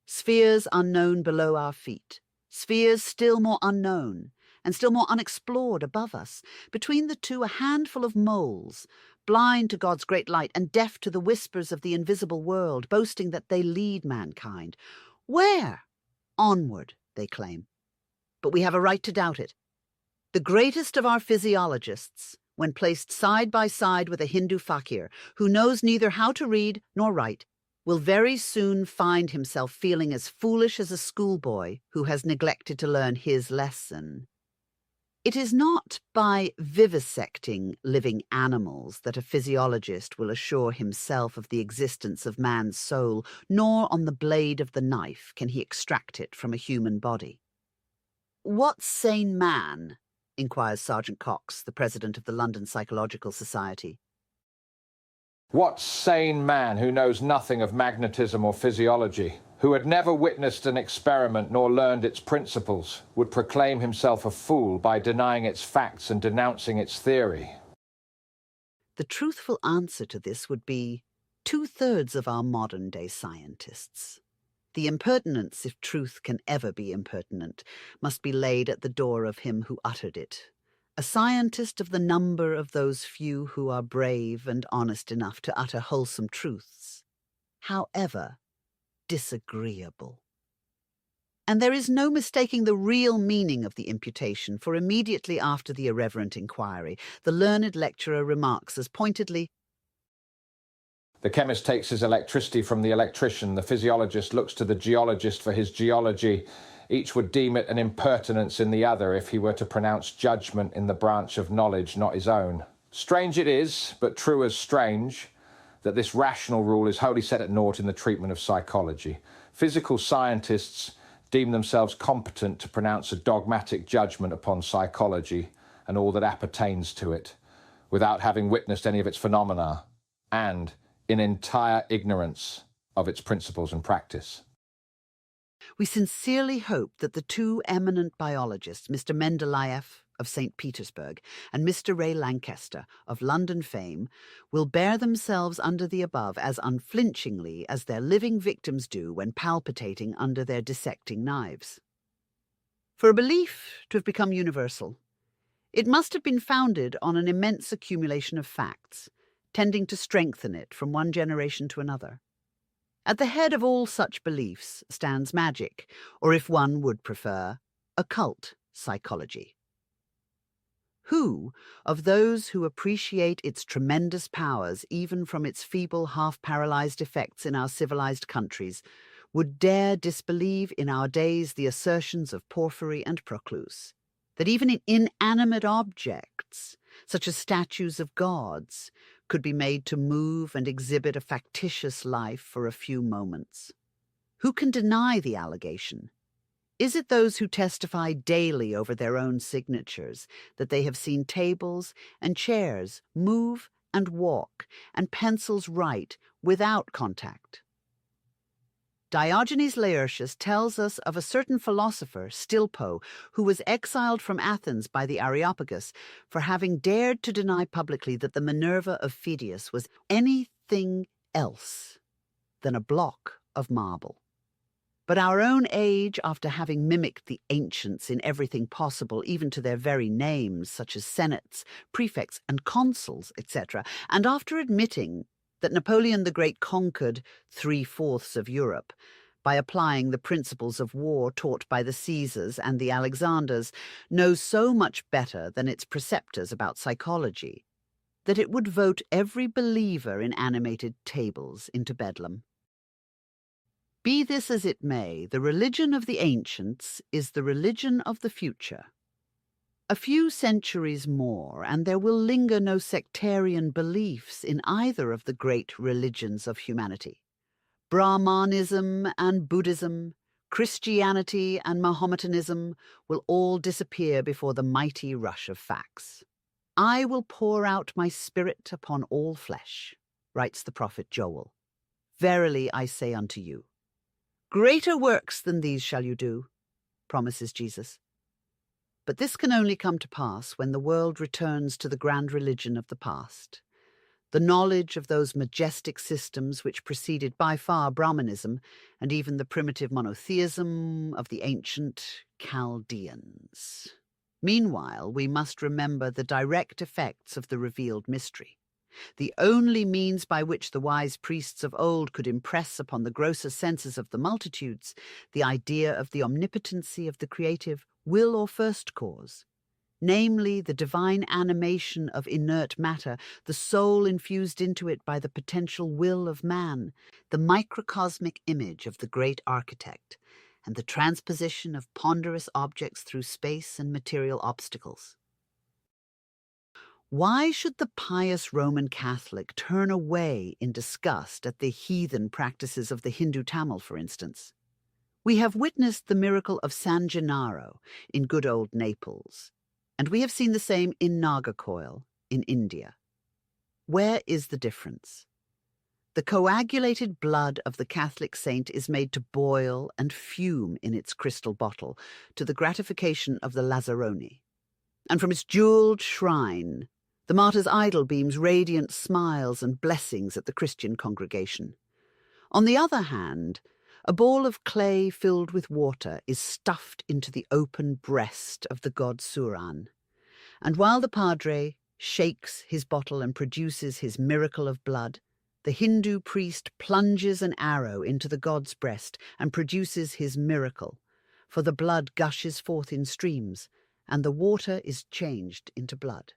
Spheres unknown below our feet, spheres still more unknown, and still more unexplored above us. Between the two, a handful of moles, blind to God's great light and deaf to the whispers of the invisible world, boasting that they lead mankind. Where? Onward, they claim. But we have a right to doubt it. The greatest of our physiologists, when placed side by side with a Hindu fakir who knows neither how to read nor write, will very soon find himself feeling as foolish as a schoolboy who has neglected to learn his lesson. It is not by vivisecting living animals that a physiologist will assure himself of the existence of man's soul, nor on the blade of the knife can he extract it from a human body. "What sane man?" inquires Sergeant Cox, the president of the London Psychological Society. What sane man who knows nothing of magnetism or physiology, who had never witnessed an experiment nor learned its principles, would proclaim himself a fool by denying its facts and denouncing its theory? The truthful answer to this would be, 2/3 of our modern-day scientists. The impertinence, if truth can ever be impertinent, must be laid at the door of him who uttered it. A scientist of the number of those few who are brave and honest enough to utter wholesome truths, however disagreeable. And there is no mistaking the real meaning of the imputation, for immediately after the irreverent inquiry, the learned lecturer remarks as pointedly, The chemist takes his electricity from the electrician. The physiologist looks to the geologist for his geology. Each would deem it an impertinence in the other if he were to pronounce judgment in the branch of knowledge not his own. Strange it is, but true as strange, that this rational rule is wholly set at naught in the treatment of psychology. Physical scientists deem themselves competent to pronounce a dogmatic judgment upon psychology and all that appertains to it, without having witnessed any of its phenomena, and in entire ignorance of its principles and practice. We sincerely hope that the two eminent biologists, Mr. Mendeleev of St. Petersburg and Mr. Ray Lankester of London fame, will bear themselves under the above as unflinchingly as their living victims do when palpitating under their dissecting knives. For a belief to have become universal, it must have been founded on an immense accumulation of facts, tending to strengthen it from one generation to another. At the head of all such beliefs stands magic, or if one would prefer, occult psychology. Who, of those who appreciate its tremendous powers, even from its feeble, half-paralyzed effects in our civilized countries, would dare disbelieve in our days the assertions of Porphyry and Proclus, that even in inanimate objects, such as statues of gods, could be made to move and exhibit a factitious life for a few moments? Who can deny the allegation? Is it those who testify daily over their own signatures that they have seen tables and chairs move and walk and pencils write without contact? Diogenes Laertius tells us of a certain philosopher, Stilpo, who was exiled from Athens by the Areopagus for having dared to deny publicly that the Minerva of Phidias was anything else than a block of marble. But our own age, after having mimicked the ancients in everything possible, even to their very names, such as senates, prefects, and consuls, etc., and after admitting that Napoleon the Great conquered 3/4 of Europe by applying the principles of war taught by the Caesars and the Alexanders, knows so much better than its preceptors about psychology that it would vote every believer in animated tables into Bedlam. Be this as it may, the religion of the ancients is the religion of the future. A few centuries more, and there will linger no sectarian beliefs in either of the great religions of humanity. Brahmanism and Buddhism, Christianity and Mahometanism will all disappear before the mighty rush of facts. I will pour out my spirit upon all flesh, writes the prophet Joel. Verily I say unto you, greater works than these shall you do, promises Jesus. But this can only come to pass when the world returns to the grand religion of the past, the knowledge of those majestic systems which preceded by far Brahmanism and even the primitive monotheism of the ancient Chaldeans. Meanwhile, we must remember the direct effects of the revealed mystery, the only means by which the wise priests of old could impress upon the grosser senses of the multitudes the idea of the omnipotency of the creative will or first cause, namely the divine animation of inert matter, the soul infused into it by the potential will of man, the microcosmic image of the great architect, and the transposition of ponderous objects through space and material obstacles. Why should the pious Roman Catholic turn away in disgust at the heathen practices of the Hindu Tamil, for instance? We have witnessed the miracle of San Gennaro in good old Naples, and we have seen the same in Nagarcoil in India. Where is the difference? The coagulated blood of the Catholic saint is made to boil and fume in its crystal bottle to the gratification of the Lazzaroni, and from its jewelled shrine The martyr's idol beams radiant smiles and blessings at the Christian congregation. On the other hand, a ball of clay filled with water is stuffed into the open breast of the god Suran, and while the padre shakes his bottle and produces his miracle of blood, the Hindu priest plunges an arrow into the god's breast and produces his miracle, for the blood gushes forth in streams, and the water is changed into blood.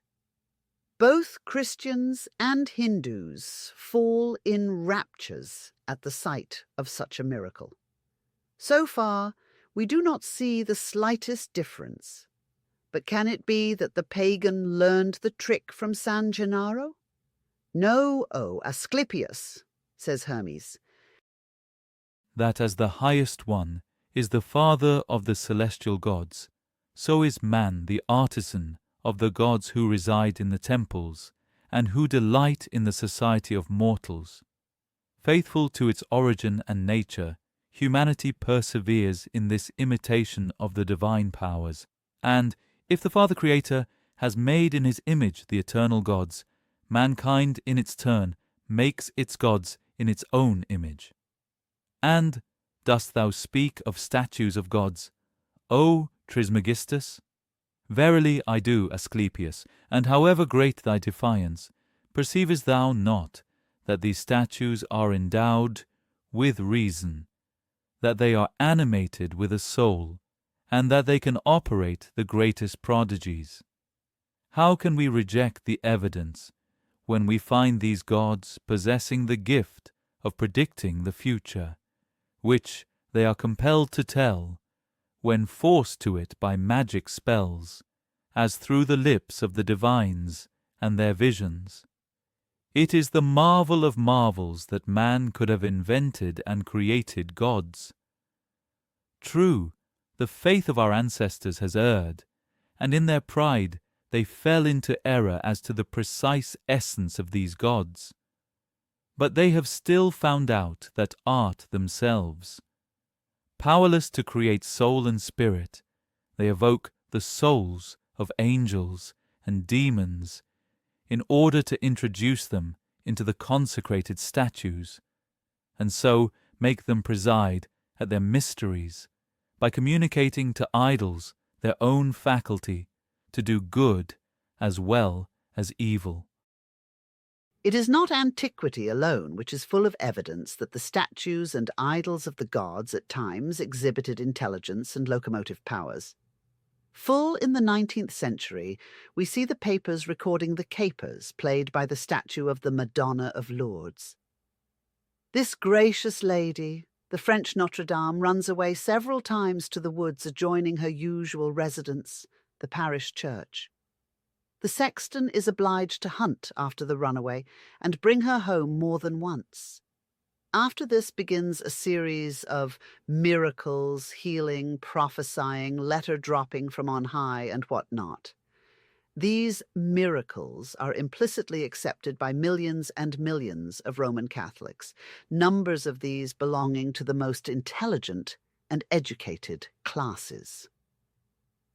Both Christians and Hindus fall in raptures at the sight of such a miracle. So far, we do not see the slightest difference. But can it be that the pagan learned the trick from San Gennaro? No, O Asclepius, says Hermes, that as the highest one is the father of the celestial gods, so is man the artisan of the gods who reside in the temples and who delight in the society of mortals. Faithful to its origin and nature, humanity perseveres in this imitation of the divine powers, and, if the Father Creator has made in his image the eternal gods, mankind in its turn makes its gods in its own image. And dost thou speak of statues of gods, O Trismegistus? Verily I do, Asclepius, and however great thy defiance, perceivest thou not that these statues are endowed with reason, that they are animated with a soul, and that they can operate the greatest prodigies? How can we reject the evidence when we find these gods possessing the gift of predicting the future, which they are compelled to tell, when forced to it by magic spells, as through the lips of the divines and their visions? It is the marvel of marvels that man could have invented and created gods. True, the faith of our ancestors has erred, and in their pride they fell into error as to the precise essence of these gods. But they have still found out that art themselves. Powerless to create soul and spirit, they evoke the souls of angels and demons in order to introduce them into the consecrated statues, and so make them preside at their mysteries by communicating to idols their own faculty to do good as well as evil. It is not antiquity alone which is full of evidence that the statues and idols of the gods at times exhibited intelligence and locomotive powers. Full in the 19th century, we see the papers recording the capers played by the statue of the Madonna of Lourdes. This gracious lady, the French Notre Dame, runs away several times to the woods adjoining her usual residence, the parish church. The sexton is obliged to hunt after the runaway and bring her home more than once. After this begins a series of miracles, healing, prophesying, letter dropping from on high, and what not. These miracles are implicitly accepted by millions and millions of Roman Catholics, numbers of these belonging to the most intelligent and educated classes.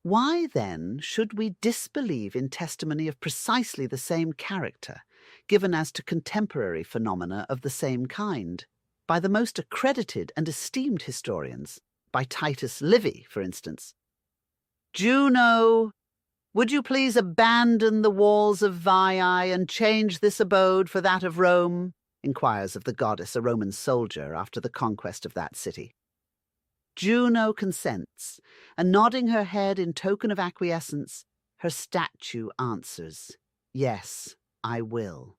Why, then, should we disbelieve in testimony of precisely the same character, given as to contemporary phenomena of the same kind, by the most accredited and esteemed historians, by Titus Livy, for instance? Juno, would you please abandon the walls of Veii and change this abode for that of Rome? Inquires of the goddess a Roman soldier after the conquest of that city. Juno consents, and nodding her head in token of acquiescence, her statue answers, "Yes, I will."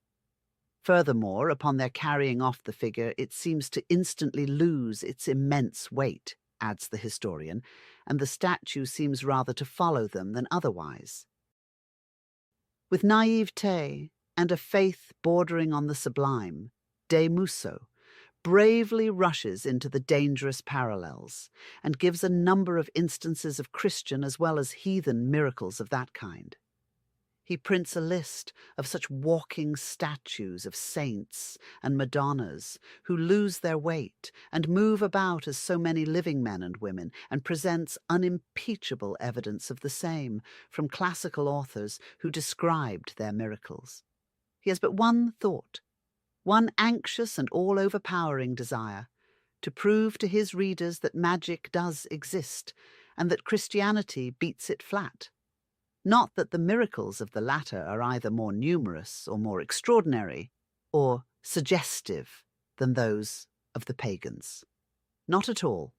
Furthermore, upon their carrying off the figure, it seems to instantly lose its immense weight, adds the historian, and the statue seems rather to follow them than otherwise. With naivete and a faith bordering on the sublime, De Musso bravely rushes into the dangerous parallels and gives a number of instances of Christian as well as heathen miracles of that kind. He prints a list of such walking statues of saints and Madonnas who lose their weight and move about as so many living men and women, and presents unimpeachable evidence of the same from classical authors who described their miracles. He has but one thought, one anxious and all-overpowering desire, to prove to his readers that magic does exist and that Christianity beats it flat. Not that the miracles of the latter are either more numerous or more extraordinary or suggestive than those of the pagans. Not at all,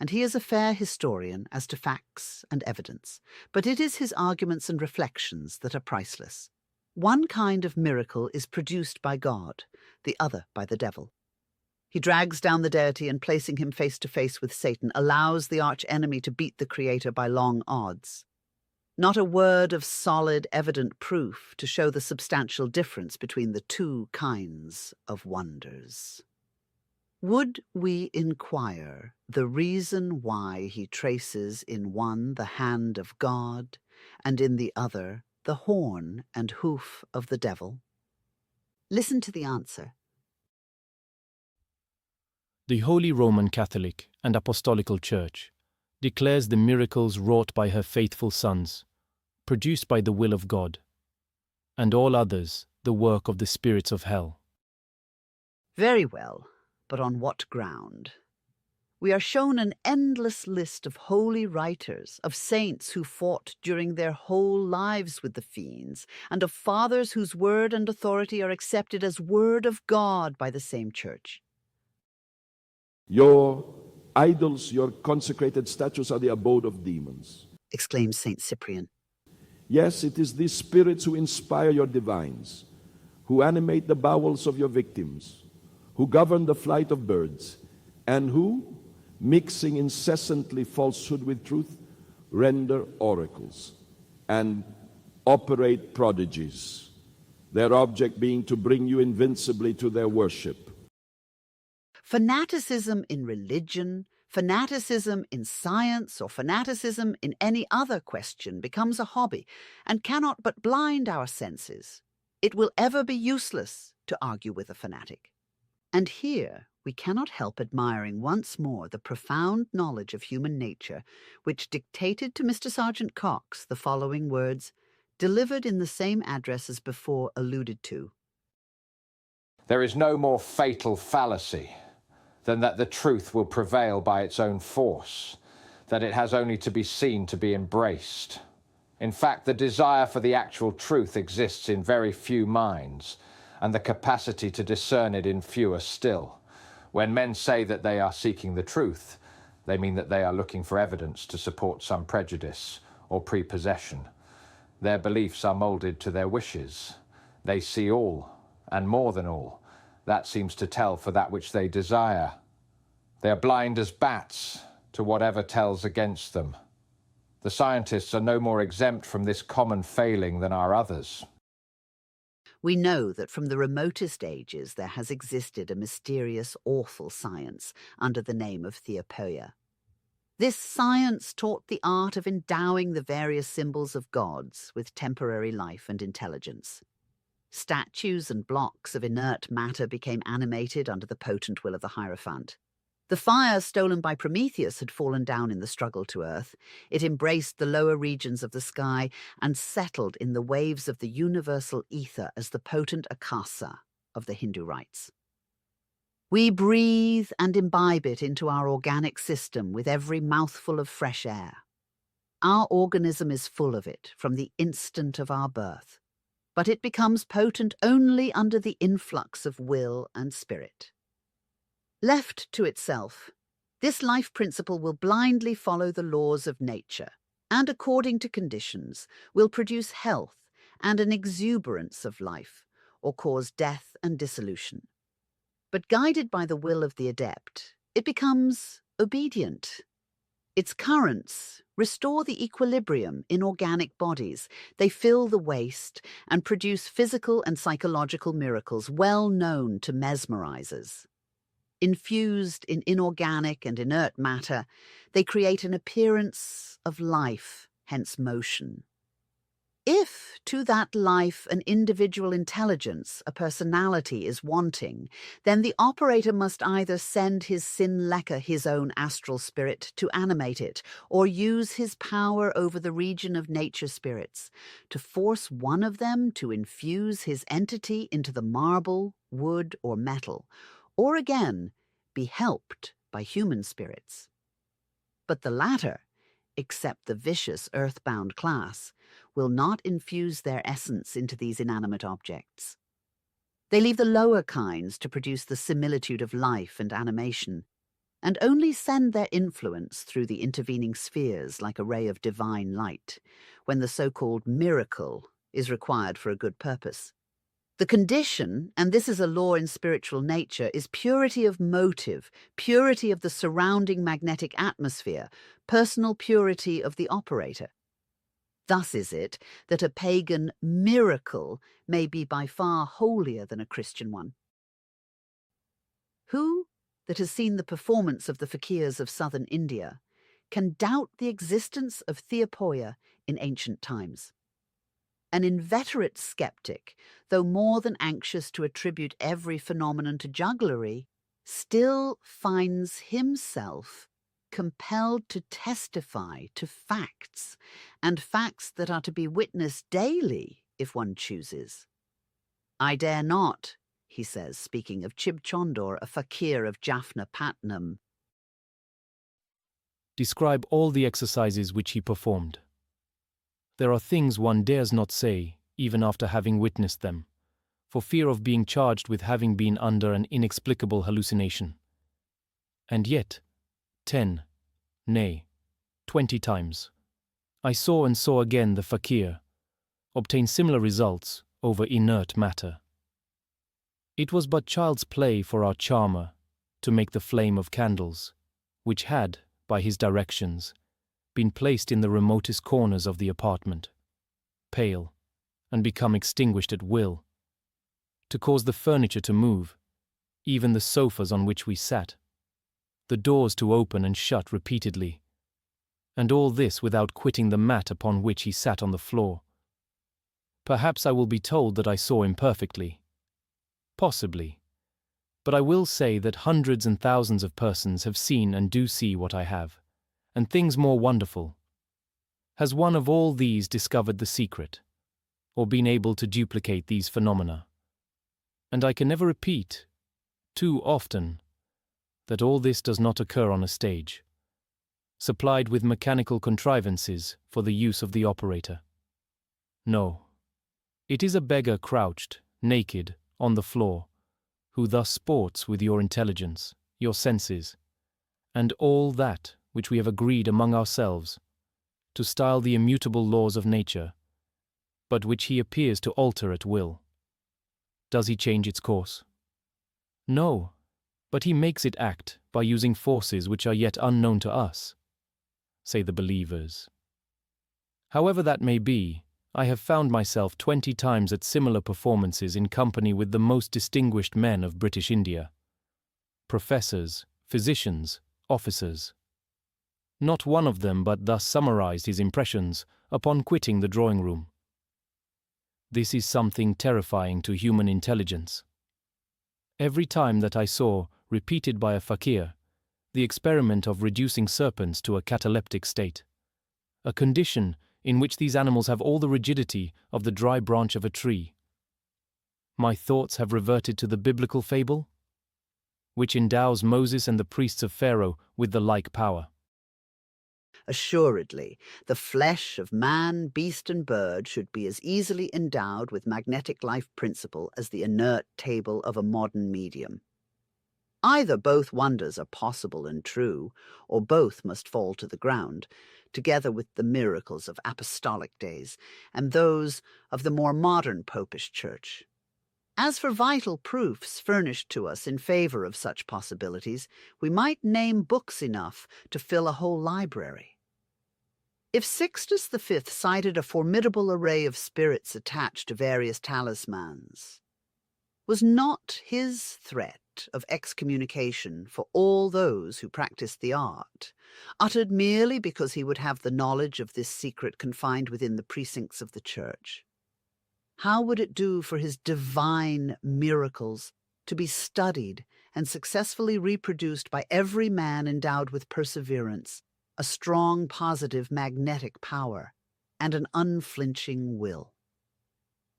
and he is a fair historian as to facts and evidence, but it is his arguments and reflections that are priceless. One kind of miracle is produced by God, the other by the devil. He drags down the deity and, placing him face to face with Satan, allows the arch-enemy to beat the Creator by long odds. Not a word of solid, evident proof to show the substantial difference between the two kinds of wonders. Would we inquire the reason why he traces in one the hand of God and in the other the horn and hoof of the devil? Listen to the answer. The Holy Roman Catholic and Apostolical Church declares the miracles wrought by her faithful sons, produced by the will of God, and all others the work of the spirits of hell. Very well, but on what ground? We are shown an endless list of holy writers, of saints who fought during their whole lives with the fiends, and of fathers whose word and authority are accepted as word of God by the same church. Your idols, your consecrated statues are the abode of demons, exclaims Saint Cyprian. Yes, it is these spirits who inspire your divines, who animate the bowels of your victims, who govern the flight of birds, and who, mixing incessantly falsehood with truth, render oracles and operate prodigies, their object being to bring you invincibly to their worship. Fanaticism in religion, fanaticism in science, or fanaticism in any other question becomes a hobby and cannot but blind our senses. It will ever be useless to argue with a fanatic. And here we cannot help admiring once more the profound knowledge of human nature which dictated to Mr. Sergeant Cox the following words, delivered in the same address as before alluded to. There is no more fatal fallacy than that the truth will prevail by its own force, that it has only to be seen to be embraced. In fact, the desire for the actual truth exists in very few minds, and the capacity to discern it in fewer still. When men say that they are seeking the truth, they mean that they are looking for evidence to support some prejudice or prepossession. Their beliefs are moulded to their wishes. They see all, and more than all. That seems to tell for that which they desire. They are blind as bats to whatever tells against them. The scientists are no more exempt from this common failing than are others. We know that from the remotest ages there has existed a mysterious, awful science under the name of theopoeia. This science taught the art of endowing the various symbols of gods with temporary life and intelligence. Statues and blocks of inert matter became animated under the potent will of the Hierophant. The fire stolen by Prometheus had fallen down in the struggle to earth. It embraced the lower regions of the sky and settled in the waves of the universal ether as the potent akasa of the Hindu rites. We breathe and imbibe it into our organic system with every mouthful of fresh air. Our organism is full of it from the instant of our birth, but it becomes potent only under the influx of will and spirit. Left to itself, this life principle will blindly follow the laws of nature, and according to conditions, will produce health and an exuberance of life, or cause death and dissolution. But guided by the will of the adept, it becomes obedient. Its currents restore the equilibrium in organic bodies. They fill the waste and produce physical and psychological miracles well known to mesmerizers. Infused in inorganic and inert matter, they create an appearance of life, hence motion. If to that life an individual intelligence, a personality, is wanting, then the operator must either send his Sinleka, his own astral spirit, to animate it, or use his power over the region of nature spirits, to force one of them to infuse his entity into the marble, wood, or metal, or again, be helped by human spirits. But the latter, except the vicious earthbound class, will not infuse their essence into these inanimate objects. They leave the lower kinds to produce the similitude of life and animation, and only send their influence through the intervening spheres like a ray of divine light, when the so-called miracle is required for a good purpose. The condition, and this is a law in spiritual nature, is purity of motive, purity of the surrounding magnetic atmosphere, personal purity of the operator. Thus is it that a pagan miracle may be by far holier than a Christian one. Who that has seen the performance of the fakirs of southern India can doubt the existence of Theopoeia in ancient times? An inveterate skeptic, though more than anxious to attribute every phenomenon to jugglery, still finds himself compelled to testify to facts, and facts that are to be witnessed daily if one chooses. I dare not, he says, speaking of Chibchondor, a fakir of Jaffna Patnam, describe all the exercises which he performed. There are things one dares not say, even after having witnessed them, for fear of being charged with having been under an inexplicable hallucination. And yet, 10, nay, 20 times, I saw and saw again the fakir obtain similar results over inert matter. It was but child's play for our charmer to make the flame of candles, which had, by his directions, been placed in the remotest corners of the apartment, pale, and become extinguished at will, to cause the furniture to move, even the sofas on which we sat, the doors to open and shut repeatedly, and all this without quitting the mat upon which he sat on the floor. Perhaps I will be told that I saw imperfectly. Possibly. But I will say that hundreds and thousands of persons have seen and do see what I have, and things more wonderful. Has one of all these discovered the secret, or been able to duplicate these phenomena? And I can never repeat, too often, that all this does not occur on a stage, supplied with mechanical contrivances for the use of the operator. No, it is a beggar crouched, naked, on the floor, who thus sports with your intelligence, your senses, and all that which we have agreed among ourselves to style the immutable laws of nature, but which he appears to alter at will. Does he change its course? No, but he makes it act by using forces which are yet unknown to us, say the believers. However that may be, I have found myself 20 times at similar performances in company with the most distinguished men of British India, professors, physicians, officers. Not one of them but thus summarized his impressions upon quitting the drawing-room. This is something terrifying to human intelligence. Every time that I saw, repeated by a fakir, the experiment of reducing serpents to a cataleptic state, a condition in which these animals have all the rigidity of the dry branch of a tree, my thoughts have reverted to the biblical fable, which endows Moses and the priests of Pharaoh with the like power. Assuredly, the flesh of man, beast, and bird should be as easily endowed with magnetic life principle as the inert table of a modern medium. Either both wonders are possible and true, or both must fall to the ground, together with the miracles of apostolic days and those of the more modern popish church. As for vital proofs furnished to us in favor of such possibilities, we might name books enough to fill a whole library. If Sixtus V cited a formidable array of spirits attached to various talismans, was not his threat threat of excommunication for all those who practiced the art, uttered merely because he would have the knowledge of this secret confined within the precincts of the church? How would it do for his divine miracles to be studied and successfully reproduced by every man endowed with perseverance, a strong positive magnetic power, and an unflinching will?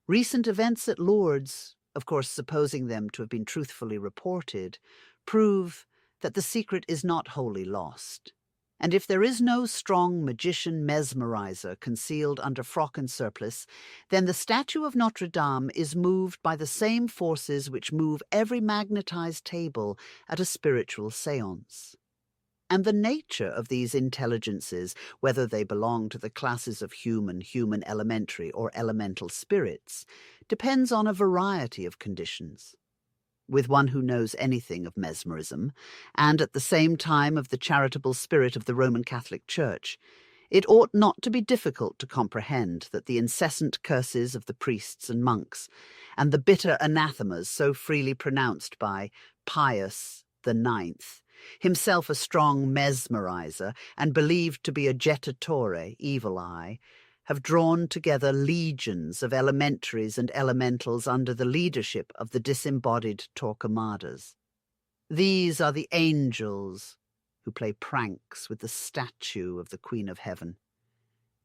Recent events at Lourdes, of course supposing them to have been truthfully reported, prove that the secret is not wholly lost. And if there is no strong magician mesmerizer concealed under frock and surplice, then the statue of Notre Dame is moved by the same forces which move every magnetized table at a spiritual séance. And the nature of these intelligences, whether they belong to the classes of human elementary, or elemental spirits, depends on a variety of conditions. With one who knows anything of mesmerism, and at the same time of the charitable spirit of the Roman Catholic Church, it ought not to be difficult to comprehend that the incessant curses of the priests and monks, and the bitter anathemas so freely pronounced by Pius IX, himself a strong mesmerizer and believed to be a jettatore, evil eye, have drawn together legions of elementaries and elementals under the leadership of the disembodied Torquemadas. These are the angels who play pranks with the statue of the Queen of Heaven.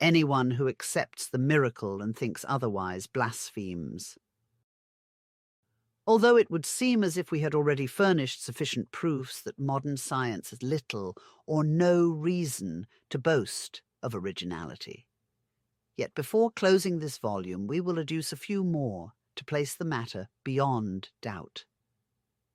Anyone who accepts the miracle and thinks otherwise blasphemes. Although it would seem as if we had already furnished sufficient proofs that modern science has little or no reason to boast of originality. Yet before closing this volume, we will adduce a few more to place the matter beyond doubt.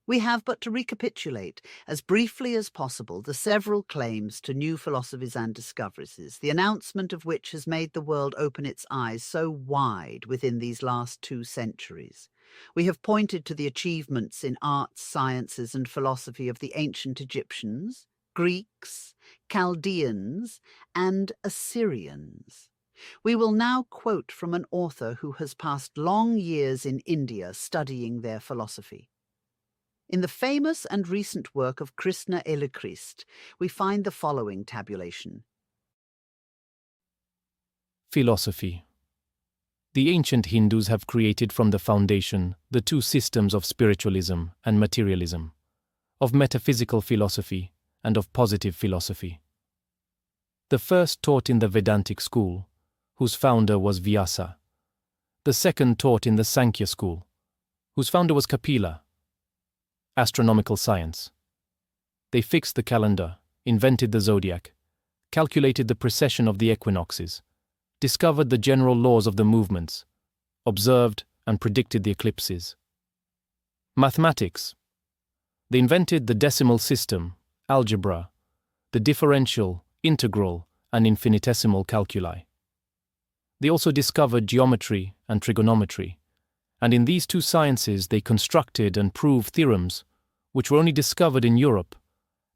We have but to recapitulate, as briefly as possible, the several claims to new philosophies and discoveries, the announcement of which has made the world open its eyes so wide within these last 2 centuries. We have pointed to the achievements in arts, sciences, and philosophy of the ancient Egyptians, Greeks, Chaldeans, and Assyrians. We will now quote from an author who has passed long years in India studying their philosophy. In the famous and recent work of Krishna et le Christ, we find the following tabulation. Philosophy. The ancient Hindus have created from the foundation the 2 systems of spiritualism and materialism, of metaphysical philosophy and of positive philosophy. The first taught in the Vedantic school, whose founder was Vyasa. The second taught in the Sankhya school, whose founder was Kapila. Astronomical science. They fixed the calendar, invented the zodiac, calculated the precession of the equinoxes, discovered the general laws of the movements, observed and predicted the eclipses. Mathematics. They invented the decimal system, algebra, the differential, integral, and infinitesimal calculi. They also discovered geometry and trigonometry, and in these 2 sciences they constructed and proved theorems which were only discovered in Europe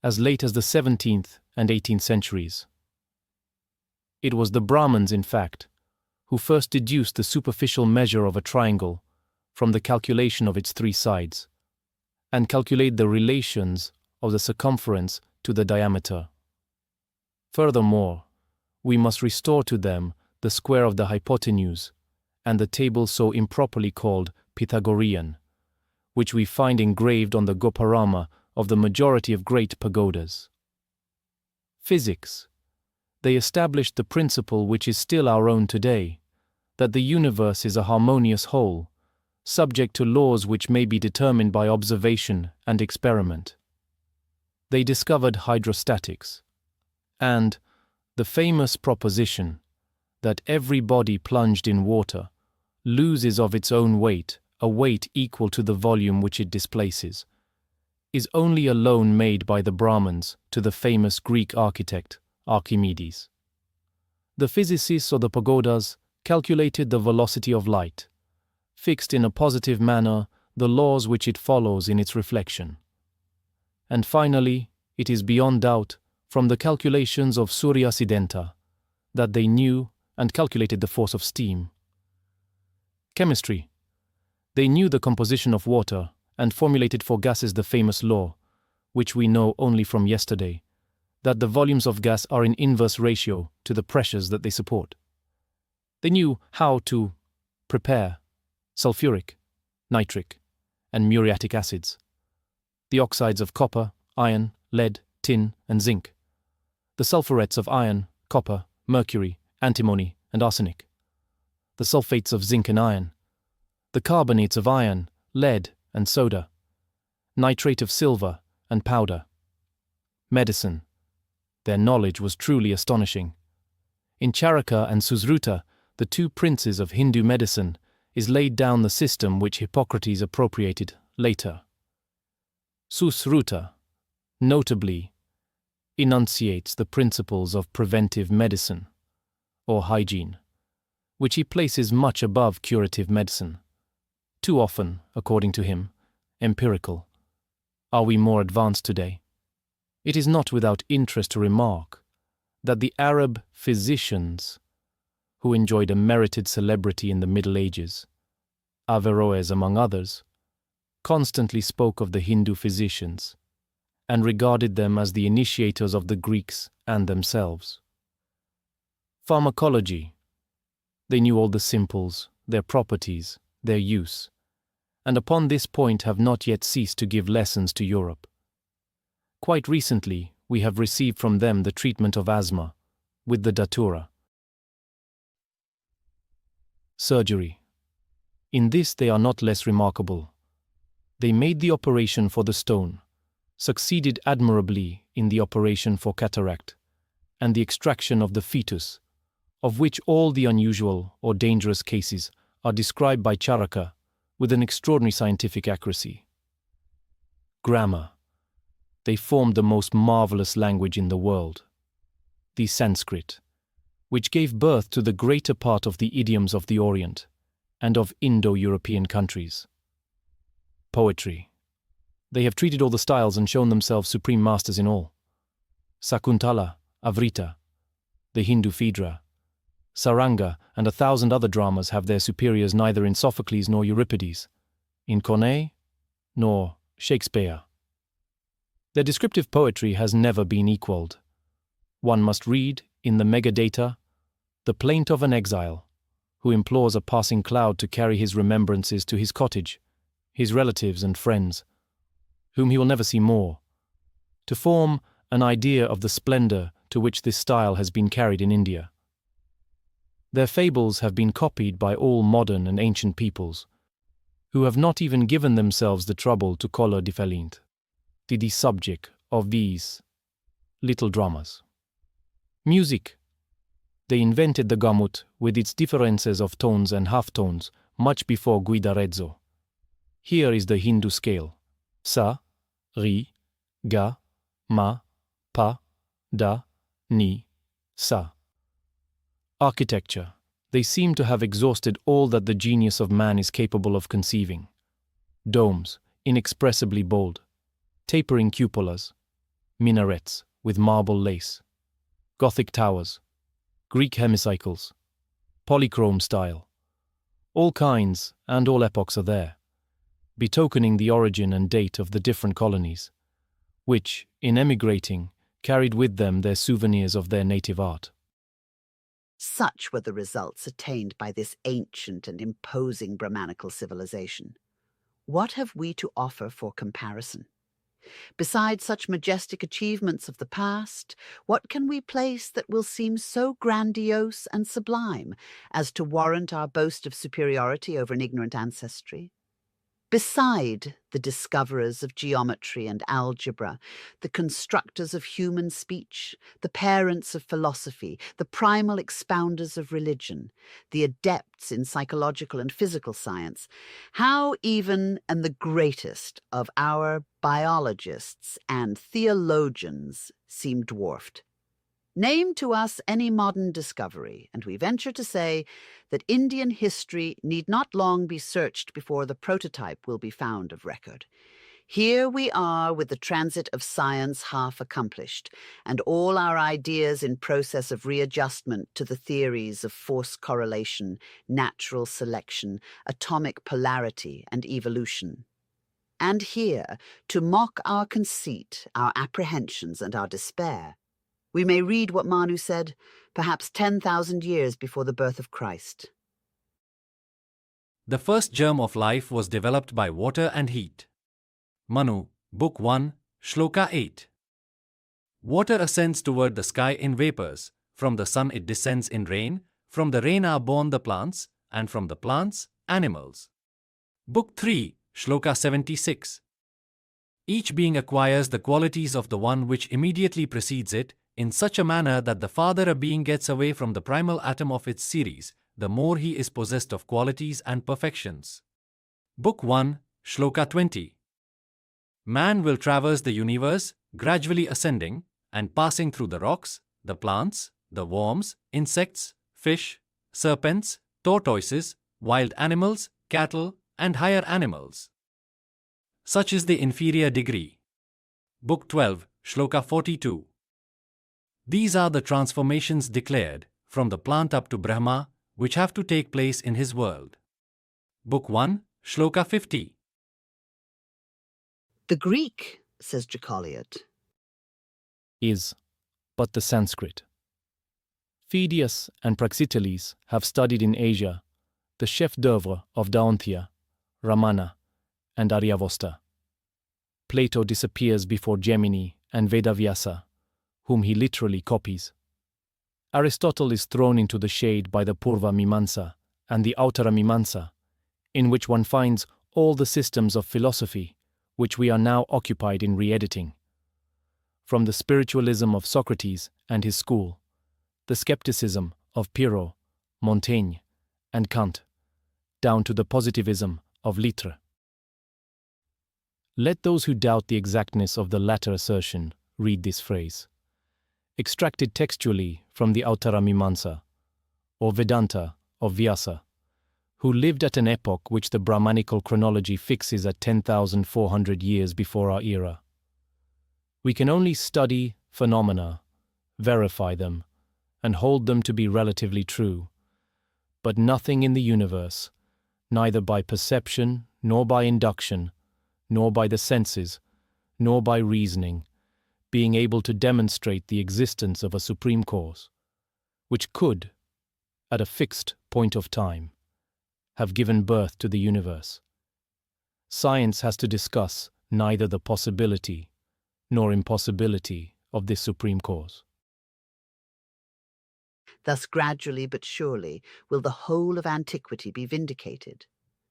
as late as the 17th and 18th centuries. It was the Brahmins, in fact, who first deduced the superficial measure of a triangle from the calculation of its 3 sides, and calculate the relations of the circumference to the diameter. Furthermore, we must restore to them the square of the hypotenuse and the table so improperly called Pythagorean, which we find engraved on the Goparama of the majority of great pagodas. Physics. They established the principle which is still our own today, that the universe is a harmonious whole, subject to laws which may be determined by observation and experiment. They discovered hydrostatics, and the famous proposition that every body plunged in water loses of its own weight a weight equal to the volume which it displaces, is only a loan made by the Brahmins to the famous Greek architect Archimedes. The physicists of the pagodas calculated the velocity of light, fixed in a positive manner the laws which it follows in its reflection. And finally, it is beyond doubt, from the calculations of Surya Siddhanta, that they knew and calculated the force of steam. Chemistry. They knew the composition of water and formulated for gases the famous law, which we know only from yesterday, that the volumes of gas are in inverse ratio to the pressures that they support. They knew how to prepare sulfuric, nitric, and muriatic acids, the oxides of copper, iron, lead, tin, and zinc, the sulfurets of iron, copper, mercury, antimony, and arsenic, the sulfates of zinc and iron, the carbonates of iron, lead, and soda, nitrate of silver, and powder. Medicine. Their knowledge was truly astonishing. In Charaka and Susruta, the two princes of Hindu medicine, is laid down the system which Hippocrates appropriated later. Susruta, notably, enunciates the principles of preventive medicine, or hygiene, which he places much above curative medicine. Too often, according to him, empirical. Are we more advanced today? It is not without interest to remark that the Arab physicians, who enjoyed a merited celebrity in the Middle Ages, Averroes among others, constantly spoke of the Hindu physicians and regarded them as the initiators of the Greeks and themselves. Pharmacology. They knew all the simples, their properties, their use, and upon this point have not yet ceased to give lessons to Europe. Quite recently, we have received from them the treatment of asthma, with the datura. Surgery. In this they are not less remarkable. They made the operation for the stone, succeeded admirably in the operation for cataract, and the extraction of the fetus, of which all the unusual or dangerous cases are described by Charaka with an extraordinary scientific accuracy. Grammar. They formed the most marvelous language in the world, the Sanskrit, which gave birth to the greater part of the idioms of the Orient and of Indo-European countries. Poetry. They have treated all the styles and shown themselves supreme masters in all. Sakuntala, Avrita, the Hindu Phaedra, Saranga, and 1,000 other dramas have their superiors neither in Sophocles nor Euripides, in Corneille nor Shakespeare. Their descriptive poetry has never been equalled. One must read, in the Megadata, the plaint of an exile, who implores a passing cloud to carry his remembrances to his cottage, his relatives and friends, whom he will never see more, to form an idea of the splendor to which this style has been carried in India. Their fables have been copied by all modern and ancient peoples, who have not even given themselves the trouble to color different, the subject of these little dramas. Music. They invented the gamut with its differences of tones and half-tones much before Guidarezzo. Here is the Hindu scale: sa, ri, ga, ma, pa, da, ni, sa. Architecture. They seem to have exhausted all that the genius of man is capable of conceiving. Domes, inexpressibly bold, tapering cupolas, minarets with marble lace, Gothic towers, Greek hemicycles, polychrome style. All kinds and all epochs are there, betokening the origin and date of the different colonies, which, in emigrating, carried with them their souvenirs of their native art. Such were the results attained by this ancient and imposing Brahmanical civilization. What have we to offer for comparison? Besides such majestic achievements of the past, what can we place that will seem so grandiose and sublime as to warrant our boast of superiority over an ignorant ancestry? Beside the discoverers of geometry and algebra, the constructors of human speech, the parents of philosophy, the primal expounders of religion, the adepts in psychological and physical science, how even and the greatest of our biologists and theologians seem dwarfed. Name to us any modern discovery, and we venture to say that Indian history need not long be searched before the prototype will be found of record. Here we are with the transit of science half accomplished, and all our ideas in process of readjustment to the theories of force correlation, natural selection, atomic polarity, and evolution. and here, to mock our conceit, our apprehensions, and our despair, we may read what Manu said, perhaps 10,000 years before the birth of Christ. The first germ of life was developed by water and heat. Manu, Book 1, Shloka 8. Water ascends toward the sky in vapors, from the sun it descends in rain, from the rain are born the plants, and from the plants, animals. Book 3, Shloka 76. Each being acquires the qualities of the one which immediately precedes it, in such a manner that the farther a being gets away from the primal atom of its series, the more he is possessed of qualities and perfections. Book 1, Shloka 20. Man will traverse the universe, gradually ascending, and passing through the rocks, the plants, the worms, insects, fish, serpents, tortoises, wild animals, cattle, and higher animals. Such is the inferior degree. Book 12, Shloka 42. These are the transformations declared, from the plant up to Brahma, which have to take place in his world. Book 1, Shloka 50. The Greek, says Jacoliot, is but the Sanskrit. Phidias and Praxiteles have studied in Asia the chef d'oeuvre of Daontia, Ramana, and Aryavasta. Plato disappears before Gemini and Vedavyasa, whom he literally copies. Aristotle is thrown into the shade by the Purva Mimamsa and the Uttara Mimamsa, in which one finds all the systems of philosophy which we are now occupied in re-editing. From the spiritualism of Socrates and his school, the skepticism of Picryl, Montaigne, and Kant, down to the positivism of Littre. Let those who doubt the exactness of the latter assertion read this phrase, extracted textually from the Uttara Mimamsa, or Vedanta of Vyasa, who lived at an epoch which the Brahmanical chronology fixes at 10,400 years before our era. We can only study phenomena, verify them, and hold them to be relatively true, but nothing in the universe, neither by perception, nor by induction, nor by the senses, nor by reasoning, being able to demonstrate the existence of a supreme cause, which could, at a fixed point of time, have given birth to the universe. Science has to discuss neither the possibility nor impossibility of this supreme cause. Thus gradually but surely will the whole of antiquity be vindicated.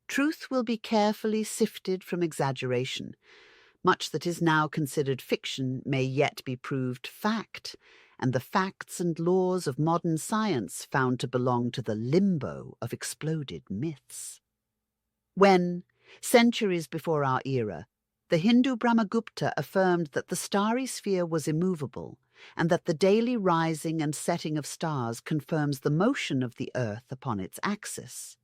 Truth will be carefully sifted from exaggeration. Much that is now considered fiction may yet be proved fact, and the facts and laws of modern science found to belong to the limbo of exploded myths. When, centuries before our era, the Hindu Brahmagupta affirmed that the starry sphere was immovable, and that the daily rising and setting of stars confirms the motion of the earth upon its axis.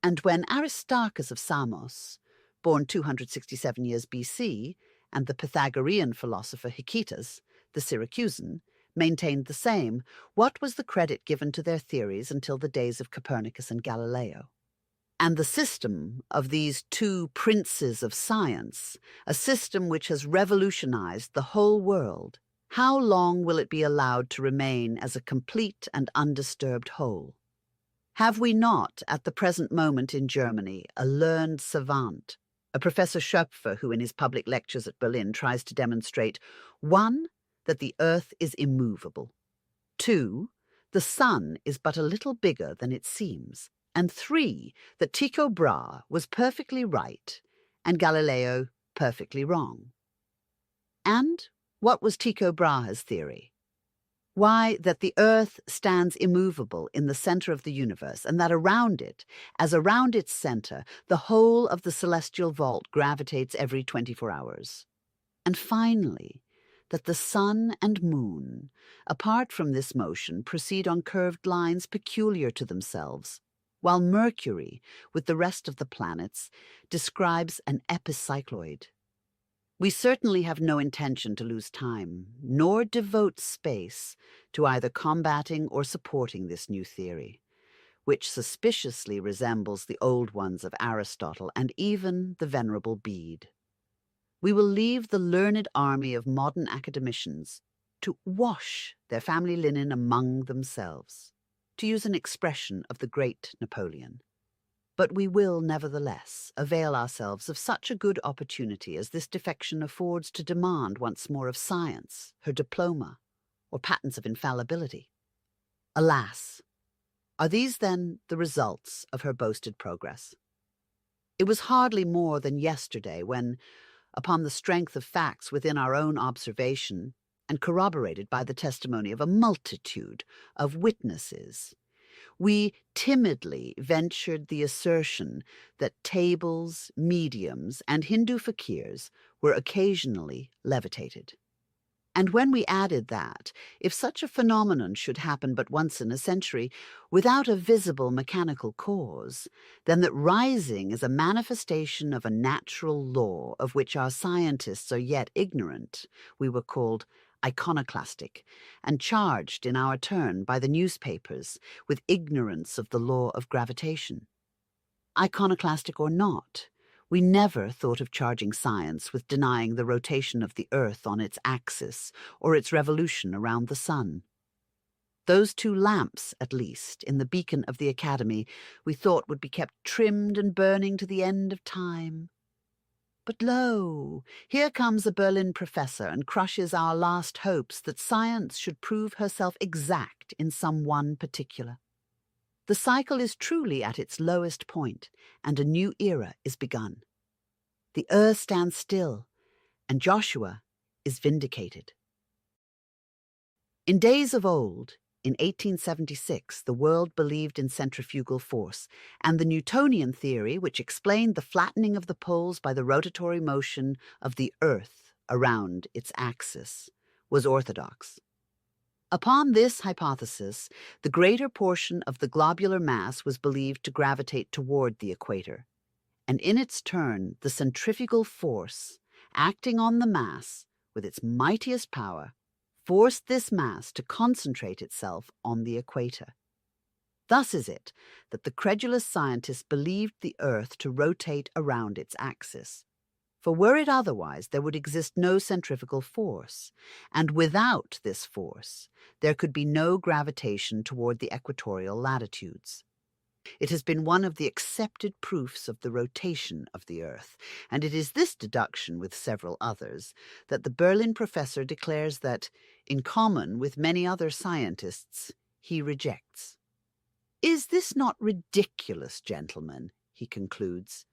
And when Aristarchus of Samos, born 267 years BC, and the Pythagorean philosopher Hicetas, the Syracusan, maintained the same, what was the credit given to their theories until the days of Copernicus and Galileo? And the system of these two princes of science, a system which has revolutionized the whole world, how long will it be allowed to remain as a complete and undisturbed whole? Have we not, at the present moment in Germany, a learned savant, a Professor Schöpfer, who in his public lectures at Berlin tries to demonstrate, 1, that the earth is immovable, 2, the sun is but a little bigger than it seems, and 3, that Tycho Brahe was perfectly right and Galileo perfectly wrong. And what was Tycho Brahe's theory? Why, that the earth stands immovable in the center of the universe, and that around it, as around its center, the whole of the celestial vault gravitates every 24 hours. And finally, that the sun and moon, apart from this motion, proceed on curved lines peculiar to themselves, while Mercury, with the rest of the planets, describes an epicycloid. We certainly have no intention to lose time, nor devote space to either combating or supporting this new theory, which suspiciously resembles the old ones of Aristotle and even the Venerable Bede. we will leave the learned army of modern academicians to wash their family linen among themselves, to use an expression of the great Napoleon. But we will, nevertheless, avail ourselves of such a good opportunity as this defection affords to demand once more of science her diploma or patents of infallibility. Alas, are these then the results of her boasted progress? It was hardly more than yesterday when, upon the strength of facts within our own observation, and corroborated by the testimony of a multitude of witnesses, we timidly ventured the assertion that tables, mediums, and Hindu fakirs were occasionally levitated. And when we added that, if such a phenomenon should happen but once in a century, without a visible mechanical cause, then that rising is a manifestation of a natural law of which our scientists are yet ignorant, we were called iconoclastic, and charged in our turn by the newspapers with ignorance of the law of gravitation. Iconoclastic or not, we never thought of charging science with denying the rotation of the earth on its axis or its revolution around the sun. Those 2 lamps, at least, in the beacon of the Academy, we thought would be kept trimmed and burning to the end of time. But lo, here comes a Berlin professor and crushes our last hopes that science should prove herself exact in some one particular. The cycle is truly at its lowest point, and a new era is begun. The earth stands still, and Joshua is vindicated. In days of old, in 1876, the world believed in centrifugal force, and the Newtonian theory, which explained the flattening of the poles by the rotatory motion of the earth around its axis, was orthodox. Upon this hypothesis, the greater portion of the globular mass was believed to gravitate toward the equator, and in its turn, the centrifugal force, acting on the mass with its mightiest power, forced this mass to concentrate itself on the equator. Thus is it that the credulous scientists believed the earth to rotate around its axis. For were it otherwise, there would exist no centrifugal force, and without this force, there could be no gravitation toward the equatorial latitudes. It has been one of the accepted proofs of the rotation of the earth, and it is this deduction, with several others, that the Berlin professor declares that, in common with many other scientists, he rejects. Is this not ridiculous, gentlemen, he concludes,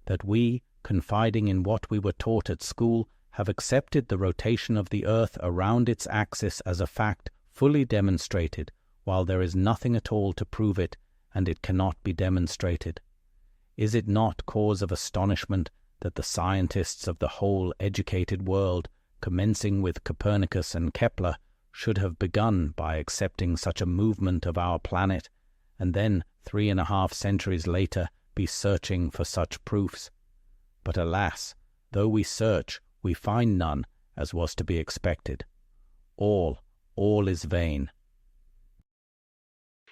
that we, confiding in what we were taught at school, have accepted the rotation of the earth around its axis as a fact fully demonstrated, while there is nothing at all to prove it, and it cannot be demonstrated? Is it not cause of astonishment that the scientists of the whole educated world, commencing with Copernicus and Kepler, should have begun by accepting such a movement of our planet, and then 3.5 centuries later be searching for such proofs? But alas, though we search, we find none, as was to be expected. All is vain.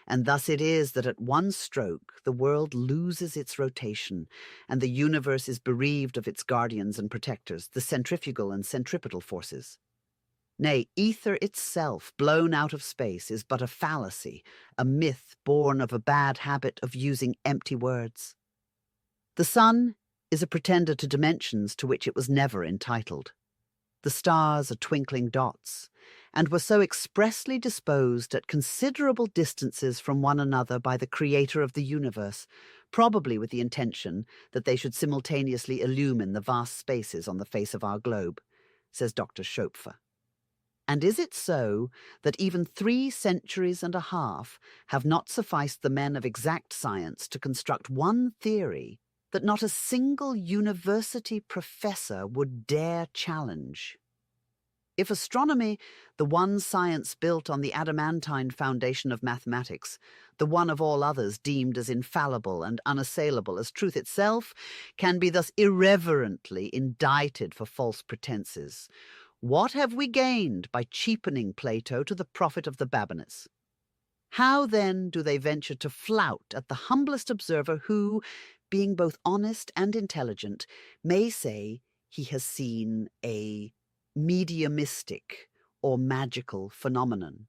And thus it is that at one stroke the world loses its rotation, and the universe is bereaved of its guardians and protectors, the centrifugal and centripetal forces. Nay, ether itself, blown out of space, is but a fallacy, a myth born of a bad habit of using empty words. The sun is a pretender to dimensions to which it was never entitled. The stars are twinkling dots, and were so expressly disposed at considerable distances from one another by the Creator of the universe, probably with the intention that they should simultaneously illumine the vast spaces on the face of our globe, says Dr. Schopfer. And is it so that even 3 centuries and a half have not sufficed the men of exact science to construct one theory that not a single university professor would dare challenge? If astronomy, the one science built on the adamantine foundation of mathematics, the one of all others deemed as infallible and unassailable as truth itself, can be thus irreverently indicted for false pretenses, what have we gained by cheapening Plato to the profit of the Babonets? How then do they venture to flout at the humblest observer who, being both honest and intelligent, may say he has seen a mediumistic or magical phenomenon.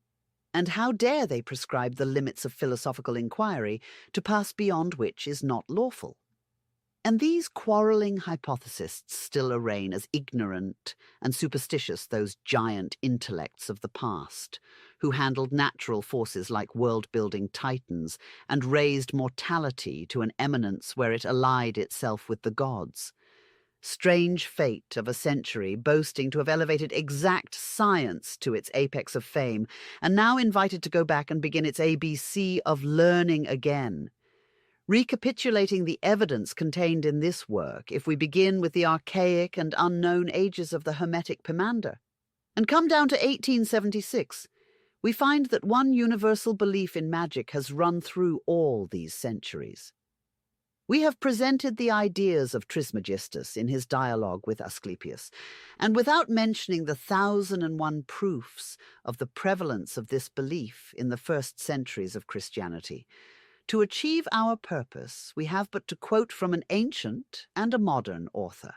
And how dare they prescribe the limits of philosophical inquiry, to pass beyond which is not lawful? And these quarrelling hypothesists still arraign as ignorant and superstitious those giant intellects of the past, who handled natural forces like world-building titans and raised mortality to an eminence where it allied itself with the gods. Strange fate of a century boasting to have elevated exact science to its apex of fame, and now invited to go back and begin its ABC of learning again. Recapitulating the evidence contained in this work, if we begin with the archaic and unknown ages of the Hermetic Pomander, and come down to 1876, we find that one universal belief in magic has run through all these centuries. We have presented the ideas of Trismegistus in his dialogue with Asclepius, and without mentioning the 1,001 proofs of the prevalence of this belief in the first centuries of Christianity, to achieve our purpose, we have but to quote from an ancient and a modern author.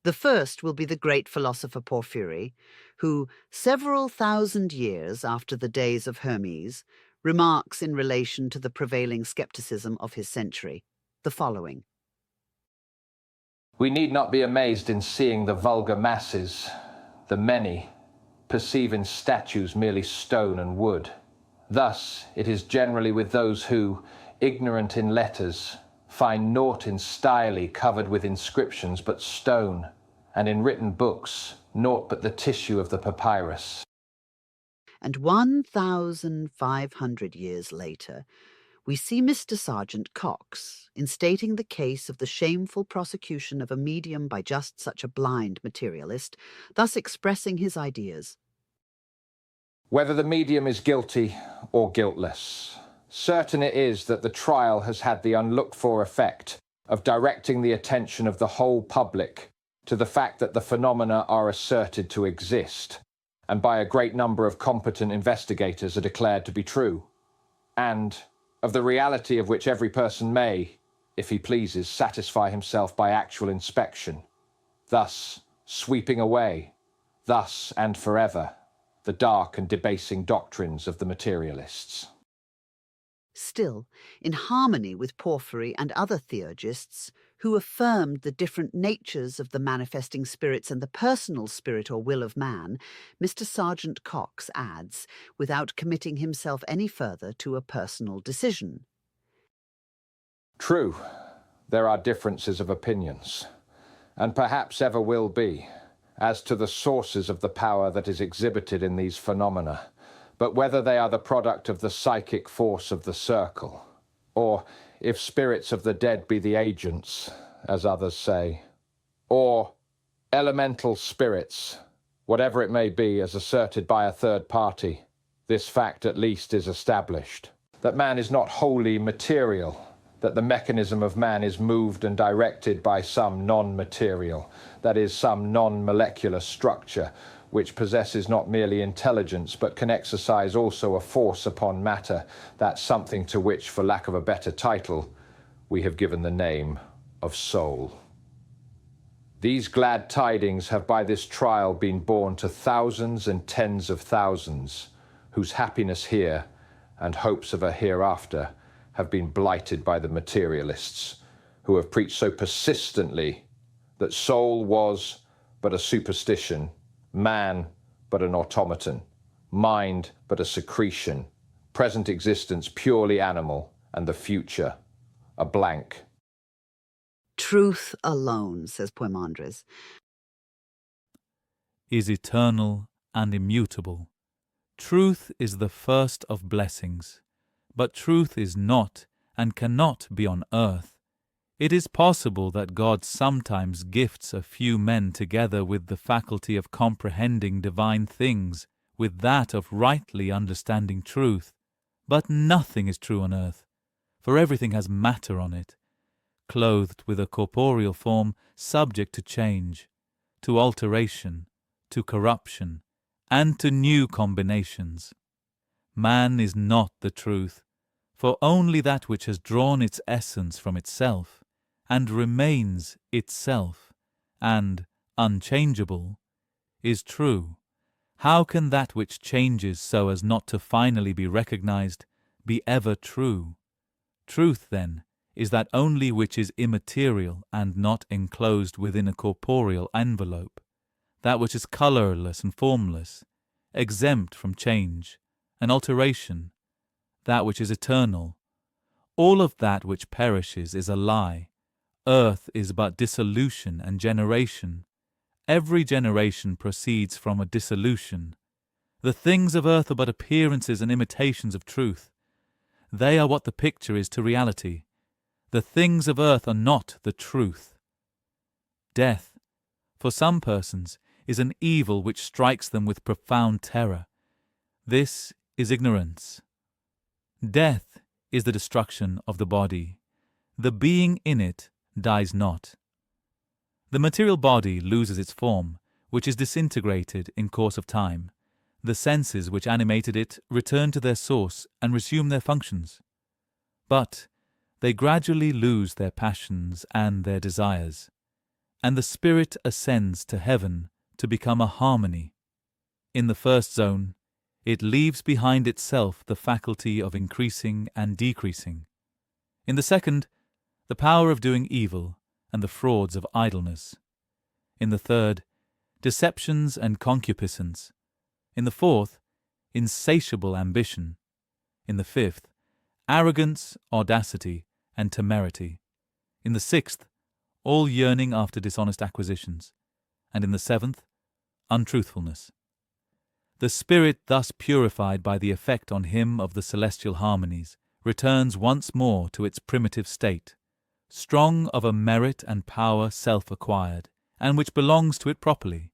The first will be the great philosopher Porphyry, who, several thousand years after the days of Hermes, remarks in relation to the prevailing skepticism of his century the following. We need not be amazed in seeing the vulgar masses, the many, perceive in statues merely stone and wood. Thus it is generally with those who, ignorant in letters, find naught in style covered with inscriptions but stone, and in written books naught but the tissue of the papyrus. And 1,500 years later, we see Mr. Sergeant Cox in stating the case of the shameful prosecution of a medium by just such a blind materialist, thus expressing his ideas. Whether the medium is guilty or guiltless, certain it is that the trial has had the unlooked-for effect of directing the attention of the whole public to the fact that the phenomena are asserted to exist, and by a great number of competent investigators are declared to be true, and of the reality of which every person may, if he pleases, satisfy himself by actual inspection, thus sweeping away, thus and forever, the dark and debasing doctrines of the materialists. Still, in harmony with Porphyry and other theurgists, who affirmed the different natures of the manifesting spirits and the personal spirit or will of man, Mr. Sergeant Cox adds, without committing himself any further to a personal decision. True, there are differences of opinions, and perhaps ever will be, as to the sources of the power that is exhibited in these phenomena, but whether they are the product of the psychic force of the circle, or if spirits of the dead be the agents, as others say, or elemental spirits, whatever it may be as asserted by a third party, this fact at least is established, that man is not wholly material, that the mechanism of man is moved and directed by some non-material, that is, some non-molecular structure, which possesses not merely intelligence, but can exercise also a force upon matter, that something to which, for lack of a better title, we have given the name of soul. These glad tidings have by this trial been borne to thousands and tens of thousands, whose happiness here and hopes of a hereafter have been blighted by the materialists, who have preached so persistently that soul was but a superstition, man but an automaton, mind but a secretion, present existence purely animal, and the future a blank. Truth alone, says Poimandres, is eternal and immutable. Truth is the first of blessings, but truth is not and cannot be on earth. It is possible that God sometimes gifts a few men together with the faculty of comprehending divine things, with that of rightly understanding truth. But nothing is true on earth, for everything has matter on it, clothed with a corporeal form subject to change, to alteration, to corruption, and to new combinations. Man is not the truth, for only that which has drawn its essence from itself, and remains itself, and unchangeable, is true, how can that which changes so as not to finally be recognized be ever true? Truth, then, is that only which is immaterial and not enclosed within a corporeal envelope, that which is colourless and formless, exempt from change and alteration, that which is eternal. All of that which perishes is a lie. Earth is but dissolution and generation. Every generation proceeds from a dissolution. The things of earth are but appearances and imitations of truth. They are what the picture is to reality. The things of earth are not the truth. Death, for some persons, is an evil which strikes them with profound terror. This is ignorance. Death is the destruction of the body. The being in it dies not. The material body loses its form, which is disintegrated in course of time. The senses which animated it return to their source and resume their functions. But they gradually lose their passions and their desires, and the spirit ascends to heaven to become a harmony. In the first zone, it leaves behind itself the faculty of increasing and decreasing. In the second, the power of doing evil and the frauds of idleness. In the third, deceptions and concupiscence. In the fourth, insatiable ambition. In the fifth, arrogance, audacity, and temerity. In the sixth, all yearning after dishonest acquisitions. And in the seventh, untruthfulness. The spirit thus purified by the effect on him of the celestial harmonies returns once more to its primitive state, strong of a merit and power self-acquired, and which belongs to it properly.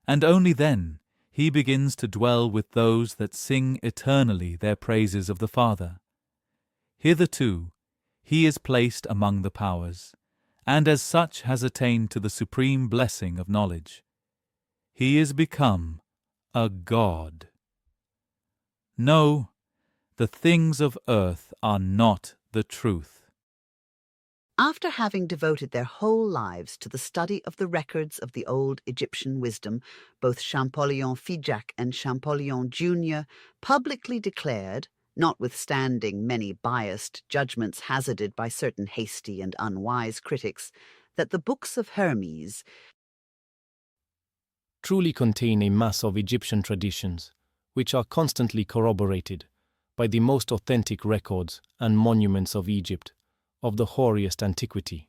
And only then he begins to dwell with those that sing eternally their praises of the Father. Hitherto he is placed among the powers, and as such has attained to the supreme blessing of knowledge. He is become a god. No, the things of earth are not the truth. After having devoted their whole lives to the study of the records of the old Egyptian wisdom, both Champollion Figeac and Champollion Jr. publicly declared, notwithstanding many biased judgments hazarded by certain hasty and unwise critics, that the books of Hermes truly contain a mass of Egyptian traditions, which are constantly corroborated by the most authentic records and monuments of Egypt of the hoariest antiquity.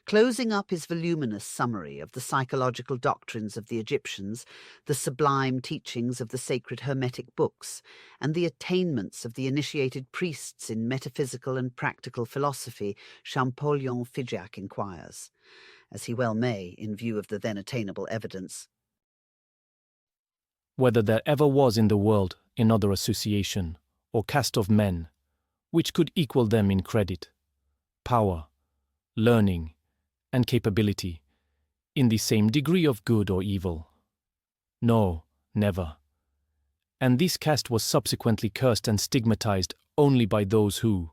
Closing up his voluminous summary of the psychological doctrines of the Egyptians, the sublime teachings of the sacred Hermetic books, and the attainments of the initiated priests in metaphysical and practical philosophy, Champollion Figeac inquires, as he well may, in view of the then attainable evidence, whether there ever was in the world another association or caste of men which could equal them in credit, power, learning, and capability, in the same degree of good or evil. No, never. And this caste was subsequently cursed and stigmatized only by those who,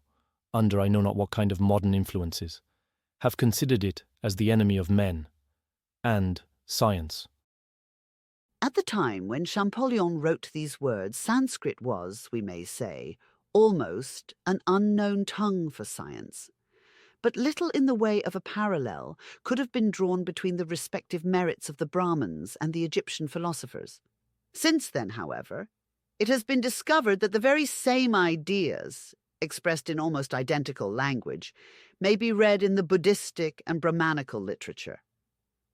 under I know not what kind of modern influences, have considered it as the enemy of men and science. At the time when Champollion wrote these words, Sanskrit was, we may say, almost an unknown tongue for science. But little in the way of a parallel could have been drawn between the respective merits of the Brahmins and the Egyptian philosophers. Since then, however, it has been discovered that the very same ideas, expressed in almost identical language, may be read in the Buddhistic and Brahmanical literature.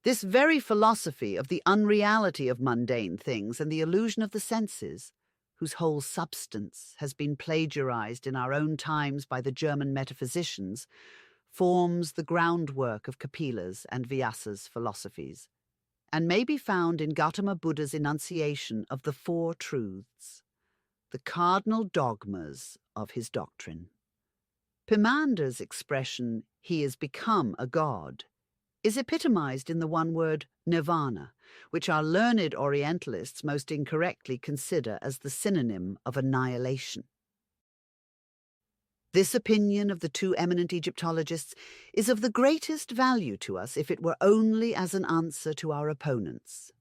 This very philosophy of the unreality of mundane things and the illusion of the senses, whose whole substance has been plagiarized in our own times by the German metaphysicians, forms the groundwork of Kapila's and Vyasa's philosophies, and may be found in Gautama Buddha's enunciation of the Four Truths, the cardinal dogmas of his doctrine. Pimander's expression, "he is become a god," is epitomized in the one word nirvana, which our learned Orientalists most incorrectly consider as the synonym of annihilation. This opinion of the two eminent Egyptologists is of the greatest value to us if it were only as an answer to our opponents.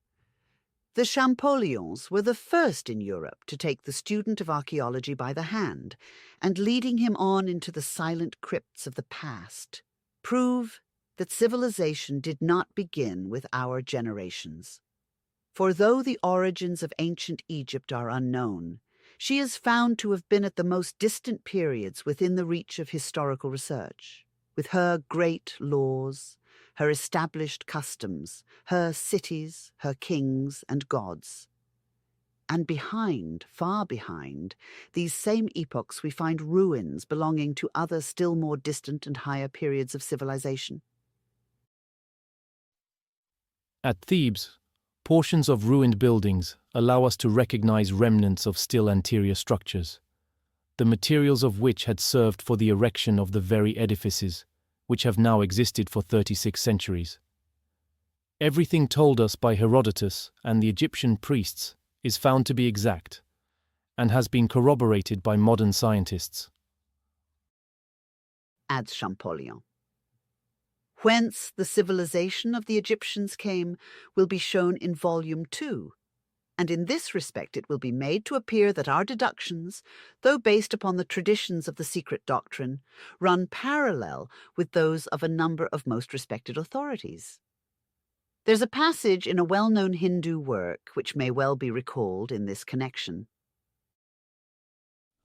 The Champollions were the first in Europe to take the student of archaeology by the hand and, leading him on into the silent crypts of the past, prove that civilization did not begin with our generations. For though the origins of ancient Egypt are unknown, she is found to have been at the most distant periods within the reach of historical research, with her great laws, her established customs, her cities, her kings and gods. And behind, far behind, these same epochs we find ruins belonging to other still more distant and higher periods of civilization. At Thebes, portions of ruined buildings allow us to recognize remnants of still anterior structures, the materials of which had served for the erection of the very edifices which have now existed for 36 centuries. Everything told us by Herodotus and the Egyptian priests is found to be exact, and has been corroborated by modern scientists. Adds Champollion. Whence the civilization of the Egyptians came will be shown in Volume 2, and in this respect it will be made to appear that our deductions, though based upon the traditions of the secret doctrine, run parallel with those of a number of most respected authorities. There's a passage in a well-known Hindu work which may well be recalled in this connection.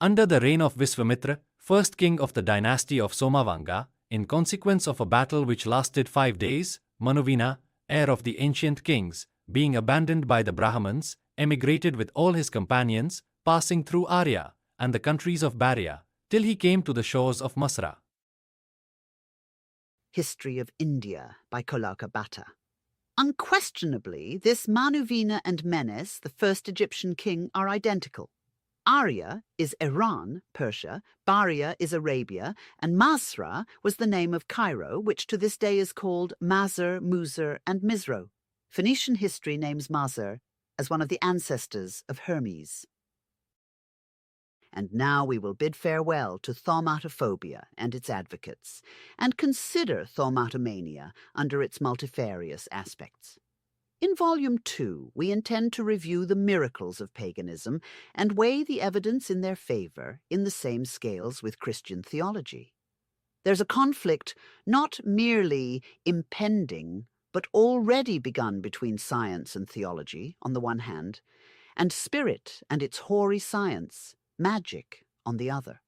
Under the reign of Visvamitra, first king of the dynasty of Somavanga, in consequence of a battle which lasted 5 days, Manuvina, heir of the ancient kings, being abandoned by the Brahmins, emigrated with all his companions, passing through Arya and the countries of Barya, till he came to the shores of Masra. History of India by Kolauka Bhatta. Unquestionably, this Manuvina and Menes, the first Egyptian king, are identical. Arya is Iran, Persia, Barya is Arabia, and Masra was the name of Cairo, which to this day is called Mazar, Muzar, and Mizro. Phoenician history names Mazar as one of the ancestors of Hermes. And now we will bid farewell to thaumatophobia and its advocates, and consider thaumatomania under its multifarious aspects. In Volume 2, we intend to review the miracles of paganism and weigh the evidence in their favor in the same scales with Christian theology. There's a conflict not merely impending, but already begun between science and theology, on the one hand, and spirit and its hoary science, magic, on the other.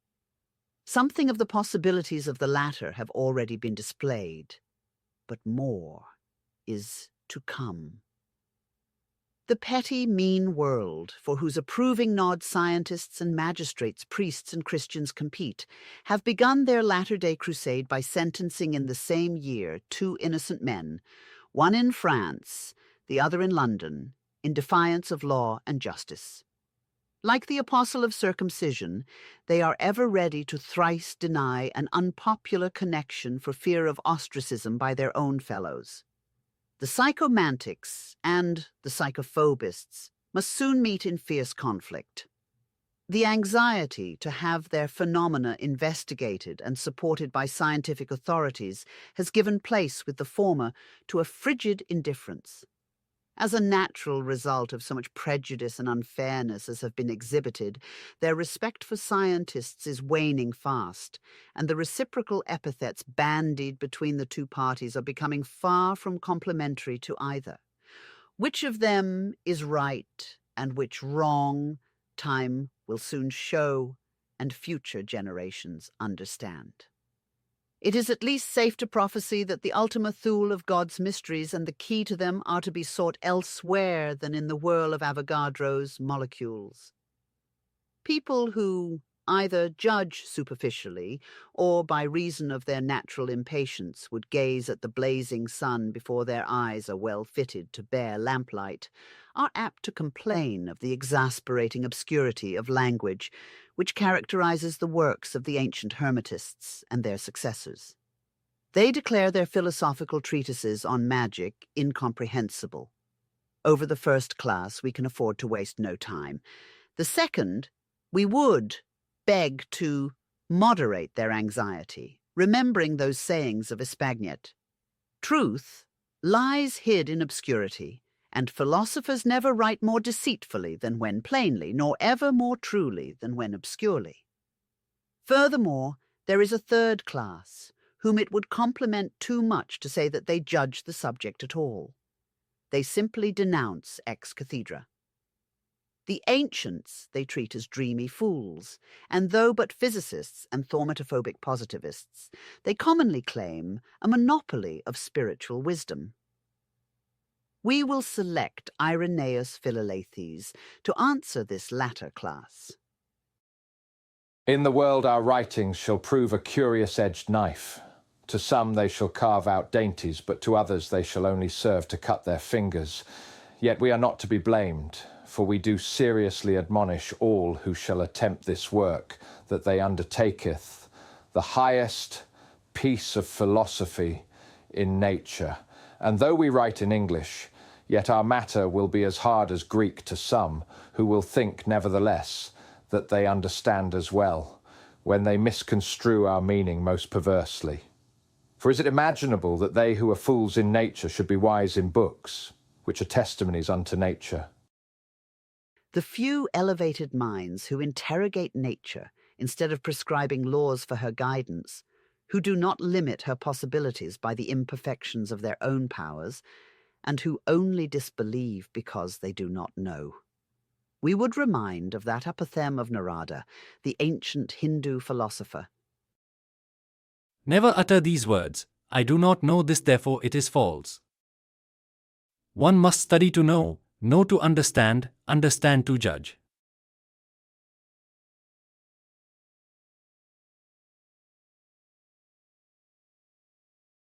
Something of the possibilities of the latter have already been displayed, but more is to come. The petty, mean world, for whose approving nod scientists and magistrates, priests and Christians compete, have begun their latter-day crusade by sentencing in the same year 2 innocent men, one in France, the other in London, in defiance of law and justice. Like the apostle of circumcision, they are ever ready to thrice deny an unpopular connection for fear of ostracism by their own fellows. The psychomantics and the psychophobists must soon meet in fierce conflict. The anxiety to have their phenomena investigated and supported by scientific authorities has given place with the former to a frigid indifference. As a natural result of so much prejudice and unfairness as have been exhibited, their respect for scientists is waning fast, and the reciprocal epithets bandied between the two parties are becoming far from complimentary to either. Which of them is right and which wrong, time will soon show, and future generations understand. It is at least safe to prophesy that the ultima thule of God's mysteries and the key to them are to be sought elsewhere than in the whirl of Avogadro's molecules. People who either judge superficially or by reason of their natural impatience would gaze at the blazing sun before their eyes are well fitted to bear lamplight are apt to complain of the exasperating obscurity of language which characterizes the works of the ancient Hermetists and their successors. They declare their philosophical treatises on magic incomprehensible. Over the first class we can afford to waste no time. The second we would beg to moderate their anxiety, remembering those sayings of Espagnet. Truth lies hid in obscurity, and philosophers never write more deceitfully than when plainly, nor ever more truly than when obscurely. Furthermore, there is a third class, whom it would compliment too much to say that they judge the subject at all. They simply denounce ex cathedra. The ancients they treat as dreamy fools, and though but physicists and thaumatophobic positivists, they commonly claim a monopoly of spiritual wisdom. We will select Irenaeus Philalethes to answer this latter class. In the world our writings shall prove a curious-edged knife. To some they shall carve out dainties, but to others they shall only serve to cut their fingers. Yet we are not to be blamed, for we do seriously admonish all who shall attempt this work, that they undertaketh the highest piece of philosophy in nature. And though we write in English, yet our matter will be as hard as Greek to some, who will think, nevertheless, that they understand as well, when they misconstrue our meaning most perversely. For is it imaginable that they who are fools in nature should be wise in books, which are testimonies unto nature? The few elevated minds who interrogate nature instead of prescribing laws for her guidance, who do not limit her possibilities by the imperfections of their own powers, and who only disbelieve because they do not know. We would remind of that apothegm of Narada, the ancient Hindu philosopher. Never utter these words. I do not know this, therefore it is false. One must study to know to understand, understand to judge.